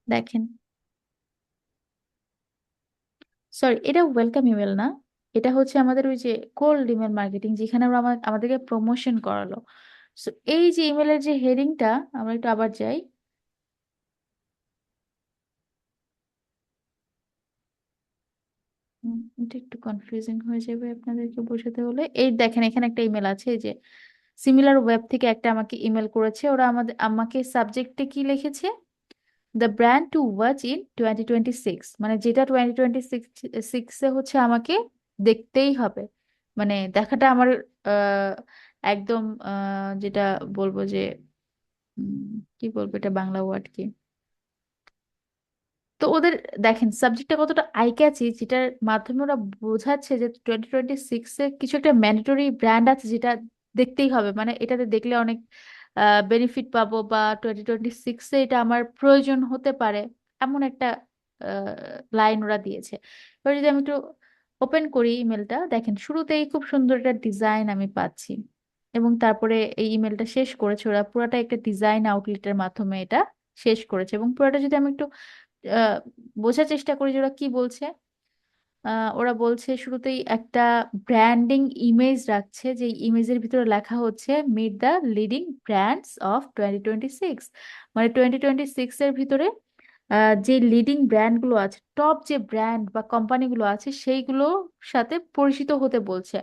দেখেন, সরি, এটা ওয়েলকাম ইমেল না, এটা হচ্ছে আমাদের ওই যে কোল্ড ইমেল মার্কেটিং, যেখানে আমরা আমাদেরকে প্রমোশন করালো। সো এই যে ইমেলের যে হেডিংটা, আমরা একটু আবার যাই। এটা একটু কনফিউজিং হয়ে যাবে আপনাদেরকে বোঝাতে হলে। এই দেখেন, এখানে একটা ইমেল আছে, এই যে সিমিলার ওয়েব থেকে একটা আমাকে ইমেল করেছে। ওরা আমাকে সাবজেক্টে কি লিখেছে, the brand to watch in 2026, মানে যেটা 2026-এ হচ্ছে আমাকে দেখতেই হবে, মানে দেখাটা আমার আহ, একদম যেটা বলবো যে কি বলবো, এটা বাংলা ওয়ার্ড কি, তো ওদের দেখেন সাবজেক্টটা কতটা আই ক্যাচি, যেটার মাধ্যমে ওরা বোঝাচ্ছে যে 2026-এ কিছু একটা ম্যান্ডেটরি ব্র্যান্ড আছে যেটা দেখতেই হবে, মানে এটাতে দেখলে অনেক বেনিফিট পাবো, বা 2026-এ এটা আমার প্রয়োজন হতে পারে, এমন একটা লাইন ওরা দিয়েছে। এবার যদি আমি একটু ওপেন করি ইমেলটা, দেখেন শুরুতেই খুব সুন্দর একটা ডিজাইন আমি পাচ্ছি, এবং তারপরে এই ইমেলটা শেষ করেছে ওরা পুরাটা একটা ডিজাইন আউটলেটের মাধ্যমে এটা শেষ করেছে। এবং পুরাটা যদি আমি একটু আহ, বোঝার চেষ্টা করি যে ওরা কি বলছে। ওরা বলছে শুরুতেই একটা ব্র্যান্ডিং ইমেজ রাখছে, যে ইমেজের ভিতরে লেখা হচ্ছে meet the leading brands of 2026, মানে 2026 এর ভিতরে যে লিডিং ব্র্যান্ডগুলো আছে, টপ যে ব্র্যান্ড বা কোম্পানিগুলো আছে, সেইগুলোর সাথে পরিচিত হতে বলছে।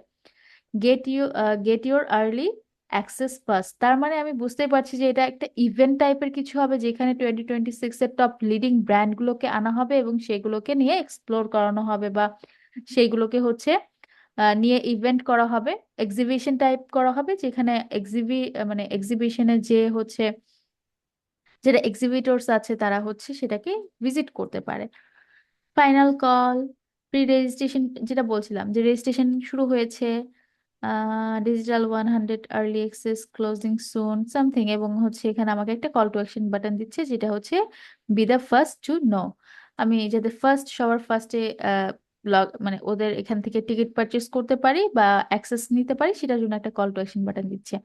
Get your early access pass. তার মানে আমি বুঝতেই পারছি যে এটা একটা ইভেন্ট টাইপের কিছু হবে, যেখানে 2026-এর টপ লিডিং ব্র্যান্ডগুলোকে আনা হবে এবং সেগুলোকে নিয়ে এক্সপ্লোর করানো হবে, বা সেইগুলোকে হচ্ছে নিয়ে ইভেন্ট করা হবে, এক্সিবিশন টাইপ করা হবে, যেখানে মানে এক্সিবিশনে যে হচ্ছে যারা এক্সিবিটরস আছে তারা হচ্ছে সেটাকে ভিজিট করতে পারে। ফাইনাল কল, প্রি রেজিস্ট্রেশন, যেটা বলছিলাম যে রেজিস্ট্রেশন শুরু হয়েছে, ডিজিটাল 100 আর্লি অ্যাক্সেস ক্লোজিং সুন সামথিং, এবং হচ্ছে এখানে আমাকে একটা কল টু অ্যাকশন বাটন দিচ্ছে যেটা হচ্ছে B the first to know. আমি যাতে সবার ফার্স্টে মানে ওদের এখান থেকে টিকিট পারচেস করতে পারি বা অ্যাক্সেস নিতে পারি, সেটার জন্য একটা কল টু অ্যাকশন বাটন দিচ্ছে।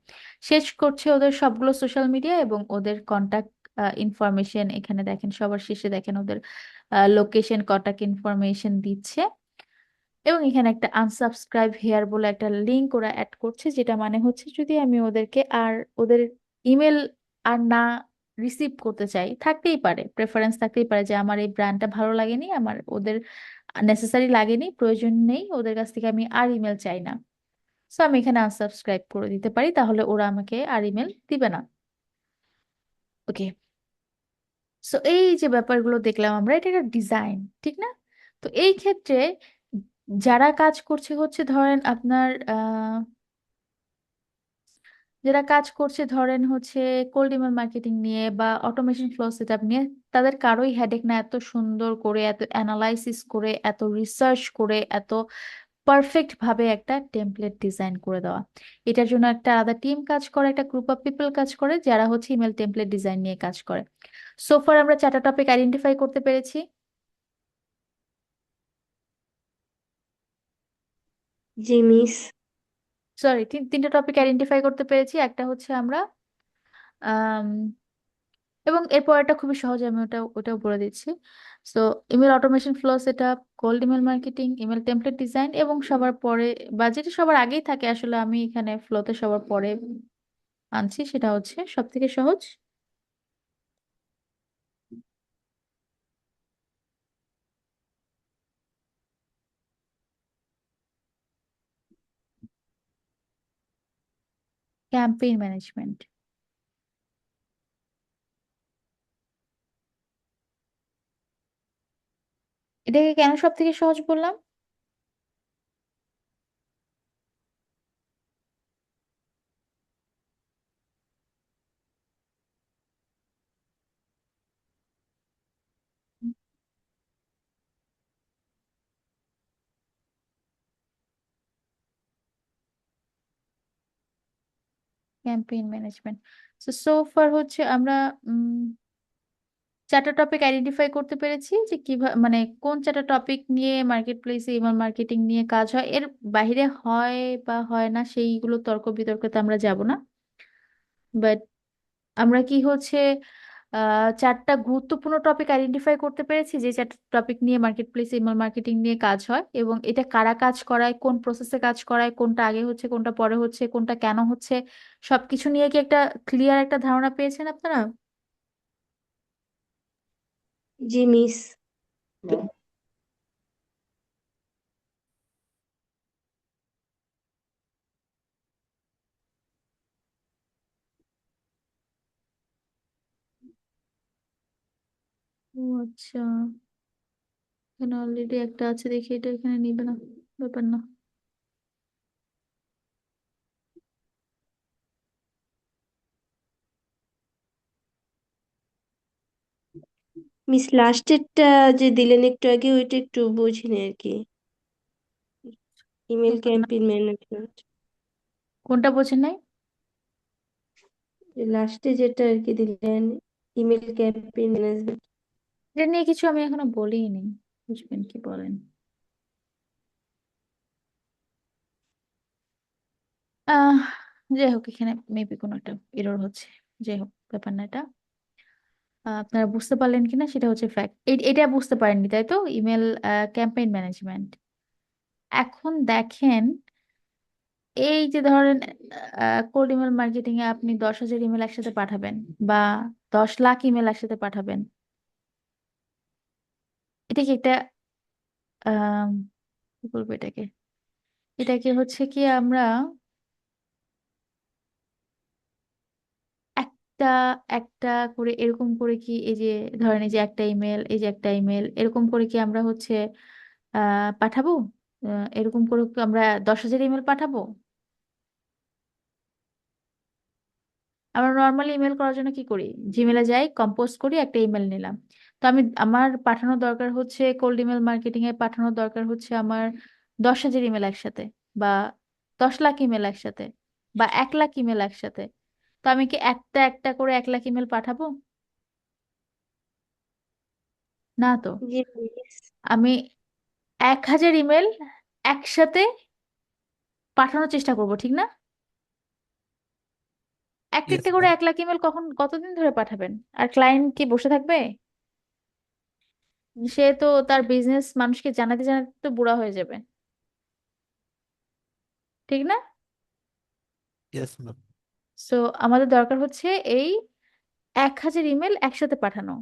শেষ করছে ওদের সবগুলো সোশ্যাল মিডিয়া এবং ওদের কন্টাক্ট ইনফরমেশন, এখানে দেখেন সবার শেষে দেখেন ওদের লোকেশন কন্টাক্ট ইনফরমেশন দিচ্ছে। এবং এখানে একটা আনসাবস্ক্রাইব হেয়ার বলে একটা লিংক ওরা অ্যাড করছে, যেটা মানে হচ্ছে যদি আমি ওদেরকে আর ওদের ইমেল আর না রিসিভ করতে চাই, থাকতেই পারে, প্রেফারেন্স থাকতেই পারে যে আমার এই ব্র্যান্ডটা ভালো লাগেনি, আমার ওদের নেসেসারি লাগেনি, প্রয়োজন নেই, ওদের কাছ থেকে আমি আর ইমেল চাই না, সো আমি এখানে আনসাবস্ক্রাইব করে দিতে পারি, তাহলে ওরা আমাকে আর ইমেল দিবে না। ওকে, সো এই যে ব্যাপারগুলো দেখলাম আমরা, এটা একটা ডিজাইন, ঠিক না? তো এই ক্ষেত্রে যারা কাজ করছে হচ্ছে ধরেন আপনার যারা কাজ করছে ধরেন হচ্ছে কোল্ড ইমেল মার্কেটিং নিয়ে বা অটোমেশন ফ্লো সেটআপ নিয়ে, তাদের কারোই হেডেক না এত সুন্দর করে, এত অ্যানালাইসিস করে, এত রিসার্চ করে, এত পারফেক্ট ভাবে একটা টেমপ্লেট ডিজাইন করে দেওয়া। এটার জন্য একটা আলাদা টিম কাজ করে, একটা গ্রুপ অফ পিপল কাজ করে, যারা হচ্ছে ইমেল টেমপ্লেট ডিজাইন নিয়ে কাজ করে। সোফার আমরা 4টা টপিক আইডেন্টিফাই করতে পেরেছি। জি মিস। সরি, 3টা টপিক আইডেন্টিফাই করতে পেরেছি। একটা হচ্ছে আমরা আম, এবং এরপর একটা খুবই সহজ, আমি ওটাও বলে দিচ্ছি। So email automation flow setup, cold email marketing, email template design, এবং সবার পরে বা যেটা সবার আগেই থাকে, আসলে আমি এখানে ফ্লোতে সবার পরে আনছি, সেটা হচ্ছে সব থেকে সহজ ক্যাম্পেইন ম্যানেজমেন্ট। এটাকে কেন সব থেকে সহজ বললাম? Campaign management. সো ফার হচ্ছে আমরা উম 4টা টপিক আইডেন্টিফাই করতে পেরেছি যে কিভাবে, মানে কোন 4টা টপিক নিয়ে মার্কেট প্লেসে ইমেল মার্কেটিং নিয়ে কাজ হয়, এর বাইরে হয় বা হয় না সেইগুলো তর্ক বিতর্কতে আমরা যাব না। বাট আমরা কি হচ্ছে 4টা গুরুত্বপূর্ণ টপিক আইডেন্টিফাই করতে পেরেছি যে 4টা টপিক নিয়ে মার্কেট প্লেসে ইমেল মার্কেটিং নিয়ে কাজ হয়, এবং এটা কারা কাজ করায়, কোন প্রসেসে কাজ করায়, কোনটা আগে হচ্ছে, কোনটা পরে হচ্ছে, কোনটা কেন হচ্ছে, সবকিছু নিয়ে কি একটা ক্লিয়ার একটা ধারণা পেয়েছেন আপনারা? জি মিস। ও আচ্ছা, এখানে অলরেডি একটা আছে, দেখি এটা এখানে নিবে না, ব্যাপার না। মিস লাস্টেরটা যে দিলেন একটু আগে, ওইটা একটু বুঝিনি আর কি। ইমেল ব্যাপার না, ক্যাম্পেইন ম্যানেজমেন্ট, কোনটা বোঝেন নাই? লাস্টে যেটা আর কি দিলেন, ইমেল ক্যাম্পেইন ম্যানেজমেন্ট। এটা নিয়ে কিছু আমি এখনো বলিনি, বুঝবেন কি বলেন? আহ যাই হোক, এখানে মেবি কোনো একটা এরর হচ্ছে, যাই হোক ব্যাপার না এটা। আপনারা বুঝতে পারলেন কিনা সেটা হচ্ছে ফ্যাক্ট। এটা বুঝতে পারেননি তাই তো, ইমেল ক্যাম্পেইন ম্যানেজমেন্ট। এখন দেখেন, এই যে ধরেন কোল্ড ইমেল মার্কেটিং এ আপনি 10,000 ইমেল একসাথে পাঠাবেন বা 10 লাখ ইমেল একসাথে পাঠাবেন, এটা কি একটা আহ কি বলবো এটাকে, এটাকে হচ্ছে কি আমরা একটা একটা করে এরকম করে কি, এই যে ধরেন এই যে একটা ইমেল, এই যে একটা ইমেল, এরকম করে কি আমরা হচ্ছে পাঠাবো? এরকম করে কি আমরা 10,000 ইমেল পাঠাবো? আমরা নর্মালি ইমেল করার জন্য কি করি? জিমেলে যাই, কম্পোজ করি, একটা ইমেল নিলাম। তো আমার পাঠানোর দরকার হচ্ছে, কোল্ড ইমেল মার্কেটিং এ পাঠানোর দরকার হচ্ছে আমার 10,000 ইমেল একসাথে, বা 10 লাখ ইমেল একসাথে, বা 1 লাখ ইমেল একসাথে। তো আমি কি একটা একটা করে 1 লাখ ইমেল পাঠাবো? না তো। জি মিস। আমি 1,000 ইমেল একসাথে পাঠানোর চেষ্টা করব, ঠিক না? একটা ইয়েস একটা করে ম্যাম। 1 লাখ ইমেল কতদিন ধরে পাঠাবেন? আর ক্লায়েন্ট কি বসে থাকবে? সে তো তার বিজনেস মানুষকে জানাতে জানাতে তো বুড়া হয়ে যাবে, ঠিক না? Yes ma'am. সো আমাদের দরকার হচ্ছে এই 1,000 ইমেল একসাথে পাঠানো।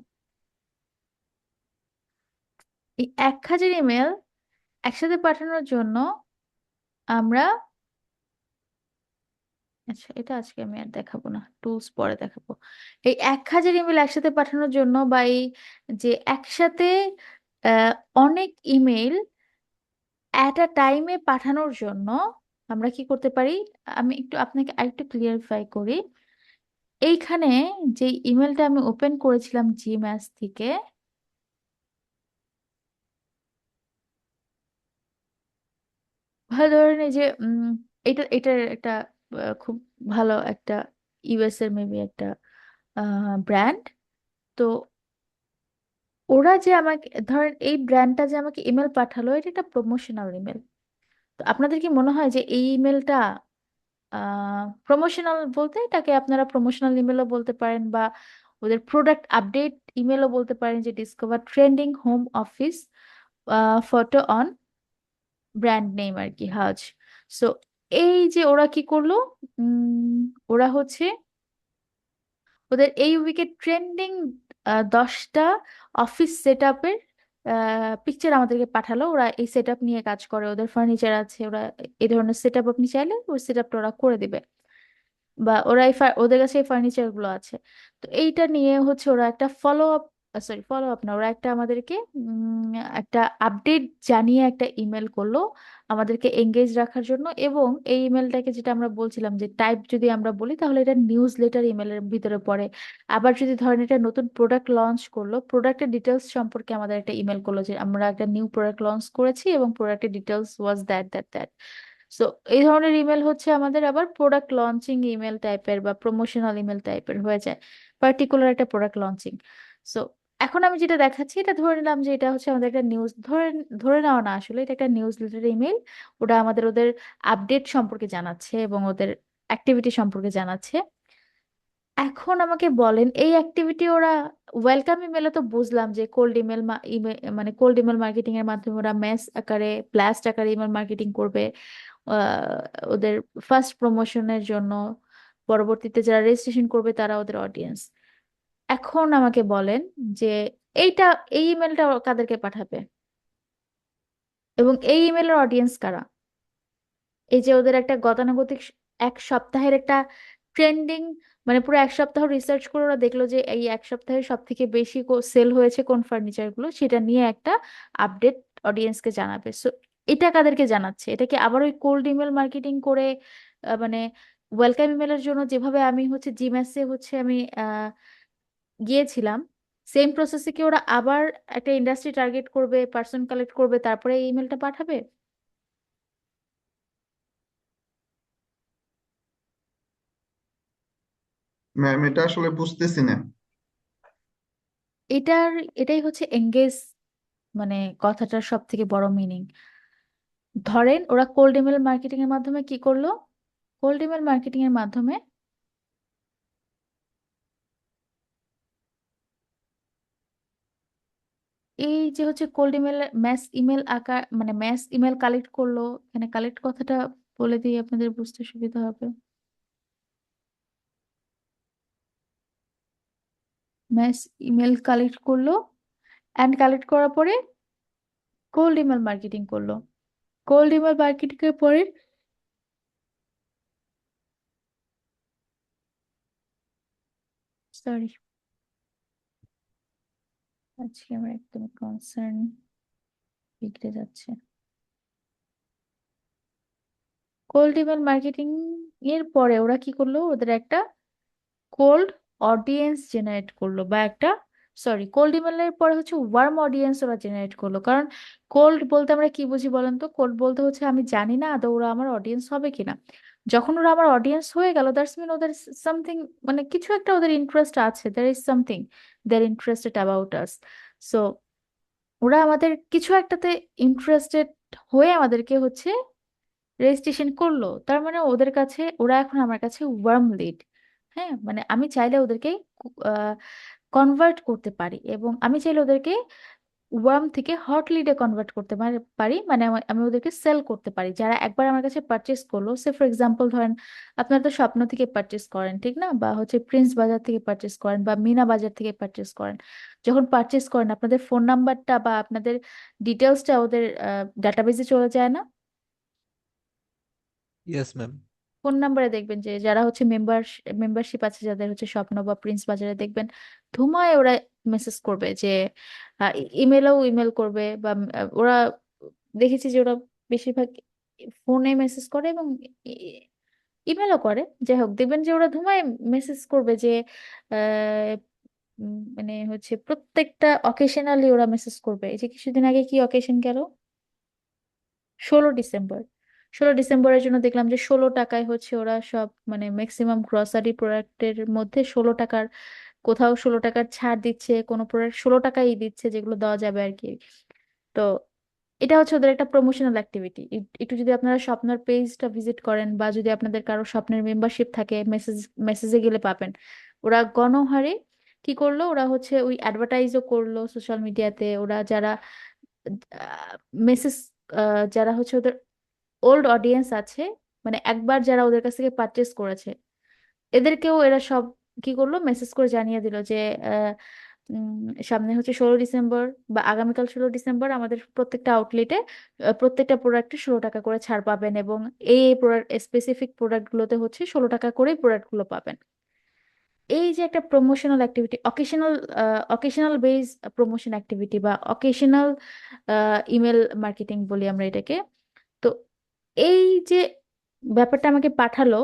এই 1,000 ইমেল একসাথে পাঠানোর জন্য আমরা, আচ্ছা এটা আজকে আমি আর দেখাবো না, টুলস পরে দেখাবো। এই 1,000 ইমেল একসাথে পাঠানোর জন্য, বা এই যে একসাথে আহ, অনেক ইমেল অ্যাট আ টাইমে পাঠানোর জন্য আমরা কি করতে পারি? আমি একটু আপনাকে আরেকটু ক্লিয়ারিফাই করি। এইখানে যে ইমেলটা আমি ওপেন করেছিলাম জিম্যাস থেকে, ভালো ধরেন এই যে এটার একটা খুব ভালো একটা ইউএস এর মেবি একটা ব্র্যান্ড। তো ওরা যে আমাকে, ধরেন এই ব্র্যান্ডটা যে আমাকে ইমেল পাঠালো, এটা একটা প্রমোশনাল ইমেল। তো আপনাদের কি মনে হয় যে এই ইমেলটা প্রমোশনাল? বলতে এটাকে আপনারা প্রমোশনাল ইমেলও বলতে পারেন, বা ওদের প্রোডাক্ট আপডেট ইমেলও বলতে পারেন, যে discover trending home office photo on brand name আর কি, হাজ। সো এই যে ওরা কি করলো, ওরা হচ্ছে ওদের এই উইকের ট্রেন্ডিং 10টা অফিস সেট আপের পিকচার আমাদেরকে পাঠালো। ওরা এই সেট আপ নিয়ে কাজ করে, ওদের ফার্নিচার আছে, ওরা এই ধরনের সেট আপ আপনি চাইলে ওই সেট আপটা ওরা করে দিবে, বা ওরা ওদের কাছে এই ফার্নিচার গুলো আছে। তো এইটা নিয়ে হচ্ছে ওরা একটা follow up, sorry follow up না, ওরা একটা আমাদেরকে একটা আপডেট জানিয়ে একটা ইমেল করলো আমাদেরকে এঙ্গেজ রাখার জন্য। এবং এই ইমেলটাকে, যেটা আমরা বলছিলাম যে টাইপ যদি আমরা বলি, তাহলে এটা নিউজ লেটার ইমেলের ভিতরে পড়ে। আবার যদি ধরেন এটা নতুন প্রোডাক্ট লঞ্চ করলো, প্রোডাক্টের ডিটেলস সম্পর্কে আমাদের একটা ইমেল করলো যে আমরা একটা নিউ প্রোডাক্ট লঞ্চ করেছি এবং প্রোডাক্টের details was that that that. So এই ধরনের ইমেল হচ্ছে আমাদের আবার প্রোডাক্ট লঞ্চিং ইমেল টাইপের বা প্রমোশনাল ইমেল টাইপের হয়ে যায়, পার্টিকুলার একটা প্রোডাক্ট লঞ্চিং। সো এখন আমি যেটা দেখাচ্ছি, এটা ধরে নিলাম যে এটা হচ্ছে আমাদের একটা নিউজ, ধরে ধরে নেওয়া না, আসলে এটা একটা নিউজ লেটার ইমেল। ওটা আমাদের ওদের আপডেট সম্পর্কে জানাচ্ছে এবং ওদের অ্যাক্টিভিটি সম্পর্কে জানাচ্ছে। এখন আমাকে বলেন, এই অ্যাক্টিভিটি ওরা ওয়েলকাম ইমেলে তো বুঝলাম যে কোল্ড ইমেল, মানে কোল্ড ইমেল মার্কেটিং এর মাধ্যমে ওরা ম্যাস আকারে, ব্লাস্ট আকারে ইমেল মার্কেটিং করবে ওদের ফার্স্ট প্রমোশনের জন্য। পরবর্তীতে যারা রেজিস্ট্রেশন করবে তারা ওদের অডিয়েন্স। এখন আমাকে বলেন যে এইটা, এই ইমেলটা কাদেরকে পাঠাবে এবং এই ইমেলের অডিয়েন্স কারা? এই যে ওদের একটা গতানুগতিক 1 সপ্তাহের একটা ট্রেন্ডিং, মানে পুরো 1 সপ্তাহ রিসার্চ করে ওরা দেখলো যে এই 1 সপ্তাহে সব থেকে বেশি সেল হয়েছে কোন ফার্নিচার গুলো, সেটা নিয়ে একটা আপডেট অডিয়েন্সকে জানাবে। সো এটা কাদেরকে জানাচ্ছে? এটা কি আবার ওই কোল্ড ইমেল মার্কেটিং করে, মানে ওয়েলকাম ইমেলের জন্য যেভাবে আমি হচ্ছে জিমেসে হচ্ছে আমি গিয়েছিলাম, সেম প্রসেসে কি ওরা আবার একটা ইন্ডাস্ট্রি টার্গেট করবে, পার্সন কালেক্ট করবে, তারপরে এই ইমেলটা পাঠাবে? ম্যাম, এটা আসলে বুঝতেছি না। এটার এটাই হচ্ছে এঙ্গেজ, মানে কথাটার সব থেকে বড় মিনিং। ধরেন ওরা কোল্ড ইমেল মার্কেটিং এর মাধ্যমে কি করলো? কোল্ড ইমেল মার্কেটিং এর মাধ্যমে এই যে হচ্ছে কোল্ড ইমেল, ম্যাস ইমেল আকার, মানে ম্যাস ইমেল কালেক্ট করলো। এখানে কালেক্ট কথাটা বলে দিই, আপনাদের বুঝতে সুবিধা হবে। ম্যাস ইমেল কালেক্ট করলো, অ্যান্ড কালেক্ট করার পরে কোল্ড ইমেল মার্কেটিং করলো। কোল্ড ইমেল মার্কেটিং এর পরে, সরি আজকে আমার একদম কনসার্ন বিগড়ে যাচ্ছে। কোল্ড ইমেল মার্কেটিং এর পরে ওরা কি করলো, ওদের একটা কোল্ড অডিয়েন্স জেনারেট করলো, বা একটা, সরি, কোল্ড ইমেলের পরে হচ্ছে ওয়ার্ম অডিয়েন্স ওরা জেনারেট করলো। কারণ কোল্ড বলতে আমরা কি বুঝি বলেন তো? কোল্ড বলতে হচ্ছে আমি জানি না আদৌ ওরা আমার অডিয়েন্স হবে কিনা। যখন ওরা আমার অডিয়েন্স হয়ে গেল, দ্যাটস মিন ওদের সামথিং, মানে কিছু একটা ওদের ইন্টারেস্ট আছে, there is something they are interested about us. So ওরা আমাদের কিছু একটাতে ইন্টারেস্টেড হয়ে আমাদেরকে হচ্ছে রেজিস্ট্রেশন করলো। তার মানে ওদের কাছে, ওরা এখন আমার কাছে ওয়ার্ম লিড। হ্যাঁ, মানে আমি চাইলে ওদেরকে কনভার্ট করতে পারি, এবং আমি চাইলে ওদেরকে ওয়ার্ম থেকে হট লিডে কনভার্ট করতে পারি, মানে আমি ওদেরকে সেল করতে পারি। যারা একবার আমার কাছে পারচেস করলো, সে ফর এক্সাম্পল ধরেন আপনারা তো স্বপ্ন থেকে পারচেস করেন ঠিক না, বা হচ্ছে প্রিন্স বাজার থেকে পারচেস করেন, বা মিনা বাজার থেকে পারচেস করেন। যখন পারচেস করেন আপনাদের ফোন নাম্বারটা বা আপনাদের ডিটেলসটা ওদের ডাটাবেজে চলে যায় না? Yes ma'am. ফোন নাম্বারে দেখবেন যে যারা হচ্ছে মেম্বারশিপ আছে, যাদের হচ্ছে স্বপ্ন বা প্রিন্স বাজারে, দেখবেন ধুমায় ওরা মেসেজ করবে, যে ইমেলও ইমেল করবে, বা ওরা, দেখেছি যে ওরা বেশিরভাগ ফোনে মেসেজ করে এবং ইমেলও করে। যাই হোক, দেখবেন যে ওরা ধুমায় মেসেজ করবে যে মানে হচ্ছে প্রত্যেকটা অকেশনালি ওরা মেসেজ করবে। এই যে কিছুদিন আগে কি অকেশন গেল, 16 ডিসেম্বর। 16 ডিসেম্বরের জন্য দেখলাম যে 16 টাকায় হচ্ছে ওরা সব, মানে ম্যাক্সিমাম গ্রসারি প্রোডাক্টের মধ্যে 16 টাকার, কোথাও 16 টাকার ছাড় দিচ্ছে, কোনো প্রোডাক্ট 16 টাকাই দিচ্ছে, যেগুলো দেওয়া যাবে আর কি। তো এটা হচ্ছে ওদের একটা প্রমোশনাল অ্যাক্টিভিটি। একটু যদি আপনারা স্বপ্নের পেজটা ভিজিট করেন, বা যদি আপনাদের কারো স্বপ্নের মেম্বারশিপ থাকে, মেসেজে গেলে পাবেন। ওরা গণহারে কি করলো, ওরা হচ্ছে ওই অ্যাডভার্টাইজও করলো সোশ্যাল মিডিয়াতে। ওরা যারা মেসেজ, যারা হচ্ছে ওদের ওল্ড অডিয়েন্স আছে, মানে একবার যারা ওদের কাছ থেকে পারচেস করেছে, এদেরকেও এরা সব কি করলো, মেসেজ করে জানিয়ে দিল যে আহ, সামনে হচ্ছে 16 ডিসেম্বর, বা আগামীকাল 16 ডিসেম্বর আমাদের প্রত্যেকটা আউটলেটে প্রত্যেকটা প্রোডাক্টে 16 টাকা করে ছাড় পাবেন, এবং এই প্রোডাক্ট, স্পেসিফিক প্রোডাক্ট গুলোতে হচ্ছে 16 টাকা করে প্রোডাক্ট গুলো পাবেন। এই যে একটা promotional activity, occasional base promotion activity, বা অকেশনাল ইমেল মার্কেটিং বলি আমরা এটাকে। তো এই যে ব্যাপারটা আমাকে পাঠালো,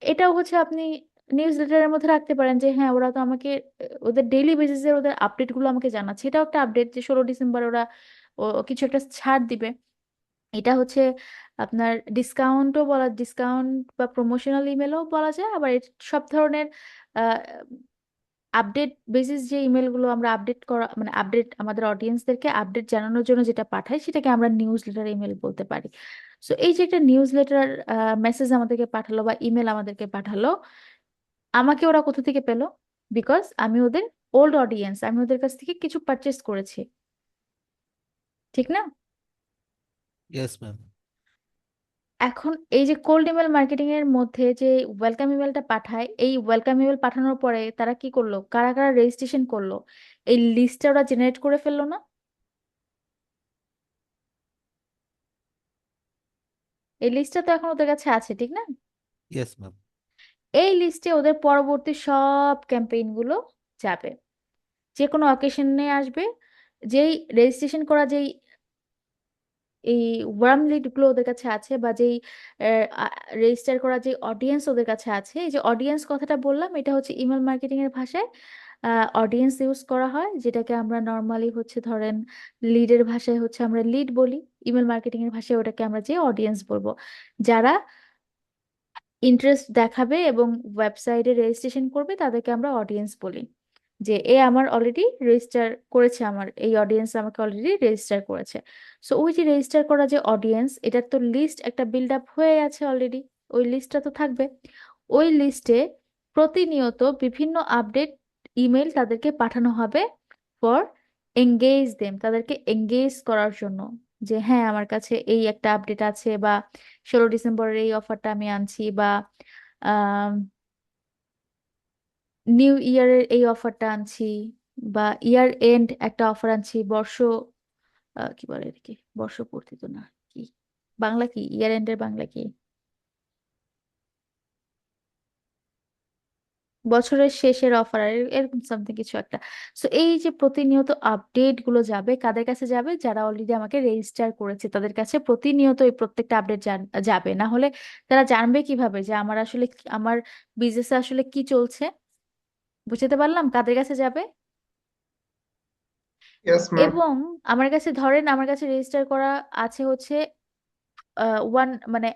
এটাও হচ্ছে আপনি নিউজ লেটারের মধ্যে রাখতে পারেন, যে হ্যাঁ ওরা তো আমাকে ওদের ডেইলি বেসিসে ওদের আপডেট গুলো আমাকে জানাচ্ছে। এটাও একটা আপডেট যে 16 ডিসেম্বর ওরা কিছু একটা ছাড় দিবে। এটা হচ্ছে আপনার ডিসকাউন্টও বলা, ডিসকাউন্ট বা প্রমোশনাল ইমেলও বলা যায়। আবার সব ধরনের আপডেট বেসিস যে ইমেলগুলো আমরা আপডেট করা, মানে আপডেট আমাদের অডিয়েন্সদেরকে আপডেট জানানোর জন্য যেটা পাঠাই, সেটাকে আমরা নিউজ লেটার ইমেল বলতে পারি। সো এই যে একটা নিউজ লেটার মেসেজ আমাদেরকে পাঠালো বা ইমেল আমাদেরকে পাঠালো, আমাকে ওরা কোথা থেকে পেলো? বিকজ আমি ওদের ওল্ড অডিয়েন্স, আমি ওদের কাছ থেকে কিছু পারচেস করেছি, ঠিক না? Yes ma'am. এখন এই যে কোল্ড ইমেল মার্কেটিং এর মধ্যে যে ওয়েলকাম ইমেলটা পাঠায়, এই ওয়েলকাম ইমেল পাঠানোর পরে তারা কি করলো, কারা কারা রেজিস্ট্রেশন করলো, এই লিস্টটা ওরা জেনারেট করে ফেললো না? এই লিস্টটা তো এখন ওদের কাছে আছে, ঠিক না? Yes ma'am. এই লিস্টে ওদের পরবর্তী সব ক্যাম্পেইন গুলো যাবে, যে কোনো অকেশনে আসবে। যেই রেজিস্ট্রেশন করা, যেই এই ওয়ার্ম লিড গুলো ওদের কাছে আছে, বা যেই রেজিস্টার করা যে অডিয়েন্স ওদের কাছে আছে, এই যে অডিয়েন্স কথাটা বললাম, এটা হচ্ছে ইমেল মার্কেটিং এর ভাষায় অডিয়েন্স ইউজ করা হয়, যেটাকে আমরা নর্মালি হচ্ছে ধরেন লিডের ভাষায় হচ্ছে আমরা লিড বলি, ইমেল মার্কেটিং এর ভাষায় ওটাকে আমরা যে অডিয়েন্স বলবো। যারা ইন্টারেস্ট দেখাবে এবং ওয়েবসাইটে রেজিস্ট্রেশন করবে, তাদেরকে আমরা অডিয়েন্স বলি। যে এ আমার অলরেডি রেজিস্টার করেছে, আমার এই অডিয়েন্স আমাকে অলরেডি রেজিস্টার করেছে। সো ওই যে রেজিস্টার করা যে অডিয়েন্স, এটার তো লিস্ট একটা বিল্ড আপ হয়ে আছে অলরেডি, ওই লিস্টটা তো থাকবে। ওই লিস্টে প্রতিনিয়ত বিভিন্ন আপডেট ইমেল তাদেরকে পাঠানো হবে ফর এঙ্গেজ দেম, তাদেরকে এঙ্গেজ করার জন্য, যে হ্যাঁ আমার কাছে এই একটা আপডেট আছে, বা 16 ডিসেম্বরের এই অফারটা আমি আনছি, বা নিউ ইয়ারের এই অফারটা আনছি, বা ইয়ার এন্ড একটা অফার আনছি, কি বলে এটাকে, বর্ষপূর্তি তো না, কি বাংলা, কি ইয়ার এন্ডের বাংলা কি? বছরের শেষের অফার এরকম সামথিং কিছু একটা। সো এই যে প্রতিনিয়ত আপডেট গুলো যাবে কাদের কাছে যাবে, যারা অলরেডি আমাকে রেজিস্টার করেছে তাদের কাছে প্রতিনিয়ত এই প্রত্যেকটা আপডেট যাবে। না হলে তারা জানবে কিভাবে যে আমার আসলে আমার বিজনেসে আসলে কি চলছে? বুঝতে পারলাম কাদের কাছে যাবে। Yes ma'am. এবং আমার কাছে ধরেন আমার কাছে রেজিস্টার করা আছে হচ্ছে ওয়ান মানে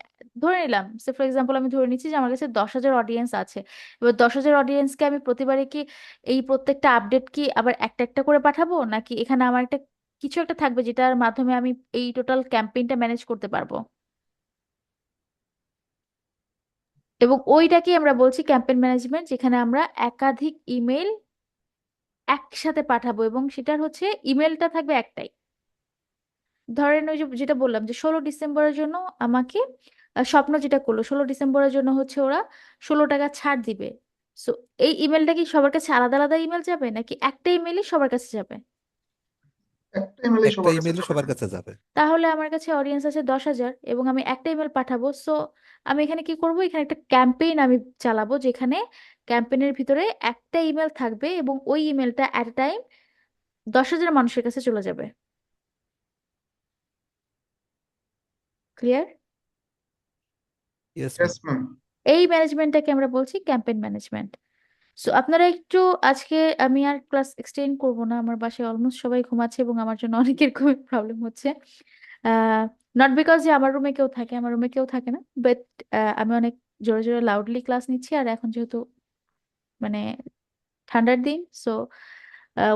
ধরে নিলাম সে ফর এক্সাম্পল আমি ধরে নিচ্ছি যে আমার কাছে 10,000 অডিয়েন্স আছে। এবার 10,000 অডিয়েন্সকে আমি প্রতিবারে কি এই প্রত্যেকটা আপডেট কি আবার একটা একটা করে পাঠাবো, নাকি এখানে আমার একটা কিছু একটা থাকবে যেটার মাধ্যমে আমি এই টোটাল ক্যাম্পেইনটা ম্যানেজ করতে পারবো? এবং ওইটাকে আমরা বলছি ক্যাম্পেইন ম্যানেজমেন্ট, যেখানে আমরা একাধিক ইমেল একসাথে পাঠাবো এবং সেটার হচ্ছে ইমেলটা থাকবে একটাই। ধরেন ওই যে যেটা বললাম যে 16 ডিসেম্বরের জন্য আমাকে স্বপ্ন যেটা করলো 16 ডিসেম্বরের জন্য হচ্ছে ওরা 16 টাকা ছাড় দিবে। সো এই ইমেলটা কি সবার কাছে আলাদা আলাদা ইমেল যাবে নাকি একটা ইমেলই সবার কাছে যাবে? একটা ইমেলই একটা সবার কাছে ইমেইলে যাবে। সবার কাছে যাবে। তাহলে আমার কাছে অডিয়েন্স আছে 10,000 এবং আমি একটা ইমেল পাঠাবো। সো আমি এখানে কি করব, এখানে একটা ক্যাম্পেইন আমি চালাবো যেখানে ক্যাম্পেইনের ভিতরে একটা ইমেল থাকবে এবং ওই ইমেলটা অ্যাট এ টাইম 10,000 মানুষের কাছে চলে যাবে। Clear? Yes ma'am. Yes ma'am. এই ম্যানেজমেন্টটাকে আমরা বলছি ক্যাম্পেইন ম্যানেজমেন্ট। সো আপনারা একটু আজকে, আমি আর ক্লাস এক্সটেন্ড করব না, আমার বাসায় অলমোস্ট সবাই ঘুমাচ্ছে এবং আমার জন্য অনেকের খুবই প্রবলেম হচ্ছে। নট বিকজ যে আমার রুমে কেউ থাকে, আমার রুমে কেউ থাকে না, বাট আমি অনেক জোরে জোরে লাউডলি ক্লাস নিচ্ছি। আর এখন যেহেতু মানে ঠান্ডার দিন, সো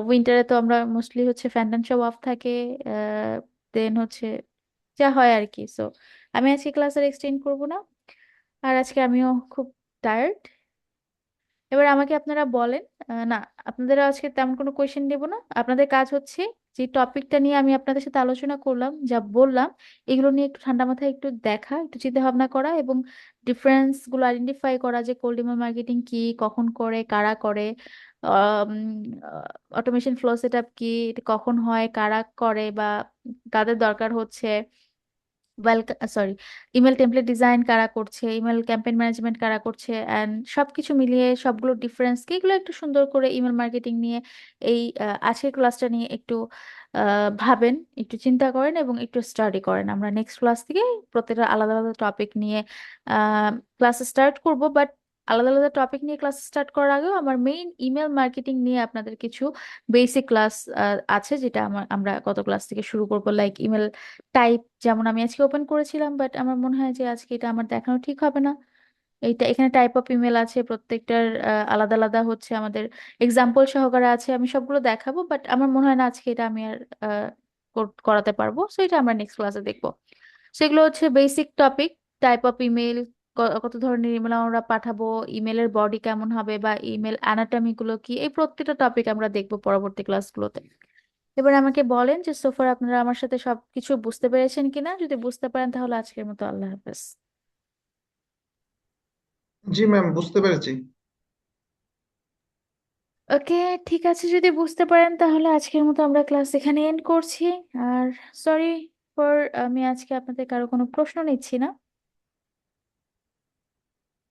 উইন্টারে তো আমরা মোস্টলি হচ্ছে ফ্যান ট্যান সব অফ থাকে, দেন হচ্ছে যা হয় আর কি। সো আমি আজকে ক্লাস আর এক্সটেন্ড করব না। আর আজকে আমিও খুব টায়ার্ড। এবার আমাকে আপনারা বলেন, না আপনাদের আজকে তেমন কোনো কোয়েশ্চেন দেবো না। আপনাদের কাজ হচ্ছে যে টপিকটা নিয়ে আমি আপনাদের সাথে আলোচনা করলাম, যা বললাম, এগুলো নিয়ে একটু ঠান্ডা মাথায় একটু দেখা, একটু চিন্তা ভাবনা করা এবং ডিফারেন্স গুলো আইডেন্টিফাই করা যে কোল্ড ইমেল মার্কেটিং কি, কখন করে, কারা করে, অটোমেশন ফ্লো সেটআপ কি, এটা কখন হয়, কারা করে বা কাদের দরকার হচ্ছে, সরি, ইমেল টেমপ্লেট ডিজাইন কারা করছে, ইমেল ক্যাম্পেইন ম্যানেজমেন্ট কারা করছে, অ্যান্ড সবকিছু মিলিয়ে সবগুলো ডিফারেন্স কি, এগুলো একটু সুন্দর করে ইমেল মার্কেটিং নিয়ে এই আজকের ক্লাসটা নিয়ে একটু ভাবেন, একটু চিন্তা করেন এবং একটু স্টাডি করেন। আমরা নেক্সট ক্লাস থেকে প্রত্যেকটা আলাদা আলাদা টপিক নিয়ে ক্লাস স্টার্ট করব। বাট আলাদা আলাদা টপিক নিয়ে ক্লাস স্টার্ট করার আগেও আমার মেইন ইমেল মার্কেটিং নিয়ে আপনাদের কিছু বেসিক ক্লাস আছে, যেটা আমরা গত ক্লাস থেকে শুরু করব। লাইক ইমেল টাইপ, যেমন আমি আজকে ওপেন করেছিলাম, বাট আমার মনে হয় যে আজকে এটা আমার দেখানো ঠিক হবে না। এইটা এখানে টাইপ অফ ইমেল আছে, প্রত্যেকটার আলাদা আলাদা হচ্ছে আমাদের এক্সাম্পল সহকারে আছে, আমি সবগুলো দেখাবো, বাট আমার মনে হয় না আজকে এটা আমি আর করাতে পারবো। সো এটা আমরা নেক্সট ক্লাসে দেখবো। সেগুলো হচ্ছে basic topic, type of email, কত ধরনের ইমেল আমরা পাঠাবো, ইমেলের বডি কেমন হবে বা ইমেল অ্যানাটমি গুলো কি, এই প্রত্যেকটা টপিক আমরা দেখবো পরবর্তী ক্লাসগুলোতে। এবার আমাকে বলেন যে সোফার আপনারা আমার সাথে সবকিছু বুঝতে পেরেছেন কিনা। যদি বুঝতে পারেন তাহলে আজকের মতো আল্লাহ হাফেজ। জি ম্যাম, বুঝতে পেরেছি। ওকে, ঠিক আছে, যদি বুঝতে পারেন তাহলে আজকের মতো আমরা ক্লাস এখানে এন্ড করছি। আর সরি ফর, আমি আজকে আপনাদের কারো কোনো প্রশ্ন নিচ্ছি না।